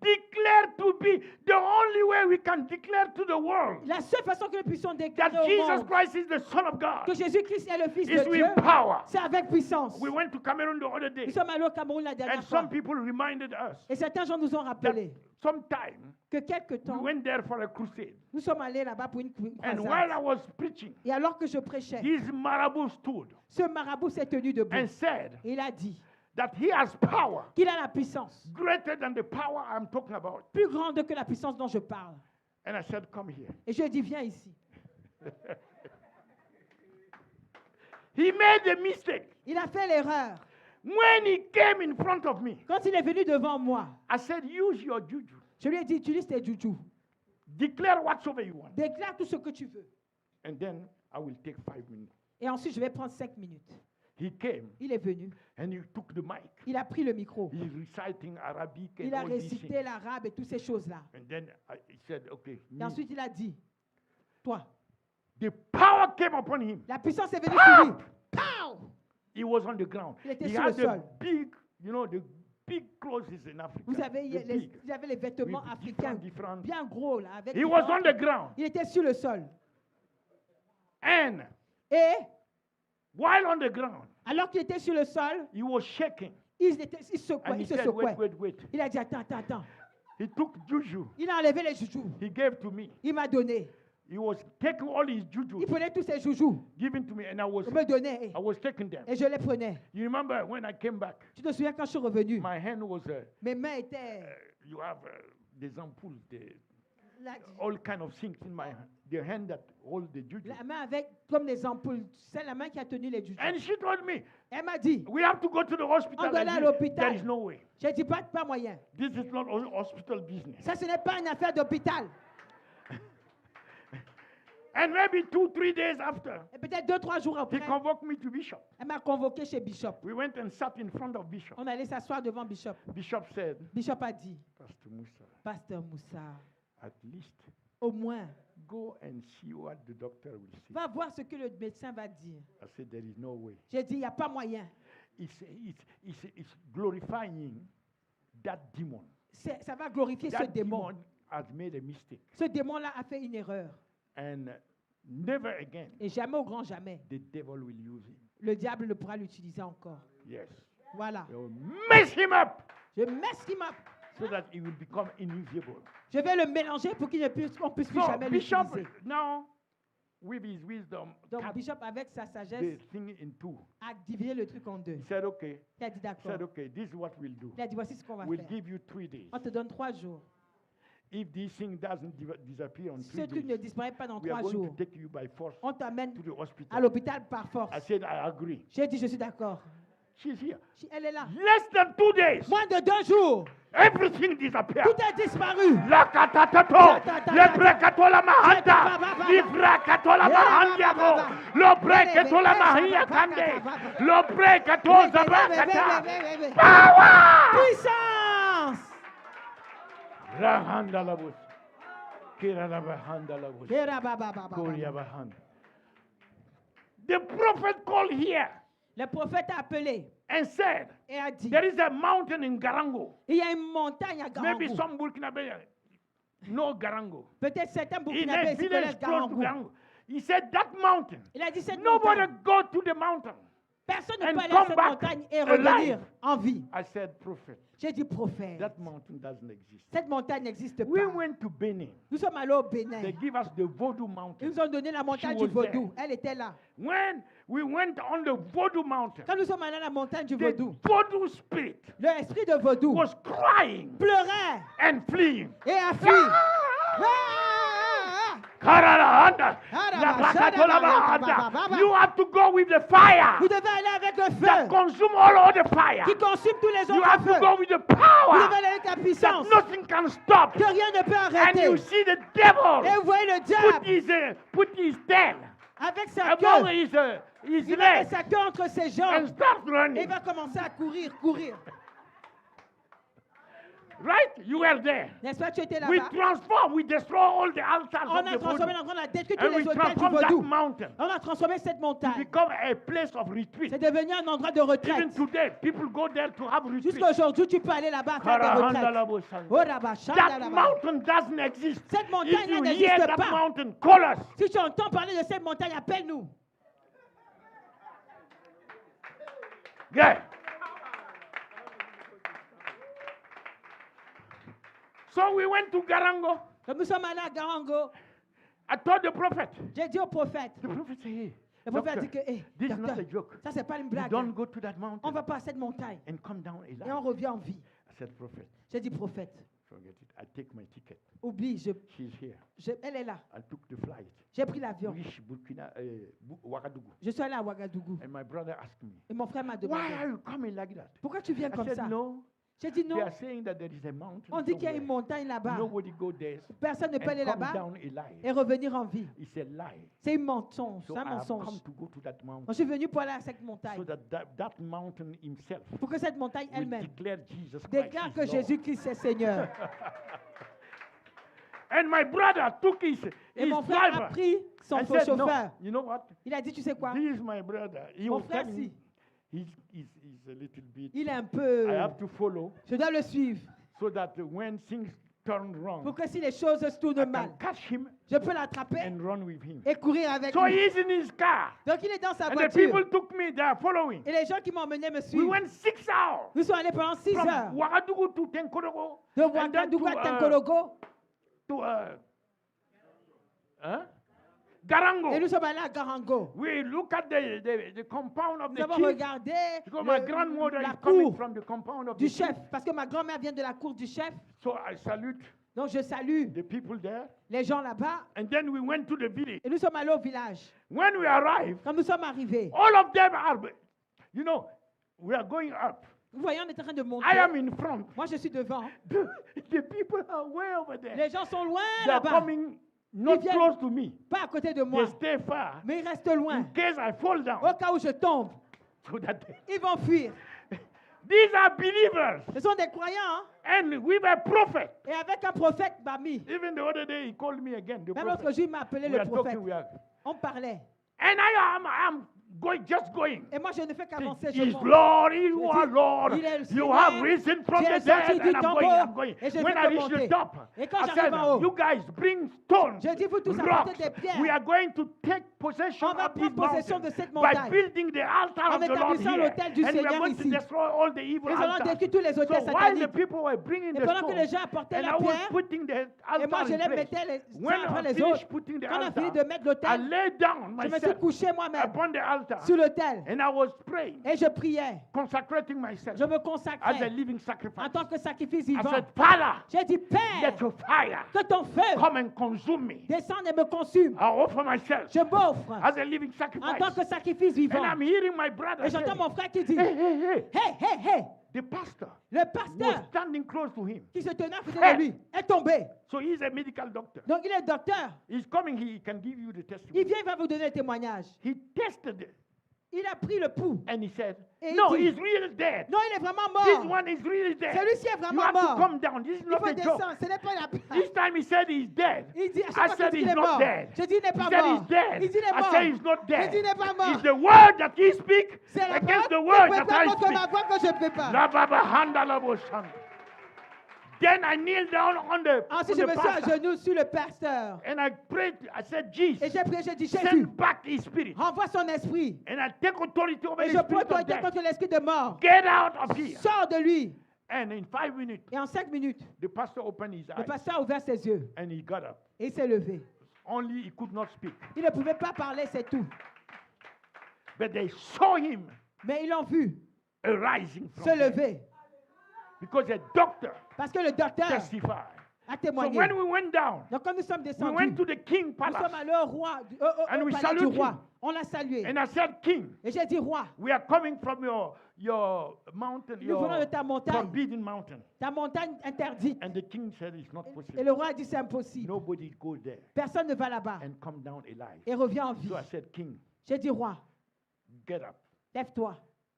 Speaker 1: Declare to be the only way we can declare to the world
Speaker 2: La seule façon que nous puissions
Speaker 1: that
Speaker 2: déclarer au
Speaker 1: Jesus
Speaker 2: monde
Speaker 1: Christ is the Son of God
Speaker 2: que Jésus-Christ est le Fils
Speaker 1: is
Speaker 2: de Dieu,
Speaker 1: with power.
Speaker 2: c'est avec puissance.
Speaker 1: We went to Cameroon the other day,
Speaker 2: Nous sommes allés au Cameroun la
Speaker 1: and
Speaker 2: dernière fois.
Speaker 1: some people reminded us
Speaker 2: Et certains gens nous ont
Speaker 1: that
Speaker 2: rappelé
Speaker 1: sometime
Speaker 2: que quelque
Speaker 1: we
Speaker 2: temps,
Speaker 1: went there for a crusade.
Speaker 2: nous sommes allés là-bas pour une
Speaker 1: And while
Speaker 2: croisade.
Speaker 1: I was preaching,
Speaker 2: Et alors que je prêchais,
Speaker 1: this marabout stood
Speaker 2: ce marabout s'est tenu debout.
Speaker 1: and said
Speaker 2: Et il a dit
Speaker 1: that he has power
Speaker 2: qu'il a la puissance
Speaker 1: greater than the power I'm talking about.
Speaker 2: plus grande que la puissance dont je parle.
Speaker 1: And I said, come here.
Speaker 2: Et je lui ai dit, viens ici.
Speaker 1: He made a mistake.
Speaker 2: Il a fait l'erreur.
Speaker 1: When he came in front of me,
Speaker 2: Quand il est venu devant moi,
Speaker 1: I said, use your juju.
Speaker 2: je lui ai dit, utilise tes juju.
Speaker 1: Declare whatsoever you want.
Speaker 2: Déclare tout ce que tu veux.
Speaker 1: And then I will take 5 minutes.
Speaker 2: Et ensuite, je vais prendre 5 minutes.
Speaker 1: He came
Speaker 2: Il est venu.
Speaker 1: and he took the mic.
Speaker 2: Il a pris le micro.
Speaker 1: He's reciting Arabic and
Speaker 2: Il a
Speaker 1: all these
Speaker 2: récité
Speaker 1: things.
Speaker 2: l'arabe et toutes ces choses-là.
Speaker 1: And then he said, okay.
Speaker 2: Et ensuite, il a dit, toi,
Speaker 1: The power came upon him.
Speaker 2: la puissance est venue sur lui. Pow!
Speaker 1: He was on the ground.
Speaker 2: Il était
Speaker 1: He
Speaker 2: sur
Speaker 1: had
Speaker 2: le
Speaker 1: the
Speaker 2: sol.
Speaker 1: big, the big clothes in Africa.
Speaker 2: Vous savez,
Speaker 1: The big.
Speaker 2: il avait les vêtements
Speaker 1: With
Speaker 2: africains
Speaker 1: different.
Speaker 2: bien gros, là, avec
Speaker 1: He was
Speaker 2: différents-
Speaker 1: on the ground.
Speaker 2: Il était sur le sol.
Speaker 1: And
Speaker 2: Et
Speaker 1: while on the ground,
Speaker 2: alors qu'il était sur le sol,
Speaker 1: he was shaking.
Speaker 2: il secouait,
Speaker 1: And he
Speaker 2: il se
Speaker 1: said,
Speaker 2: secouait.
Speaker 1: wait.
Speaker 2: Il a dit, attends.
Speaker 1: He took juju.
Speaker 2: Il a enlevé les joujoux.
Speaker 1: He gave to me.
Speaker 2: Il m'a donné.
Speaker 1: He was taking all his juju,
Speaker 2: Il prenait tous ces joujoux.
Speaker 1: giving to me, and
Speaker 2: Il me donnait.
Speaker 1: I was taking them.
Speaker 2: Et je les prenais.
Speaker 1: You remember when I came back,
Speaker 2: Tu te souviens quand je suis revenu,
Speaker 1: my hand was,
Speaker 2: mes mains étaient
Speaker 1: you have des ampoules,
Speaker 2: là,
Speaker 1: all kind of things in my hand. The hand that hold the juju.
Speaker 2: la main avec comme des ampoules. C'est la main qui a tenu les joujoux.
Speaker 1: And she told me,
Speaker 2: Elle m'a dit,
Speaker 1: we have to go to the hospital.
Speaker 2: On doit aller à
Speaker 1: And
Speaker 2: l'hôpital.
Speaker 1: there is no way.
Speaker 2: j'ai dit, pas moyen.
Speaker 1: This is not hospital business.
Speaker 2: Ça, ce n'est pas une affaire d'hôpital.
Speaker 1: And maybe 2-3 days after,
Speaker 2: Et peut-être 2-3 jours
Speaker 1: he
Speaker 2: après,
Speaker 1: convoked me to Bishop.
Speaker 2: elle m'a convoqué chez Bishop.
Speaker 1: We went and sat in front of Bishop.
Speaker 2: On allait s'asseoir devant Bishop.
Speaker 1: Bishop said,
Speaker 2: Bishop a dit,
Speaker 1: Pastor Musa,
Speaker 2: Pasteur Moussa,
Speaker 1: at least
Speaker 2: au moins,
Speaker 1: go and see what the doctor will say.
Speaker 2: va voir ce que le médecin va dire.
Speaker 1: I said, there is no way.
Speaker 2: J'ai dit, il n'y a pas moyen.
Speaker 1: It's glorifying that demon.
Speaker 2: Ça va glorifier ce
Speaker 1: That
Speaker 2: démon.
Speaker 1: demon has made a mistake.
Speaker 2: Ce démon-là a fait une erreur.
Speaker 1: And never again
Speaker 2: Et jamais au grand jamais,
Speaker 1: the devil will use him.
Speaker 2: le diable ne pourra l'utiliser encore.
Speaker 1: Yes.
Speaker 2: Voilà.
Speaker 1: They will mess him up
Speaker 2: Je mess him up.
Speaker 1: so that he will become invisible.
Speaker 2: Je vais le mélanger pour qu'on puisse plus
Speaker 1: So
Speaker 2: jamais
Speaker 1: Bishop
Speaker 2: l'utiliser.
Speaker 1: now, with his wisdom,
Speaker 2: Donc
Speaker 1: cut
Speaker 2: Bishop, avec sa
Speaker 1: the
Speaker 2: sagesse,
Speaker 1: thing in two.
Speaker 2: a divisé le truc en deux.
Speaker 1: He said, okay.
Speaker 2: Il a dit d'accord.
Speaker 1: Said, okay, this is what we'll do.
Speaker 2: Il a dit voici ce qu'on va
Speaker 1: We'll
Speaker 2: faire.
Speaker 1: give you 3 days.
Speaker 2: On te donne 3 jours.
Speaker 1: If this thing doesn't disappear on
Speaker 2: Si
Speaker 1: 3
Speaker 2: ce truc ne
Speaker 1: days,
Speaker 2: disparaît pas dans
Speaker 1: we are
Speaker 2: 3
Speaker 1: going
Speaker 2: jours,
Speaker 1: to take you by force
Speaker 2: on t'amène
Speaker 1: to the
Speaker 2: à
Speaker 1: hospital.
Speaker 2: l'hôpital par force.
Speaker 1: I said, I agree.
Speaker 2: J'ai dit je suis d'accord.
Speaker 1: She's here.
Speaker 2: Elle est là.
Speaker 1: Less than 2 days,
Speaker 2: Moins de 2 jours,
Speaker 1: everything disappeared.
Speaker 2: tout a disparu.
Speaker 1: La catatato, le brecatola mahanta, livra catola mahandiago, le brecatola mahia kande, le brecatola bacata. Power!
Speaker 2: Puissance.
Speaker 1: Rahanda la bus. Kira la bahanda la bus.
Speaker 2: Kera ba ba ba ba ba.
Speaker 1: Korea bahanda. The prophet called here
Speaker 2: Le prophète a appelé
Speaker 1: and said,
Speaker 2: et a dit,
Speaker 1: there is a mountain in Garango.
Speaker 2: il y a une montagne à
Speaker 1: Maybe
Speaker 2: Garango.
Speaker 1: some Burkinabe know Garango.
Speaker 2: Peut-être certains
Speaker 1: In a
Speaker 2: Burkinabés ici
Speaker 1: village
Speaker 2: connaissent
Speaker 1: close to
Speaker 2: Garango.
Speaker 1: Garango. He said that mountain.
Speaker 2: Il a dit cette
Speaker 1: Nobody
Speaker 2: montagne.
Speaker 1: go to the mountain.
Speaker 2: Personne ne
Speaker 1: and
Speaker 2: peut aller à
Speaker 1: come
Speaker 2: cette
Speaker 1: back
Speaker 2: montagne et revenir
Speaker 1: alive.
Speaker 2: en vie.
Speaker 1: I said, prophet,
Speaker 2: J'ai dit prophète.
Speaker 1: that mountain doesn't exist.
Speaker 2: Cette montagne n'existe
Speaker 1: We
Speaker 2: pas.
Speaker 1: went to Benin.
Speaker 2: Nous sommes allés au Bénin.
Speaker 1: They give us the Voodoo
Speaker 2: Ils
Speaker 1: mountain.
Speaker 2: nous ont donné la montagne
Speaker 1: She
Speaker 2: du
Speaker 1: was
Speaker 2: vaudou. Elle était là.
Speaker 1: When we went on the Voodoo mountain,
Speaker 2: Quand nous sommes allés à la montagne du
Speaker 1: the
Speaker 2: vaudou,
Speaker 1: Voodoo spirit
Speaker 2: l'esprit de vaudou
Speaker 1: was crying
Speaker 2: pleurait
Speaker 1: and fleeing.
Speaker 2: et a fui.
Speaker 1: Kararahanda, Lakakatolabahanda. You have to go with the fire
Speaker 2: Vous devez aller avec le
Speaker 1: that
Speaker 2: feu
Speaker 1: consume all other fire.
Speaker 2: qui consume tous les
Speaker 1: You
Speaker 2: autres
Speaker 1: have to
Speaker 2: feux.
Speaker 1: go with the
Speaker 2: Vous
Speaker 1: power
Speaker 2: devez aller avec la
Speaker 1: that
Speaker 2: puissance
Speaker 1: nothing can stop.
Speaker 2: que rien ne peut
Speaker 1: And
Speaker 2: arrêter.
Speaker 1: you see the devil
Speaker 2: Et vous voyez le
Speaker 1: put
Speaker 2: diable
Speaker 1: his tail
Speaker 2: avec sa
Speaker 1: among
Speaker 2: queue.
Speaker 1: his
Speaker 2: Il va mettre
Speaker 1: legs
Speaker 2: sa queue entre ses
Speaker 1: and
Speaker 2: jambes
Speaker 1: start
Speaker 2: et
Speaker 1: running.
Speaker 2: il va commencer à courir, courir.
Speaker 1: Right? You were there.
Speaker 2: N'est-ce pas, tu étais
Speaker 1: We
Speaker 2: là-bas?
Speaker 1: transform, we destroy all the altars
Speaker 2: On
Speaker 1: of
Speaker 2: a
Speaker 1: the
Speaker 2: transformé,
Speaker 1: voodoo.
Speaker 2: on a détruit tous
Speaker 1: And we
Speaker 2: les hôtels du
Speaker 1: transform that
Speaker 2: vaudou.
Speaker 1: mountain
Speaker 2: On a transformé cette
Speaker 1: to
Speaker 2: montagne.
Speaker 1: become a place of retreat.
Speaker 2: C'est devenu un endroit de
Speaker 1: Even
Speaker 2: retraite.
Speaker 1: today, people go there to have retreat.
Speaker 2: Jusqu'à aujourd'hui, tu peux aller là-bas faire des retraites. Oh, là-bas, chante
Speaker 1: That
Speaker 2: là-bas.
Speaker 1: mountain doesn't exist.
Speaker 2: Cette
Speaker 1: If
Speaker 2: montagne
Speaker 1: you
Speaker 2: n'existe
Speaker 1: hear that
Speaker 2: pas.
Speaker 1: mountain, call us.
Speaker 2: Si tu entends parler de cette montagne, appelle-nous.
Speaker 1: Yeah. So we went to Garango.
Speaker 2: Comme nous sommes allés à Garango,
Speaker 1: I told the prophet.
Speaker 2: j'ai dit au prophète.
Speaker 1: The prophet said, hey,
Speaker 2: Le prophète a
Speaker 1: doctor,
Speaker 2: dit que, hey,
Speaker 1: this is not a
Speaker 2: docteur,
Speaker 1: joke.
Speaker 2: ça c'est pas une
Speaker 1: You
Speaker 2: blague.
Speaker 1: don't go to that
Speaker 2: On
Speaker 1: mountain
Speaker 2: va pas à cette montagne
Speaker 1: and come down
Speaker 2: et on
Speaker 1: alive.
Speaker 2: revient en vie.
Speaker 1: I said, prophet,
Speaker 2: J'ai dit prophète,
Speaker 1: forget it. I take my ticket.
Speaker 2: oublie,
Speaker 1: She's here.
Speaker 2: elle est là.
Speaker 1: I took the flight.
Speaker 2: J'ai pris l'avion.
Speaker 1: Reach Burkina, Ouagadougou.
Speaker 2: Je suis allé à Ouagadougou.
Speaker 1: And my brother asked me,
Speaker 2: Et mon frère m'a
Speaker 1: why
Speaker 2: demandé,
Speaker 1: are you coming like that?
Speaker 2: pourquoi tu viens
Speaker 1: I
Speaker 2: comme
Speaker 1: said,
Speaker 2: ça?
Speaker 1: no.
Speaker 2: J'ai dit
Speaker 1: They
Speaker 2: non.
Speaker 1: are saying that there is a mountain
Speaker 2: On dit qu'il y a une
Speaker 1: somewhere.
Speaker 2: montagne là-bas.
Speaker 1: Nobody go there
Speaker 2: Personne ne peut aller
Speaker 1: and come
Speaker 2: là-bas
Speaker 1: down alive.
Speaker 2: et revenir en vie.
Speaker 1: It's a lie.
Speaker 2: C'est un mensonge.
Speaker 1: So
Speaker 2: C'est un
Speaker 1: I have
Speaker 2: mensonge.
Speaker 1: come to go to that mountain
Speaker 2: Je suis venu pour aller à cette montagne.
Speaker 1: so that mountain himself
Speaker 2: Pour que cette montagne
Speaker 1: will
Speaker 2: elle-même
Speaker 1: declare Jesus Christ
Speaker 2: déclare
Speaker 1: is
Speaker 2: que
Speaker 1: Lord.
Speaker 2: Jésus-Christ est Seigneur.
Speaker 1: And my brother took
Speaker 2: Et
Speaker 1: his
Speaker 2: mon frère a
Speaker 1: driver
Speaker 2: pris son
Speaker 1: and
Speaker 2: faux
Speaker 1: said, no,
Speaker 2: chauffeur.
Speaker 1: you know what?
Speaker 2: Il a dit, tu sais quoi?
Speaker 1: This is my brother. He
Speaker 2: Mon
Speaker 1: was
Speaker 2: frère,
Speaker 1: telling
Speaker 2: si.
Speaker 1: me, he's a little bit,
Speaker 2: Il est un peu...
Speaker 1: I have to follow
Speaker 2: Je dois le suivre.
Speaker 1: so that when things turn wrong,
Speaker 2: Pour que si les choses se
Speaker 1: I
Speaker 2: tournent mal,
Speaker 1: can catch him
Speaker 2: je peux l'attraper
Speaker 1: and run with him.
Speaker 2: et courir avec
Speaker 1: So
Speaker 2: lui.
Speaker 1: he's in his car.
Speaker 2: Donc il est dans sa
Speaker 1: And the people
Speaker 2: voiture.
Speaker 1: took me, they are following.
Speaker 2: Et les gens qui m'ont emmené me
Speaker 1: We
Speaker 2: suivent.
Speaker 1: went 6 hours
Speaker 2: Nous sommes allés pendant 6
Speaker 1: from
Speaker 2: heures.
Speaker 1: Ouagadougou to Tenkorogo.
Speaker 2: De
Speaker 1: and then
Speaker 2: Ouagadougou à
Speaker 1: to,
Speaker 2: Tenkologo.
Speaker 1: Garango.
Speaker 2: Et nous sommes allés à Garango.
Speaker 1: We look at the compound of
Speaker 2: Nous
Speaker 1: the
Speaker 2: avons
Speaker 1: chief.
Speaker 2: regardé
Speaker 1: Because my grandmother
Speaker 2: la
Speaker 1: is coming
Speaker 2: cour
Speaker 1: from the compound of
Speaker 2: du
Speaker 1: the
Speaker 2: chef.
Speaker 1: chief.
Speaker 2: Parce que ma grand-mère vient de la cour du chef.
Speaker 1: So I salute
Speaker 2: Donc je salue
Speaker 1: the people there.
Speaker 2: les gens là-bas.
Speaker 1: And then we went to the village.
Speaker 2: Et nous sommes allés au village.
Speaker 1: When we arrived,
Speaker 2: Quand nous sommes arrivés,
Speaker 1: all of them are, you know, we are going up.
Speaker 2: vous voyez, on est en train de monter.
Speaker 1: I am in front.
Speaker 2: Moi, je suis devant.
Speaker 1: The people are way over there.
Speaker 2: Les gens sont loin
Speaker 1: They are
Speaker 2: là-bas.
Speaker 1: coming not
Speaker 2: Ils viennent.
Speaker 1: close to me.
Speaker 2: Pas à côté de
Speaker 1: They
Speaker 2: moi.
Speaker 1: stay far.
Speaker 2: Mais ils restent loin.
Speaker 1: In case I fall down.
Speaker 2: Au cas où je tombe,
Speaker 1: So that
Speaker 2: ils vont fuir.
Speaker 1: these are believers.
Speaker 2: Ce sont des croyants. Hein?
Speaker 1: And we were prophets.
Speaker 2: Et avec un prophète, Bami.
Speaker 1: Even the other day, he called me again. The
Speaker 2: Même
Speaker 1: prophet.
Speaker 2: l'autre jour, il m'a appelé
Speaker 1: We
Speaker 2: le
Speaker 1: are
Speaker 2: prophète.
Speaker 1: talking. We are,
Speaker 2: On parlait.
Speaker 1: and I'm going, just going.
Speaker 2: Et moi, je ne fais qu'avancer. Je
Speaker 1: He's
Speaker 2: monte.
Speaker 1: Lord, you
Speaker 2: Je
Speaker 1: are
Speaker 2: dis,
Speaker 1: Lord.
Speaker 2: il est le
Speaker 1: You
Speaker 2: Seigneur.
Speaker 1: have risen from
Speaker 2: J'ai
Speaker 1: the
Speaker 2: sorti
Speaker 1: dead,
Speaker 2: du
Speaker 1: and I'm
Speaker 2: tombeau,
Speaker 1: going, I'm going.
Speaker 2: et je
Speaker 1: When
Speaker 2: vais
Speaker 1: I reach
Speaker 2: monter.
Speaker 1: the top,
Speaker 2: Et quand
Speaker 1: I
Speaker 2: j'arrive
Speaker 1: said,
Speaker 2: en haut,
Speaker 1: you guys bring stones,
Speaker 2: je dis, vous tous
Speaker 1: rocks.
Speaker 2: apportez des pierres.
Speaker 1: We are going to take possession
Speaker 2: On va
Speaker 1: of this
Speaker 2: prendre possession
Speaker 1: mountain
Speaker 2: de cette
Speaker 1: by
Speaker 2: montagne.
Speaker 1: building the altar
Speaker 2: En
Speaker 1: of the Lord
Speaker 2: établissant
Speaker 1: here.
Speaker 2: l'autel du
Speaker 1: And we are
Speaker 2: Seigneur
Speaker 1: going to
Speaker 2: ici.
Speaker 1: destroy all the evil
Speaker 2: Nous allons
Speaker 1: altars.
Speaker 2: détruire tous les
Speaker 1: So
Speaker 2: autels
Speaker 1: while the
Speaker 2: sataniques.
Speaker 1: people were bringing
Speaker 2: Et
Speaker 1: the
Speaker 2: pendant que les
Speaker 1: stones,
Speaker 2: gens apportaient
Speaker 1: and
Speaker 2: la
Speaker 1: I was
Speaker 2: pierre,
Speaker 1: putting the
Speaker 2: et moi,
Speaker 1: altar
Speaker 2: je
Speaker 1: in
Speaker 2: les
Speaker 1: place,
Speaker 2: mettais les
Speaker 1: when
Speaker 2: uns après
Speaker 1: I
Speaker 2: les
Speaker 1: finished
Speaker 2: autres.
Speaker 1: putting the
Speaker 2: Quand on a fini
Speaker 1: altar,
Speaker 2: de mettre
Speaker 1: I
Speaker 2: l'autel,
Speaker 1: lay down
Speaker 2: je me suis
Speaker 1: myself
Speaker 2: couché moi-même
Speaker 1: upon the altar,
Speaker 2: sur l'autel.
Speaker 1: and I was praying,
Speaker 2: Et je priais.
Speaker 1: consecrating myself
Speaker 2: Je me
Speaker 1: as a
Speaker 2: consacrais
Speaker 1: living sacrifice.
Speaker 2: en tant que sacrifice
Speaker 1: I
Speaker 2: vivant.
Speaker 1: said, Father,
Speaker 2: J'ai dit, Père,
Speaker 1: let your fire
Speaker 2: que ton feu
Speaker 1: come and consume me.
Speaker 2: descende et me consume.
Speaker 1: I offer myself
Speaker 2: Je m'offre
Speaker 1: as a living
Speaker 2: en
Speaker 1: sacrifice.
Speaker 2: tant que sacrifice
Speaker 1: And
Speaker 2: vivant.
Speaker 1: I'm hearing my brother
Speaker 2: Et
Speaker 1: say,
Speaker 2: j'entends mon frère qui dit,
Speaker 1: hey, hey, hey.
Speaker 2: hey, hey, hey,
Speaker 1: The pastor
Speaker 2: le
Speaker 1: was
Speaker 2: pasteur
Speaker 1: standing close to him.
Speaker 2: qui se tenait à côté
Speaker 1: Hey.
Speaker 2: de lui est tombé.
Speaker 1: So he's a medical doctor.
Speaker 2: Donc il est docteur.
Speaker 1: He's coming, he can give you the
Speaker 2: Il
Speaker 1: testimony.
Speaker 2: vient, il va vous donner le témoignage.
Speaker 1: He tested it
Speaker 2: Il a pris le pouls.
Speaker 1: and he said,
Speaker 2: Et il
Speaker 1: no,
Speaker 2: dit,
Speaker 1: he's really dead.
Speaker 2: non, il est vraiment
Speaker 1: This
Speaker 2: mort.
Speaker 1: one is really dead.
Speaker 2: Celui-ci est
Speaker 1: You
Speaker 2: vraiment
Speaker 1: have to
Speaker 2: mort.
Speaker 1: come down. This is
Speaker 2: Il
Speaker 1: not
Speaker 2: faut
Speaker 1: a joke.
Speaker 2: descendre. Ce n'est pas la
Speaker 1: This
Speaker 2: blague.
Speaker 1: time he said he's dead.
Speaker 2: Il dit, à
Speaker 1: I
Speaker 2: chaque fois
Speaker 1: said
Speaker 2: qu'il dit
Speaker 1: he's
Speaker 2: il est
Speaker 1: not
Speaker 2: mort.
Speaker 1: dead.
Speaker 2: Je dis il n'est
Speaker 1: He
Speaker 2: pas
Speaker 1: said
Speaker 2: mort.
Speaker 1: he's dead.
Speaker 2: Il dit il est
Speaker 1: I
Speaker 2: mort.
Speaker 1: said he's not
Speaker 2: Je
Speaker 1: dead.
Speaker 2: dis il n'est pas mort.
Speaker 1: It's the word that he speaks
Speaker 2: C'est la
Speaker 1: against the
Speaker 2: parole
Speaker 1: word
Speaker 2: qui
Speaker 1: that
Speaker 2: peut pas
Speaker 1: I
Speaker 2: contre ma
Speaker 1: speak.
Speaker 2: voix que je ne peux pas.
Speaker 1: La baba handa la boshanda. Then I kneel down on the,
Speaker 2: Ensuite,
Speaker 1: on
Speaker 2: je
Speaker 1: the
Speaker 2: me suis à
Speaker 1: pastor,
Speaker 2: genoux sur le pasteur.
Speaker 1: and I prayed. I said, Jesus,
Speaker 2: Et j'ai prié, j'ai dit, Jésus,
Speaker 1: send back his spirit.
Speaker 2: renvoie son esprit.
Speaker 1: And I take authority over
Speaker 2: Et
Speaker 1: the
Speaker 2: je prends
Speaker 1: spirit of
Speaker 2: autorité
Speaker 1: death.
Speaker 2: contre l'esprit de mort.
Speaker 1: Get out of here.
Speaker 2: Sors de lui.
Speaker 1: And in 5 minutes,
Speaker 2: Et en 5 minutes,
Speaker 1: the pastor opened his
Speaker 2: le
Speaker 1: eyes
Speaker 2: pasteur a ouvert ses yeux
Speaker 1: and he got up.
Speaker 2: et il s'est levé.
Speaker 1: Only he could not speak.
Speaker 2: Il ne pouvait pas parler, c'est tout.
Speaker 1: But they saw him
Speaker 2: Mais ils l'ont vu
Speaker 1: arising from
Speaker 2: se
Speaker 1: there.
Speaker 2: lever.
Speaker 1: Because the doctor
Speaker 2: Parce que le docteur
Speaker 1: testified.
Speaker 2: a
Speaker 1: So
Speaker 2: témoigné.
Speaker 1: when we went down,
Speaker 2: Donc quand nous sommes
Speaker 1: we
Speaker 2: descendus,
Speaker 1: went to the king
Speaker 2: nous
Speaker 1: palace.
Speaker 2: sommes allés au roi,
Speaker 1: And
Speaker 2: au
Speaker 1: we
Speaker 2: palais du
Speaker 1: salute
Speaker 2: roi.
Speaker 1: him.
Speaker 2: On l'a salué.
Speaker 1: And I said, King,
Speaker 2: Et j'ai dit, roi,
Speaker 1: we are coming from your mountain,
Speaker 2: nous venons de
Speaker 1: your
Speaker 2: ta montagne,
Speaker 1: forbidden mountain.
Speaker 2: ta montagne interdite.
Speaker 1: And the king said, it's not
Speaker 2: Et
Speaker 1: possible.
Speaker 2: le roi a dit, c'est impossible.
Speaker 1: Nobody goes there
Speaker 2: Personne ne va là-bas
Speaker 1: and come down alive.
Speaker 2: et revient en vie.
Speaker 1: So I said, King,
Speaker 2: J'ai dit, roi,
Speaker 1: get up.
Speaker 2: lève-toi.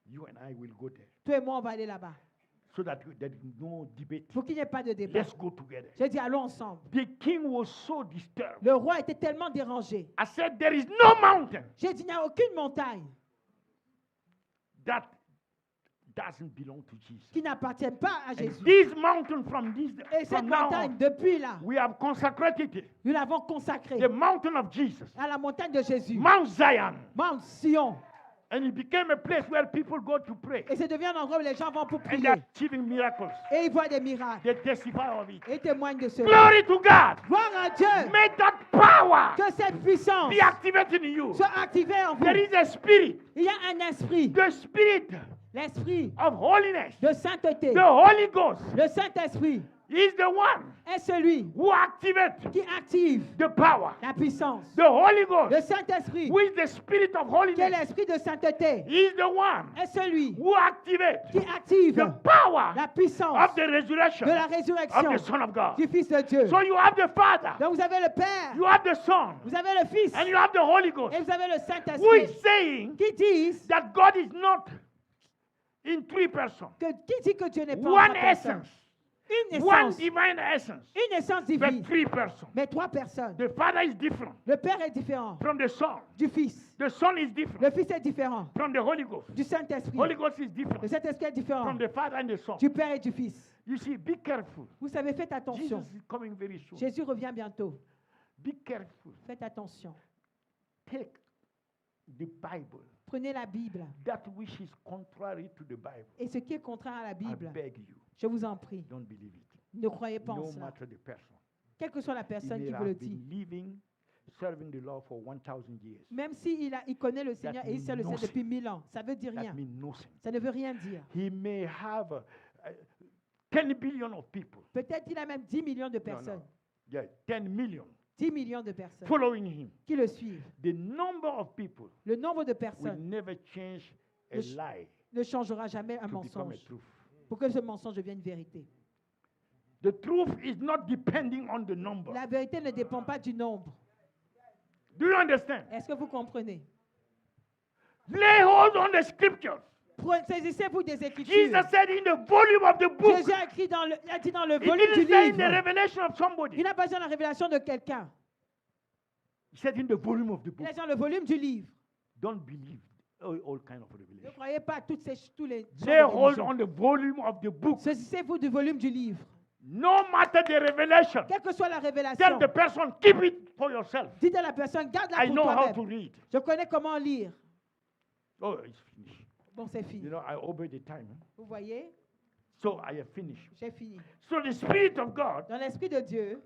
Speaker 1: You and I will go there.
Speaker 2: Toi et moi, on va aller là-bas.
Speaker 1: So that there is no debate.
Speaker 2: Pour qu'il n'y ait pas de débat.
Speaker 1: Let's go together.
Speaker 2: J'ai dit, allons ensemble.
Speaker 1: The king was so disturbed.
Speaker 2: Le roi était tellement dérangé.
Speaker 1: I said, there is no mountain
Speaker 2: J'ai dit, il n'y a aucune montagne
Speaker 1: that doesn't belong to Jesus.
Speaker 2: qui n'appartient pas à
Speaker 1: And
Speaker 2: Jésus.
Speaker 1: this mountain from
Speaker 2: Et cette
Speaker 1: now
Speaker 2: montagne,
Speaker 1: on,
Speaker 2: depuis là,
Speaker 1: we have consecrated it.
Speaker 2: nous l'avons consacrée
Speaker 1: The mountain of Jesus,
Speaker 2: à la montagne de Jésus.
Speaker 1: Mount Zion.
Speaker 2: Mount Sion.
Speaker 1: And it became a place where people go to pray.
Speaker 2: Et c'est devenu un endroit où les gens vont pour
Speaker 1: And
Speaker 2: prier.
Speaker 1: they're achieving miracles.
Speaker 2: Et ils voient des miracles.
Speaker 1: They testify of it.
Speaker 2: Et témoignent de cela.
Speaker 1: Glory to God.
Speaker 2: Gloire à Dieu.
Speaker 1: May that power
Speaker 2: Que cette puissance
Speaker 1: be activated in you.
Speaker 2: soit activée en vous.
Speaker 1: There is a spirit,
Speaker 2: Il y a un esprit.
Speaker 1: the spirit
Speaker 2: L'esprit
Speaker 1: of holiness.
Speaker 2: de sainteté.
Speaker 1: The Holy Ghost
Speaker 2: Le Saint-Esprit
Speaker 1: is the one
Speaker 2: est celui
Speaker 1: who activates
Speaker 2: qui active
Speaker 1: the power.
Speaker 2: la puissance.
Speaker 1: The Holy
Speaker 2: Le
Speaker 1: Ghost,
Speaker 2: Saint-Esprit,
Speaker 1: who is the spirit of
Speaker 2: qui est
Speaker 1: holiness,
Speaker 2: l'esprit de sainteté,
Speaker 1: is the one
Speaker 2: est celui
Speaker 1: who activates
Speaker 2: qui active
Speaker 1: the power
Speaker 2: la puissance
Speaker 1: of the resurrection
Speaker 2: de la
Speaker 1: of
Speaker 2: résurrection
Speaker 1: the Son of God.
Speaker 2: du Fils de Dieu.
Speaker 1: So you have the Father,
Speaker 2: Donc vous avez le Père,
Speaker 1: you have the Son,
Speaker 2: vous avez le Fils
Speaker 1: and you have the Holy Ghost,
Speaker 2: et vous avez le
Speaker 1: who is
Speaker 2: Saint-Esprit
Speaker 1: saying
Speaker 2: qui disent
Speaker 1: that God is not in three persons.
Speaker 2: qui dit que Dieu n'est pas en
Speaker 1: One
Speaker 2: trois personnes.
Speaker 1: essence,
Speaker 2: Une
Speaker 1: one
Speaker 2: essence,
Speaker 1: divine essence,
Speaker 2: une essence
Speaker 1: but
Speaker 2: divine,
Speaker 1: three persons.
Speaker 2: mais trois personnes.
Speaker 1: The Father is different
Speaker 2: Le Père est différent
Speaker 1: from the Son.
Speaker 2: du Fils.
Speaker 1: The Son is different
Speaker 2: Le Fils est différent
Speaker 1: from the Holy Ghost.
Speaker 2: du Saint-Esprit.
Speaker 1: Holy Ghost is
Speaker 2: Le
Speaker 1: different
Speaker 2: Saint-Esprit est différent
Speaker 1: from the Father and the Son.
Speaker 2: du Père et du Fils.
Speaker 1: You see, be careful.
Speaker 2: Vous savez, faites
Speaker 1: Jesus
Speaker 2: attention.
Speaker 1: is coming very soon.
Speaker 2: Jésus revient bientôt.
Speaker 1: Be careful.
Speaker 2: Faites attention.
Speaker 1: Take the Bible.
Speaker 2: Prenez la Bible.
Speaker 1: That which is contrary to the Bible.
Speaker 2: Et ce qui est contraire à la
Speaker 1: I
Speaker 2: Bible,
Speaker 1: beg you,
Speaker 2: je vous en prie,
Speaker 1: don't believe it.
Speaker 2: ne croyez pas en
Speaker 1: No
Speaker 2: cela.
Speaker 1: matter the person.
Speaker 2: Quelle que soit la
Speaker 1: He
Speaker 2: personne
Speaker 1: may
Speaker 2: qui vous le
Speaker 1: have
Speaker 2: dit.
Speaker 1: been living, serving the Lord for 1,000 years.
Speaker 2: Même il connaît le Seigneur et il sait le
Speaker 1: means
Speaker 2: sait depuis 1000 ans. Ça veut dire
Speaker 1: That
Speaker 2: rien.
Speaker 1: means nothing.
Speaker 2: Ça ne veut rien dire.
Speaker 1: He may have 10 billion of people.
Speaker 2: Peut-être il a même 10 millions de
Speaker 1: No,
Speaker 2: personnes.
Speaker 1: no. Yeah, 10 million
Speaker 2: 10 millions de personnes
Speaker 1: following him.
Speaker 2: qui le suivent.
Speaker 1: The number of people
Speaker 2: Le nombre de
Speaker 1: will
Speaker 2: personnes
Speaker 1: never change a
Speaker 2: Le ch-
Speaker 1: lie
Speaker 2: ne changera jamais un
Speaker 1: to become a
Speaker 2: mensonge
Speaker 1: truth.
Speaker 2: pour que ce mensonge devienne vérité.
Speaker 1: The truth is not depending on the number.
Speaker 2: La vérité ne dépend pas du nombre.
Speaker 1: Do you understand?
Speaker 2: Est-ce que vous comprenez?
Speaker 1: Lay hold on the scriptures.
Speaker 2: Saisissez-vous des Écritures.
Speaker 1: Jesus said in the volume of the book.
Speaker 2: Jésus a écrit a dit dans le
Speaker 1: He
Speaker 2: volume du
Speaker 1: didn't say in the
Speaker 2: livre.
Speaker 1: revelation of somebody.
Speaker 2: Il n'a pas dit dans la révélation de quelqu'un.
Speaker 1: He said in the volume of the
Speaker 2: Il
Speaker 1: book.
Speaker 2: a dit dans le volume du livre.
Speaker 1: Don't believe all kind of
Speaker 2: Ne
Speaker 1: revelation.
Speaker 2: croyez pas à tous les genres
Speaker 1: Lay
Speaker 2: de
Speaker 1: hold
Speaker 2: religions.
Speaker 1: on the volume of the book.
Speaker 2: Saisissez-vous du volume du livre.
Speaker 1: No matter the revelation.
Speaker 2: Quelle que soit la
Speaker 1: Tell
Speaker 2: révélation,
Speaker 1: the person, keep it for yourself.
Speaker 2: dites à la personne, garde-la
Speaker 1: I
Speaker 2: pour
Speaker 1: know how to
Speaker 2: toi-même.
Speaker 1: read.
Speaker 2: Je connais comment lire.
Speaker 1: Oh, it's finished.
Speaker 2: Bon, c'est fini.
Speaker 1: You know, I obey the time.
Speaker 2: Vous voyez?
Speaker 1: So I have finished.
Speaker 2: J'ai fini.
Speaker 1: So the Spirit of God
Speaker 2: Dans l'Esprit de Dieu,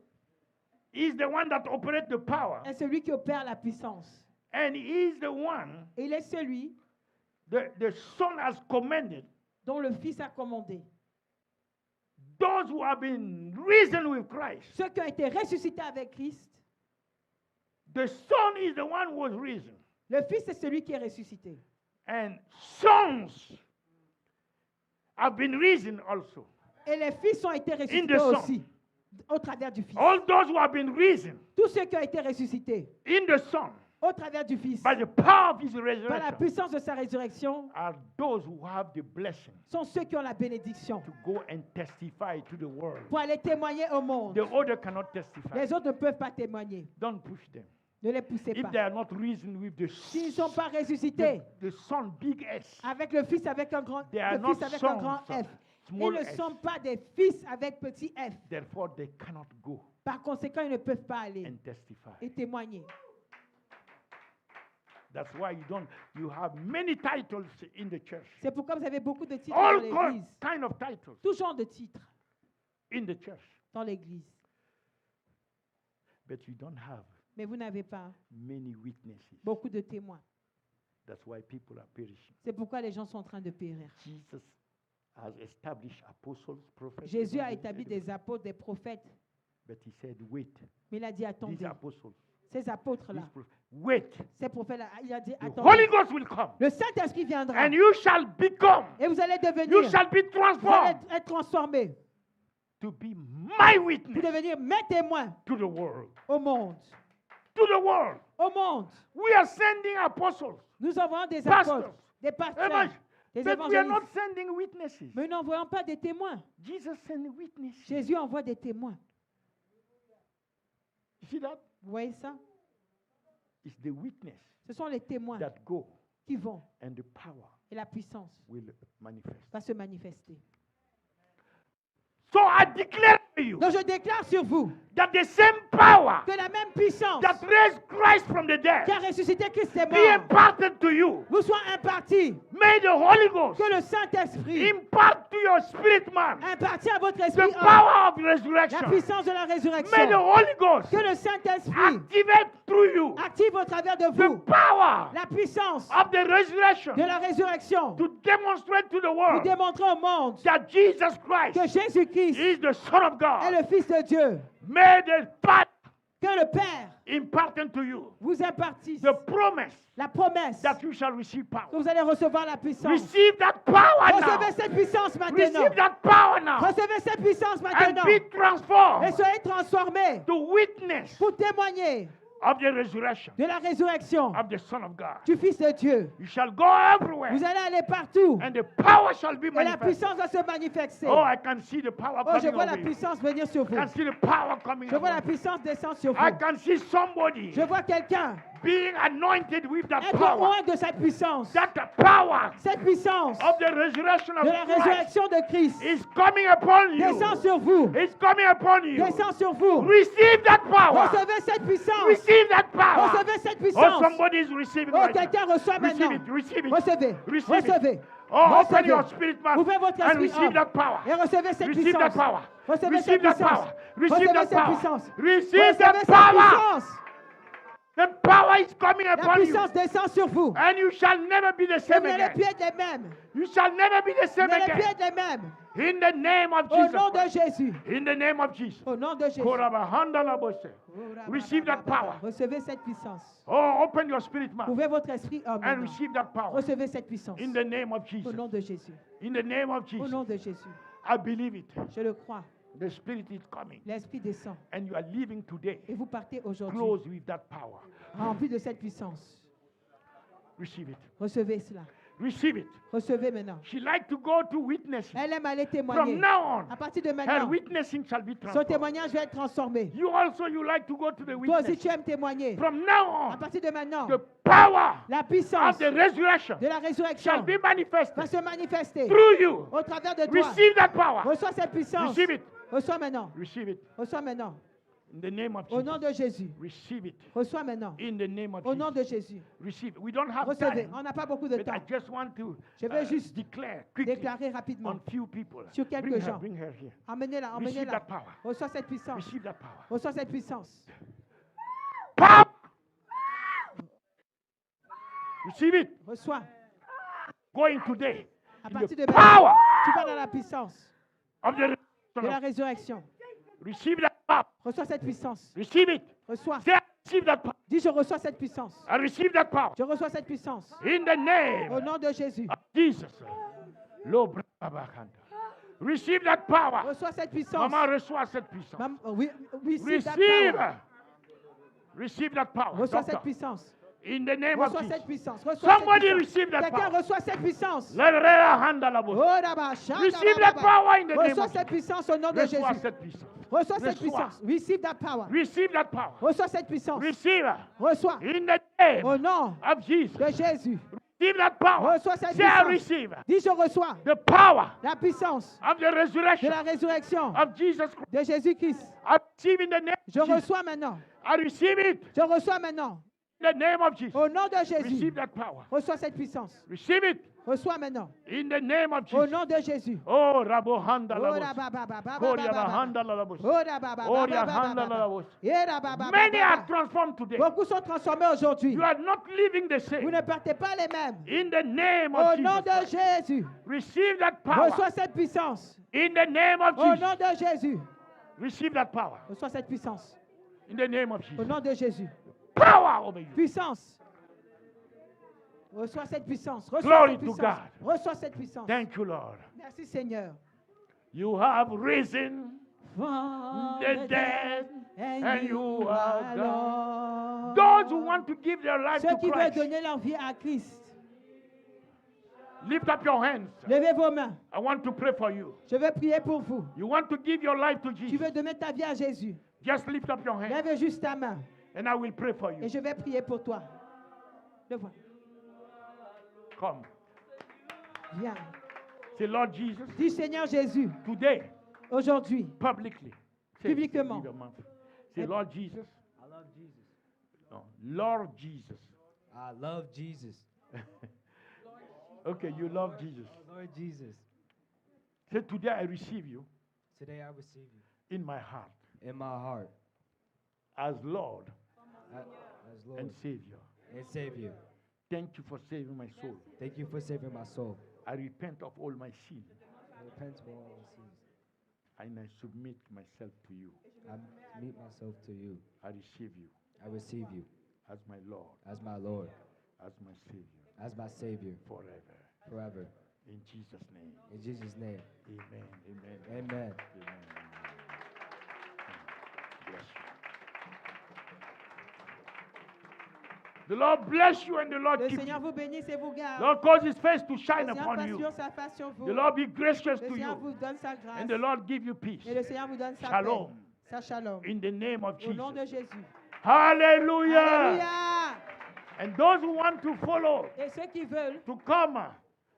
Speaker 1: is the one that operates the power.
Speaker 2: est celui qui opère la puissance.
Speaker 1: And he is the one
Speaker 2: Et il est celui
Speaker 1: the Son has commanded.
Speaker 2: dont le Fils a commandé.
Speaker 1: Those who have been risen with Christ.
Speaker 2: Ceux qui ont été ressuscités avec Christ,
Speaker 1: The Son is the one who was risen.
Speaker 2: le Fils est celui qui est ressuscité.
Speaker 1: And sons have been risen also.
Speaker 2: Et les fils ont été ressuscités
Speaker 1: Son.
Speaker 2: aussi, au travers du Fils.
Speaker 1: All those who have been risen
Speaker 2: Tous ceux qui ont été ressuscités
Speaker 1: in the Son
Speaker 2: au travers du Fils,
Speaker 1: by the power of his
Speaker 2: par la
Speaker 1: resurrection
Speaker 2: puissance de sa résurrection,
Speaker 1: are those who have the blessing
Speaker 2: sont ceux qui ont la bénédiction
Speaker 1: to go and testify to the world.
Speaker 2: pour aller témoigner au monde.
Speaker 1: The other cannot testify.
Speaker 2: Les autres ne peuvent pas témoigner.
Speaker 1: Don't push them.
Speaker 2: Ne les poussez
Speaker 1: If
Speaker 2: pas.
Speaker 1: they are not risen with
Speaker 2: S'ils ne sont pas ressuscités
Speaker 1: the Son, big S,
Speaker 2: avec le Fils avec un grand,
Speaker 1: They are
Speaker 2: le Fils
Speaker 1: not
Speaker 2: avec un grand
Speaker 1: sons.
Speaker 2: F, Ils
Speaker 1: small
Speaker 2: ne
Speaker 1: s.
Speaker 2: sont pas des fils avec petit f.
Speaker 1: Therefore, they cannot go
Speaker 2: Par conséquent, ils ne peuvent pas aller
Speaker 1: and testify.
Speaker 2: et témoigner.
Speaker 1: That's why you have many titles in the church.
Speaker 2: C'est pourquoi vous avez beaucoup de titres
Speaker 1: All
Speaker 2: dans l'église.
Speaker 1: kind of titles
Speaker 2: Tout genre de titres
Speaker 1: in the church.
Speaker 2: dans l'église.
Speaker 1: But you don't have
Speaker 2: Mais vous n'avez pas
Speaker 1: many witnesses.
Speaker 2: beaucoup de témoins.
Speaker 1: That's why people are perishing.
Speaker 2: C'est pourquoi les gens sont en train de périr.
Speaker 1: Jesus has established apostles, prophets.
Speaker 2: Jésus a
Speaker 1: evangelists,
Speaker 2: établi
Speaker 1: everything.
Speaker 2: des apôtres, des prophètes.
Speaker 1: But he said, wait.
Speaker 2: Mais il a dit
Speaker 1: These
Speaker 2: attendez.
Speaker 1: apostles,
Speaker 2: Ces
Speaker 1: these
Speaker 2: apôtres-là,
Speaker 1: wait.
Speaker 2: ces prophètes-là, il a dit
Speaker 1: The
Speaker 2: attendez.
Speaker 1: Holy Ghost will come.
Speaker 2: Le Saint-Esprit viendra.
Speaker 1: And you shall become,
Speaker 2: Et vous allez
Speaker 1: you
Speaker 2: devenir,
Speaker 1: shall be
Speaker 2: vous allez
Speaker 1: transformed
Speaker 2: être transformés
Speaker 1: to be my
Speaker 2: pour
Speaker 1: witness
Speaker 2: devenir mes témoins
Speaker 1: to the world.
Speaker 2: au monde.
Speaker 1: To the world.
Speaker 2: Au monde.
Speaker 1: We are sending apostles,
Speaker 2: Nous envoyons des
Speaker 1: pastors,
Speaker 2: apôtres, des pasteurs,
Speaker 1: evangelists,
Speaker 2: des
Speaker 1: but we are not
Speaker 2: évangélistes.
Speaker 1: sending witnesses.
Speaker 2: Mais nous n'envoyons pas des témoins.
Speaker 1: Jesus sent witnesses.
Speaker 2: Jésus envoie des témoins.
Speaker 1: You see that?
Speaker 2: Vous voyez ça?
Speaker 1: It's the witness
Speaker 2: Ce sont les témoins
Speaker 1: that go
Speaker 2: qui vont
Speaker 1: and the power
Speaker 2: et la puissance
Speaker 1: will manifest.
Speaker 2: va se manifester.
Speaker 1: So I declare to you
Speaker 2: Donc je déclare sur vous
Speaker 1: that the same power
Speaker 2: que la même puissance
Speaker 1: that raised Christ from the
Speaker 2: qui a
Speaker 1: dead
Speaker 2: ressuscité Christ est
Speaker 1: be
Speaker 2: mort
Speaker 1: imparted to you.
Speaker 2: vous soit impartie,
Speaker 1: May the Holy Ghost
Speaker 2: que le Saint-Esprit
Speaker 1: impart to your spirit man
Speaker 2: impartit à votre
Speaker 1: the
Speaker 2: esprit homme
Speaker 1: power of
Speaker 2: la
Speaker 1: resurrection.
Speaker 2: puissance de la
Speaker 1: May the
Speaker 2: résurrection.
Speaker 1: Holy Ghost
Speaker 2: Que le Saint-Esprit
Speaker 1: activate through you
Speaker 2: active au travers de
Speaker 1: the
Speaker 2: vous
Speaker 1: power
Speaker 2: la puissance
Speaker 1: of the resurrection
Speaker 2: de la résurrection
Speaker 1: to demonstrate to the
Speaker 2: pour
Speaker 1: world
Speaker 2: démontrer au monde
Speaker 1: that Jesus Christ
Speaker 2: que Jésus-Christ
Speaker 1: is the Son of
Speaker 2: est
Speaker 1: God.
Speaker 2: le Fils de Dieu.
Speaker 1: May the Father
Speaker 2: Que le Père
Speaker 1: impart unto you
Speaker 2: vous impartisse
Speaker 1: the promise
Speaker 2: la promesse
Speaker 1: that you shall receive
Speaker 2: que
Speaker 1: power.
Speaker 2: vous allez recevoir la puissance.
Speaker 1: Receive that power
Speaker 2: Recevez
Speaker 1: now.
Speaker 2: cette puissance maintenant.
Speaker 1: Receive that power now.
Speaker 2: Recevez cette puissance
Speaker 1: And
Speaker 2: maintenant.
Speaker 1: be transformed
Speaker 2: Et soyez transformés
Speaker 1: to witness
Speaker 2: pour témoigner
Speaker 1: of the resurrection
Speaker 2: de la résurrection
Speaker 1: of the Son of God.
Speaker 2: du Fils de Dieu.
Speaker 1: You shall go everywhere
Speaker 2: Vous allez aller partout
Speaker 1: and the power shall be
Speaker 2: et la
Speaker 1: manifested.
Speaker 2: puissance va se manifester.
Speaker 1: Oh, I can see the power
Speaker 2: Oh, je
Speaker 1: coming
Speaker 2: vois la
Speaker 1: over you.
Speaker 2: puissance venir sur
Speaker 1: I
Speaker 2: vous.
Speaker 1: can see the power coming
Speaker 2: Je vois la
Speaker 1: over you.
Speaker 2: puissance descendre sur
Speaker 1: I
Speaker 2: vous.
Speaker 1: can see somebody
Speaker 2: Je vois quelqu'un
Speaker 1: being anointed with that
Speaker 2: être
Speaker 1: power.
Speaker 2: loin de cette puissance.
Speaker 1: That power
Speaker 2: Cette puissance
Speaker 1: of the resurrection of
Speaker 2: de la
Speaker 1: Christ
Speaker 2: résurrection de Christ
Speaker 1: is coming upon you.
Speaker 2: descend sur vous.
Speaker 1: It's coming upon you.
Speaker 2: Descend sur vous.
Speaker 1: Receive that power.
Speaker 2: Recevez cette puissance.
Speaker 1: Receive that power.
Speaker 2: Recevez cette
Speaker 1: Oh,
Speaker 2: puissance.
Speaker 1: somebody is receiving
Speaker 2: Oh,
Speaker 1: right
Speaker 2: quelqu'un
Speaker 1: now.
Speaker 2: reçoit
Speaker 1: Receive
Speaker 2: maintenant.
Speaker 1: it. Receive it.
Speaker 2: Recevez.
Speaker 1: Receive it.
Speaker 2: Recevez.
Speaker 1: Oh, open
Speaker 2: Recevez.
Speaker 1: your spirit man
Speaker 2: Ouvrez votre
Speaker 1: and
Speaker 2: esprit
Speaker 1: receive
Speaker 2: homme.
Speaker 1: that power.
Speaker 2: Et recevez cette
Speaker 1: Receive that
Speaker 2: puissance.
Speaker 1: power.
Speaker 2: Recevez
Speaker 1: Receive
Speaker 2: cette
Speaker 1: that
Speaker 2: puissance.
Speaker 1: power. Receive
Speaker 2: Recevez
Speaker 1: that
Speaker 2: cette
Speaker 1: power.
Speaker 2: puissance.
Speaker 1: Receive
Speaker 2: Recevez
Speaker 1: that
Speaker 2: cette
Speaker 1: power.
Speaker 2: puissance.
Speaker 1: The power is coming
Speaker 2: La
Speaker 1: upon you.
Speaker 2: puissance descend sur vous.
Speaker 1: And you shall never be the
Speaker 2: Et
Speaker 1: same
Speaker 2: vous n'allez plus
Speaker 1: again.
Speaker 2: être les mêmes.
Speaker 1: You shall never be the
Speaker 2: Vous
Speaker 1: same
Speaker 2: n'allez plus
Speaker 1: again.
Speaker 2: être les mêmes.
Speaker 1: In the name of
Speaker 2: Au
Speaker 1: Jesus
Speaker 2: nom de
Speaker 1: Christ.
Speaker 2: Jésus.
Speaker 1: In the name of Jesus.
Speaker 2: Au nom de Jésus.
Speaker 1: Korabahandalabose. Receive that power.
Speaker 2: Recevez cette puissance.
Speaker 1: Oh, open your spirit man
Speaker 2: Ouvrez votre esprit homme.
Speaker 1: and
Speaker 2: maintenant.
Speaker 1: receive that power.
Speaker 2: Recevez cette puissance.
Speaker 1: In the name of
Speaker 2: Au
Speaker 1: Jesus.
Speaker 2: nom de Jésus.
Speaker 1: In the name of
Speaker 2: Au
Speaker 1: Jesus.
Speaker 2: nom de Jésus.
Speaker 1: I believe it.
Speaker 2: Je le crois.
Speaker 1: The Spirit is coming.
Speaker 2: L'esprit descend.
Speaker 1: And you are leaving today
Speaker 2: Et vous partez aujourd'hui
Speaker 1: close with that power.
Speaker 2: rempli de cette puissance.
Speaker 1: Receive it.
Speaker 2: Recevez cela.
Speaker 1: Receive it.
Speaker 2: Recevez maintenant.
Speaker 1: She like to go to witnessing.
Speaker 2: Elle aime aller
Speaker 1: From
Speaker 2: témoigner.
Speaker 1: now on,
Speaker 2: À partir de
Speaker 1: her
Speaker 2: maintenant,
Speaker 1: witnessing shall be
Speaker 2: son
Speaker 1: transformed.
Speaker 2: témoignage va être transformé.
Speaker 1: You also, you like to go to the
Speaker 2: Toi aussi,
Speaker 1: witness.
Speaker 2: tu aimes témoigner.
Speaker 1: From now
Speaker 2: À
Speaker 1: on,
Speaker 2: partir de maintenant,
Speaker 1: the power
Speaker 2: la
Speaker 1: of
Speaker 2: puissance
Speaker 1: the resurrection
Speaker 2: de la
Speaker 1: shall
Speaker 2: résurrection
Speaker 1: be
Speaker 2: va
Speaker 1: manifested
Speaker 2: se manifester
Speaker 1: through you.
Speaker 2: au travers de toi.
Speaker 1: Receive that power.
Speaker 2: Reçois cette puissance.
Speaker 1: Receive it.
Speaker 2: Reçois maintenant.
Speaker 1: Receive it.
Speaker 2: Reçois maintenant.
Speaker 1: In the name of
Speaker 2: Au nom
Speaker 1: Jesus.
Speaker 2: de Jésus.
Speaker 1: Receive it.
Speaker 2: Reçois maintenant.
Speaker 1: In the name of
Speaker 2: Au nom
Speaker 1: Jesus.
Speaker 2: de Jésus.
Speaker 1: Receive it. We don't have
Speaker 2: Recevez.
Speaker 1: time.
Speaker 2: On n'a pas beaucoup de
Speaker 1: But I
Speaker 2: temps.
Speaker 1: just want to
Speaker 2: Je vais juste
Speaker 1: declare quickly
Speaker 2: Déclarer rapidement.
Speaker 1: on few people.
Speaker 2: Sur quelques
Speaker 1: Bring her,
Speaker 2: gens.
Speaker 1: bring her here.
Speaker 2: Emmenez-la,
Speaker 1: Receive
Speaker 2: emmenez-la.
Speaker 1: that power.
Speaker 2: Reçois cette puissance.
Speaker 1: Receive that power.
Speaker 2: Reçois cette puissance.
Speaker 1: Power. Receive it.
Speaker 2: Reçois.
Speaker 1: Going today.
Speaker 2: À
Speaker 1: In
Speaker 2: partir
Speaker 1: the
Speaker 2: de
Speaker 1: power
Speaker 2: maintenant, tu vas dans la puissance
Speaker 1: of the
Speaker 2: de la
Speaker 1: resurrection.
Speaker 2: résurrection.
Speaker 1: Receive that power.
Speaker 2: Reçois cette puissance.
Speaker 1: Receive it.
Speaker 2: Reçois.
Speaker 1: Say, I receive that power.
Speaker 2: Dis, je reçois cette puissance.
Speaker 1: I receive that power.
Speaker 2: Je reçois cette puissance.
Speaker 1: In the name
Speaker 2: Au nom de Jésus.
Speaker 1: of Jesus. Lo brabakanda. Receive that power.
Speaker 2: Reçois cette puissance.
Speaker 1: Maman reçoit cette puissance.
Speaker 2: Oui, receive that
Speaker 1: Receive.
Speaker 2: power.
Speaker 1: Receive that power.
Speaker 2: Reçois
Speaker 1: Doctor.
Speaker 2: cette puissance.
Speaker 1: In the name of
Speaker 2: Reçois
Speaker 1: Jesus.
Speaker 2: cette puissance. Reçois cette
Speaker 1: Somebody
Speaker 2: puissance.
Speaker 1: receive that
Speaker 2: Quelqu'un
Speaker 1: power.
Speaker 2: reçoit cette puissance.
Speaker 1: Lerera handalabo.
Speaker 2: Oh, là-bas, shanda,
Speaker 1: Receive
Speaker 2: là-bas.
Speaker 1: that power in the name
Speaker 2: Reçois
Speaker 1: of
Speaker 2: cette
Speaker 1: Jesus.
Speaker 2: puissance au nom de
Speaker 1: Reçois
Speaker 2: Jésus.
Speaker 1: cette puissance.
Speaker 2: Reçois cette
Speaker 1: Reçois.
Speaker 2: puissance. Receive that power.
Speaker 1: Receive that power.
Speaker 2: Reçois cette puissance.
Speaker 1: Receive.
Speaker 2: Reçois.
Speaker 1: In the name
Speaker 2: Au nom
Speaker 1: of Jesus.
Speaker 2: de Jésus.
Speaker 1: Receive that power.
Speaker 2: Reçois cette
Speaker 1: Say, I
Speaker 2: puissance.
Speaker 1: receive
Speaker 2: Dis, je reçois
Speaker 1: the power
Speaker 2: la puissance
Speaker 1: of the
Speaker 2: de
Speaker 1: resurrection
Speaker 2: la résurrection
Speaker 1: of Jesus Christ.
Speaker 2: de Jésus-Christ.
Speaker 1: I receive in the name
Speaker 2: Je
Speaker 1: of Jesus.
Speaker 2: reçois maintenant.
Speaker 1: I receive it
Speaker 2: Je reçois maintenant.
Speaker 1: in the name of Jesus.
Speaker 2: Au nom de Jésus.
Speaker 1: Receive that power.
Speaker 2: Reçois cette puissance.
Speaker 1: Receive it
Speaker 2: Reçois maintenant.
Speaker 1: in the name of
Speaker 2: Au
Speaker 1: Jesus.
Speaker 2: nom de Jésus.
Speaker 1: Oh, Rabo Handa
Speaker 2: Oh,
Speaker 1: Labos.
Speaker 2: da ba ba ba ba ba
Speaker 1: Koria
Speaker 2: ba ba ba.
Speaker 1: Handa Labos.
Speaker 2: Oh, da ba ba ba
Speaker 1: Oh,
Speaker 2: ba
Speaker 1: ya
Speaker 2: ba
Speaker 1: Handa
Speaker 2: ba ba.
Speaker 1: Labos.
Speaker 2: Eh, da ba ba ba
Speaker 1: Many
Speaker 2: ba
Speaker 1: are
Speaker 2: ba.
Speaker 1: transformed today.
Speaker 2: Beaucoup sont transformés aujourd'hui.
Speaker 1: You are not living the
Speaker 2: Vous
Speaker 1: same.
Speaker 2: ne partez pas les mêmes.
Speaker 1: In the name
Speaker 2: Au
Speaker 1: of
Speaker 2: nom de
Speaker 1: Jesus.
Speaker 2: Jésus.
Speaker 1: Receive that power.
Speaker 2: Reçois cette puissance.
Speaker 1: In the name of
Speaker 2: Au
Speaker 1: Jesus.
Speaker 2: nom de Jésus.
Speaker 1: Receive that power.
Speaker 2: Reçois cette puissance.
Speaker 1: In the name of
Speaker 2: Au
Speaker 1: Jesus.
Speaker 2: nom de Jésus.
Speaker 1: Power over you.
Speaker 2: Puissance. Reçois cette puissance. Reçois
Speaker 1: Glory
Speaker 2: cette
Speaker 1: to
Speaker 2: puissance.
Speaker 1: God.
Speaker 2: Reçois cette puissance.
Speaker 1: Thank you, Lord.
Speaker 2: Merci Seigneur.
Speaker 1: You have risen
Speaker 2: From
Speaker 1: the dead, and you are
Speaker 2: Lord.
Speaker 1: those who want to give their life
Speaker 2: Ceux
Speaker 1: to
Speaker 2: qui veulent
Speaker 1: Christ.
Speaker 2: donner leur vie à Christ,
Speaker 1: Lift up your hands.
Speaker 2: levez vos mains.
Speaker 1: I want to pray for you.
Speaker 2: Je veux prier pour vous.
Speaker 1: You want to give your life to
Speaker 2: Tu
Speaker 1: Jesus.
Speaker 2: veux donner ta vie à Jésus.
Speaker 1: Just lift up your hands
Speaker 2: Lève juste ta main
Speaker 1: and I will pray for
Speaker 2: et
Speaker 1: you.
Speaker 2: je vais prier pour toi. Le voilà.
Speaker 1: Come.
Speaker 2: Viens.
Speaker 1: Say, Lord Jesus,
Speaker 2: Dis Seigneur Jésus,
Speaker 1: today,
Speaker 2: aujourd'hui,
Speaker 1: publicly. Say,
Speaker 2: Publiquement.
Speaker 1: leave your mouth. Say, Lord Jesus.
Speaker 3: I love Jesus.
Speaker 1: No, Lord Jesus.
Speaker 3: I love Jesus.
Speaker 1: Okay, you love Jesus.
Speaker 3: Lord Jesus.
Speaker 1: Say, today I receive you
Speaker 3: Today I receive you
Speaker 1: in my heart
Speaker 3: in my heart
Speaker 1: as Lord
Speaker 3: as Lord
Speaker 1: and Savior.
Speaker 3: and Savior.
Speaker 1: Thank you for saving my soul.
Speaker 3: Thank you for saving my soul.
Speaker 1: I repent of all my sin
Speaker 3: I repent for all my sins.
Speaker 1: and I submit myself to you.
Speaker 3: I meet myself to you.
Speaker 1: I receive you
Speaker 3: I receive you
Speaker 1: as my Lord,
Speaker 3: as my Lord,
Speaker 1: as my Savior
Speaker 3: as my Savior
Speaker 1: forever.
Speaker 3: forever.
Speaker 1: In Jesus' name.
Speaker 3: In Jesus' name,
Speaker 1: Amen. Amen.
Speaker 3: amen.
Speaker 1: Amen. Bless you. The Lord bless you and the Lord
Speaker 2: Le
Speaker 1: keep
Speaker 2: Seigneur
Speaker 1: you.
Speaker 2: vous bénisse et vous garde.
Speaker 1: Lord cause his face to
Speaker 2: Le
Speaker 1: shine
Speaker 2: Seigneur
Speaker 1: upon
Speaker 2: fasse
Speaker 1: you.
Speaker 2: sur sa face sur vous.
Speaker 1: The Lord be gracious
Speaker 2: Le
Speaker 1: to
Speaker 2: Seigneur
Speaker 1: you.
Speaker 2: vous donne sa grâce.
Speaker 1: And the Lord give you peace.
Speaker 2: Et le Seigneur vous donne sa
Speaker 1: Shalom.
Speaker 2: paix. Sa shalom.
Speaker 1: In the name of
Speaker 2: Au nom de
Speaker 1: Jesus.
Speaker 2: Jésus.
Speaker 1: Hallelujah.
Speaker 2: Alléluia.
Speaker 1: And those who want to follow,
Speaker 2: Et ceux qui veulent
Speaker 1: to come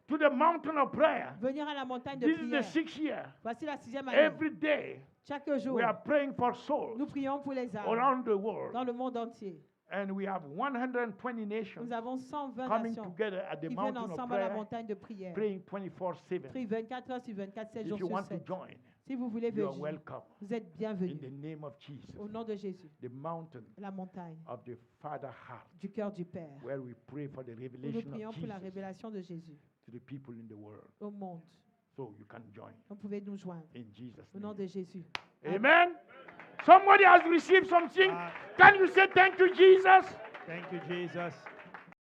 Speaker 1: to the mountain of prayer,
Speaker 2: venir à la montagne de
Speaker 1: this is the
Speaker 2: prière.
Speaker 1: 6th year.
Speaker 2: Voici la 6e année.
Speaker 1: Every day
Speaker 2: Chaque jour,
Speaker 1: we are praying for souls
Speaker 2: nous prions pour les âmes
Speaker 1: around the world.
Speaker 2: dans le monde entier.
Speaker 1: And we have 120 nations
Speaker 2: Nous avons 120
Speaker 1: coming
Speaker 2: nations
Speaker 1: together at the
Speaker 2: qui viennent
Speaker 1: mountain of
Speaker 2: ensemble à la
Speaker 1: prayer,
Speaker 2: montagne de prière.
Speaker 1: praying 24/7.
Speaker 2: Prie 24 heures sur 24, 7
Speaker 1: If
Speaker 2: jours
Speaker 1: you
Speaker 2: sur
Speaker 1: want to
Speaker 2: 7.
Speaker 1: join,
Speaker 2: Si vous voulez
Speaker 1: you are
Speaker 2: venir,
Speaker 1: welcome.
Speaker 2: vous êtes
Speaker 1: In
Speaker 2: bienvenus.
Speaker 1: the name of Jesus,
Speaker 2: Au nom de Jésus,
Speaker 1: the mountain
Speaker 2: la montagne
Speaker 1: of the Father heart,
Speaker 2: du cœur du Père.
Speaker 1: where we pray for the
Speaker 2: Où nous
Speaker 1: revelation
Speaker 2: prions
Speaker 1: of
Speaker 2: pour la
Speaker 1: Jesus
Speaker 2: révélation de Jésus
Speaker 1: to the people in the world.
Speaker 2: au monde.
Speaker 1: So you can join
Speaker 2: Vous pouvez nous joindre.
Speaker 1: in Jesus'
Speaker 2: Au nom
Speaker 1: name.
Speaker 2: de Jésus.
Speaker 1: Amen. Somebody has received something. Can you say thank you, Jesus?
Speaker 4: Thank you, Jesus.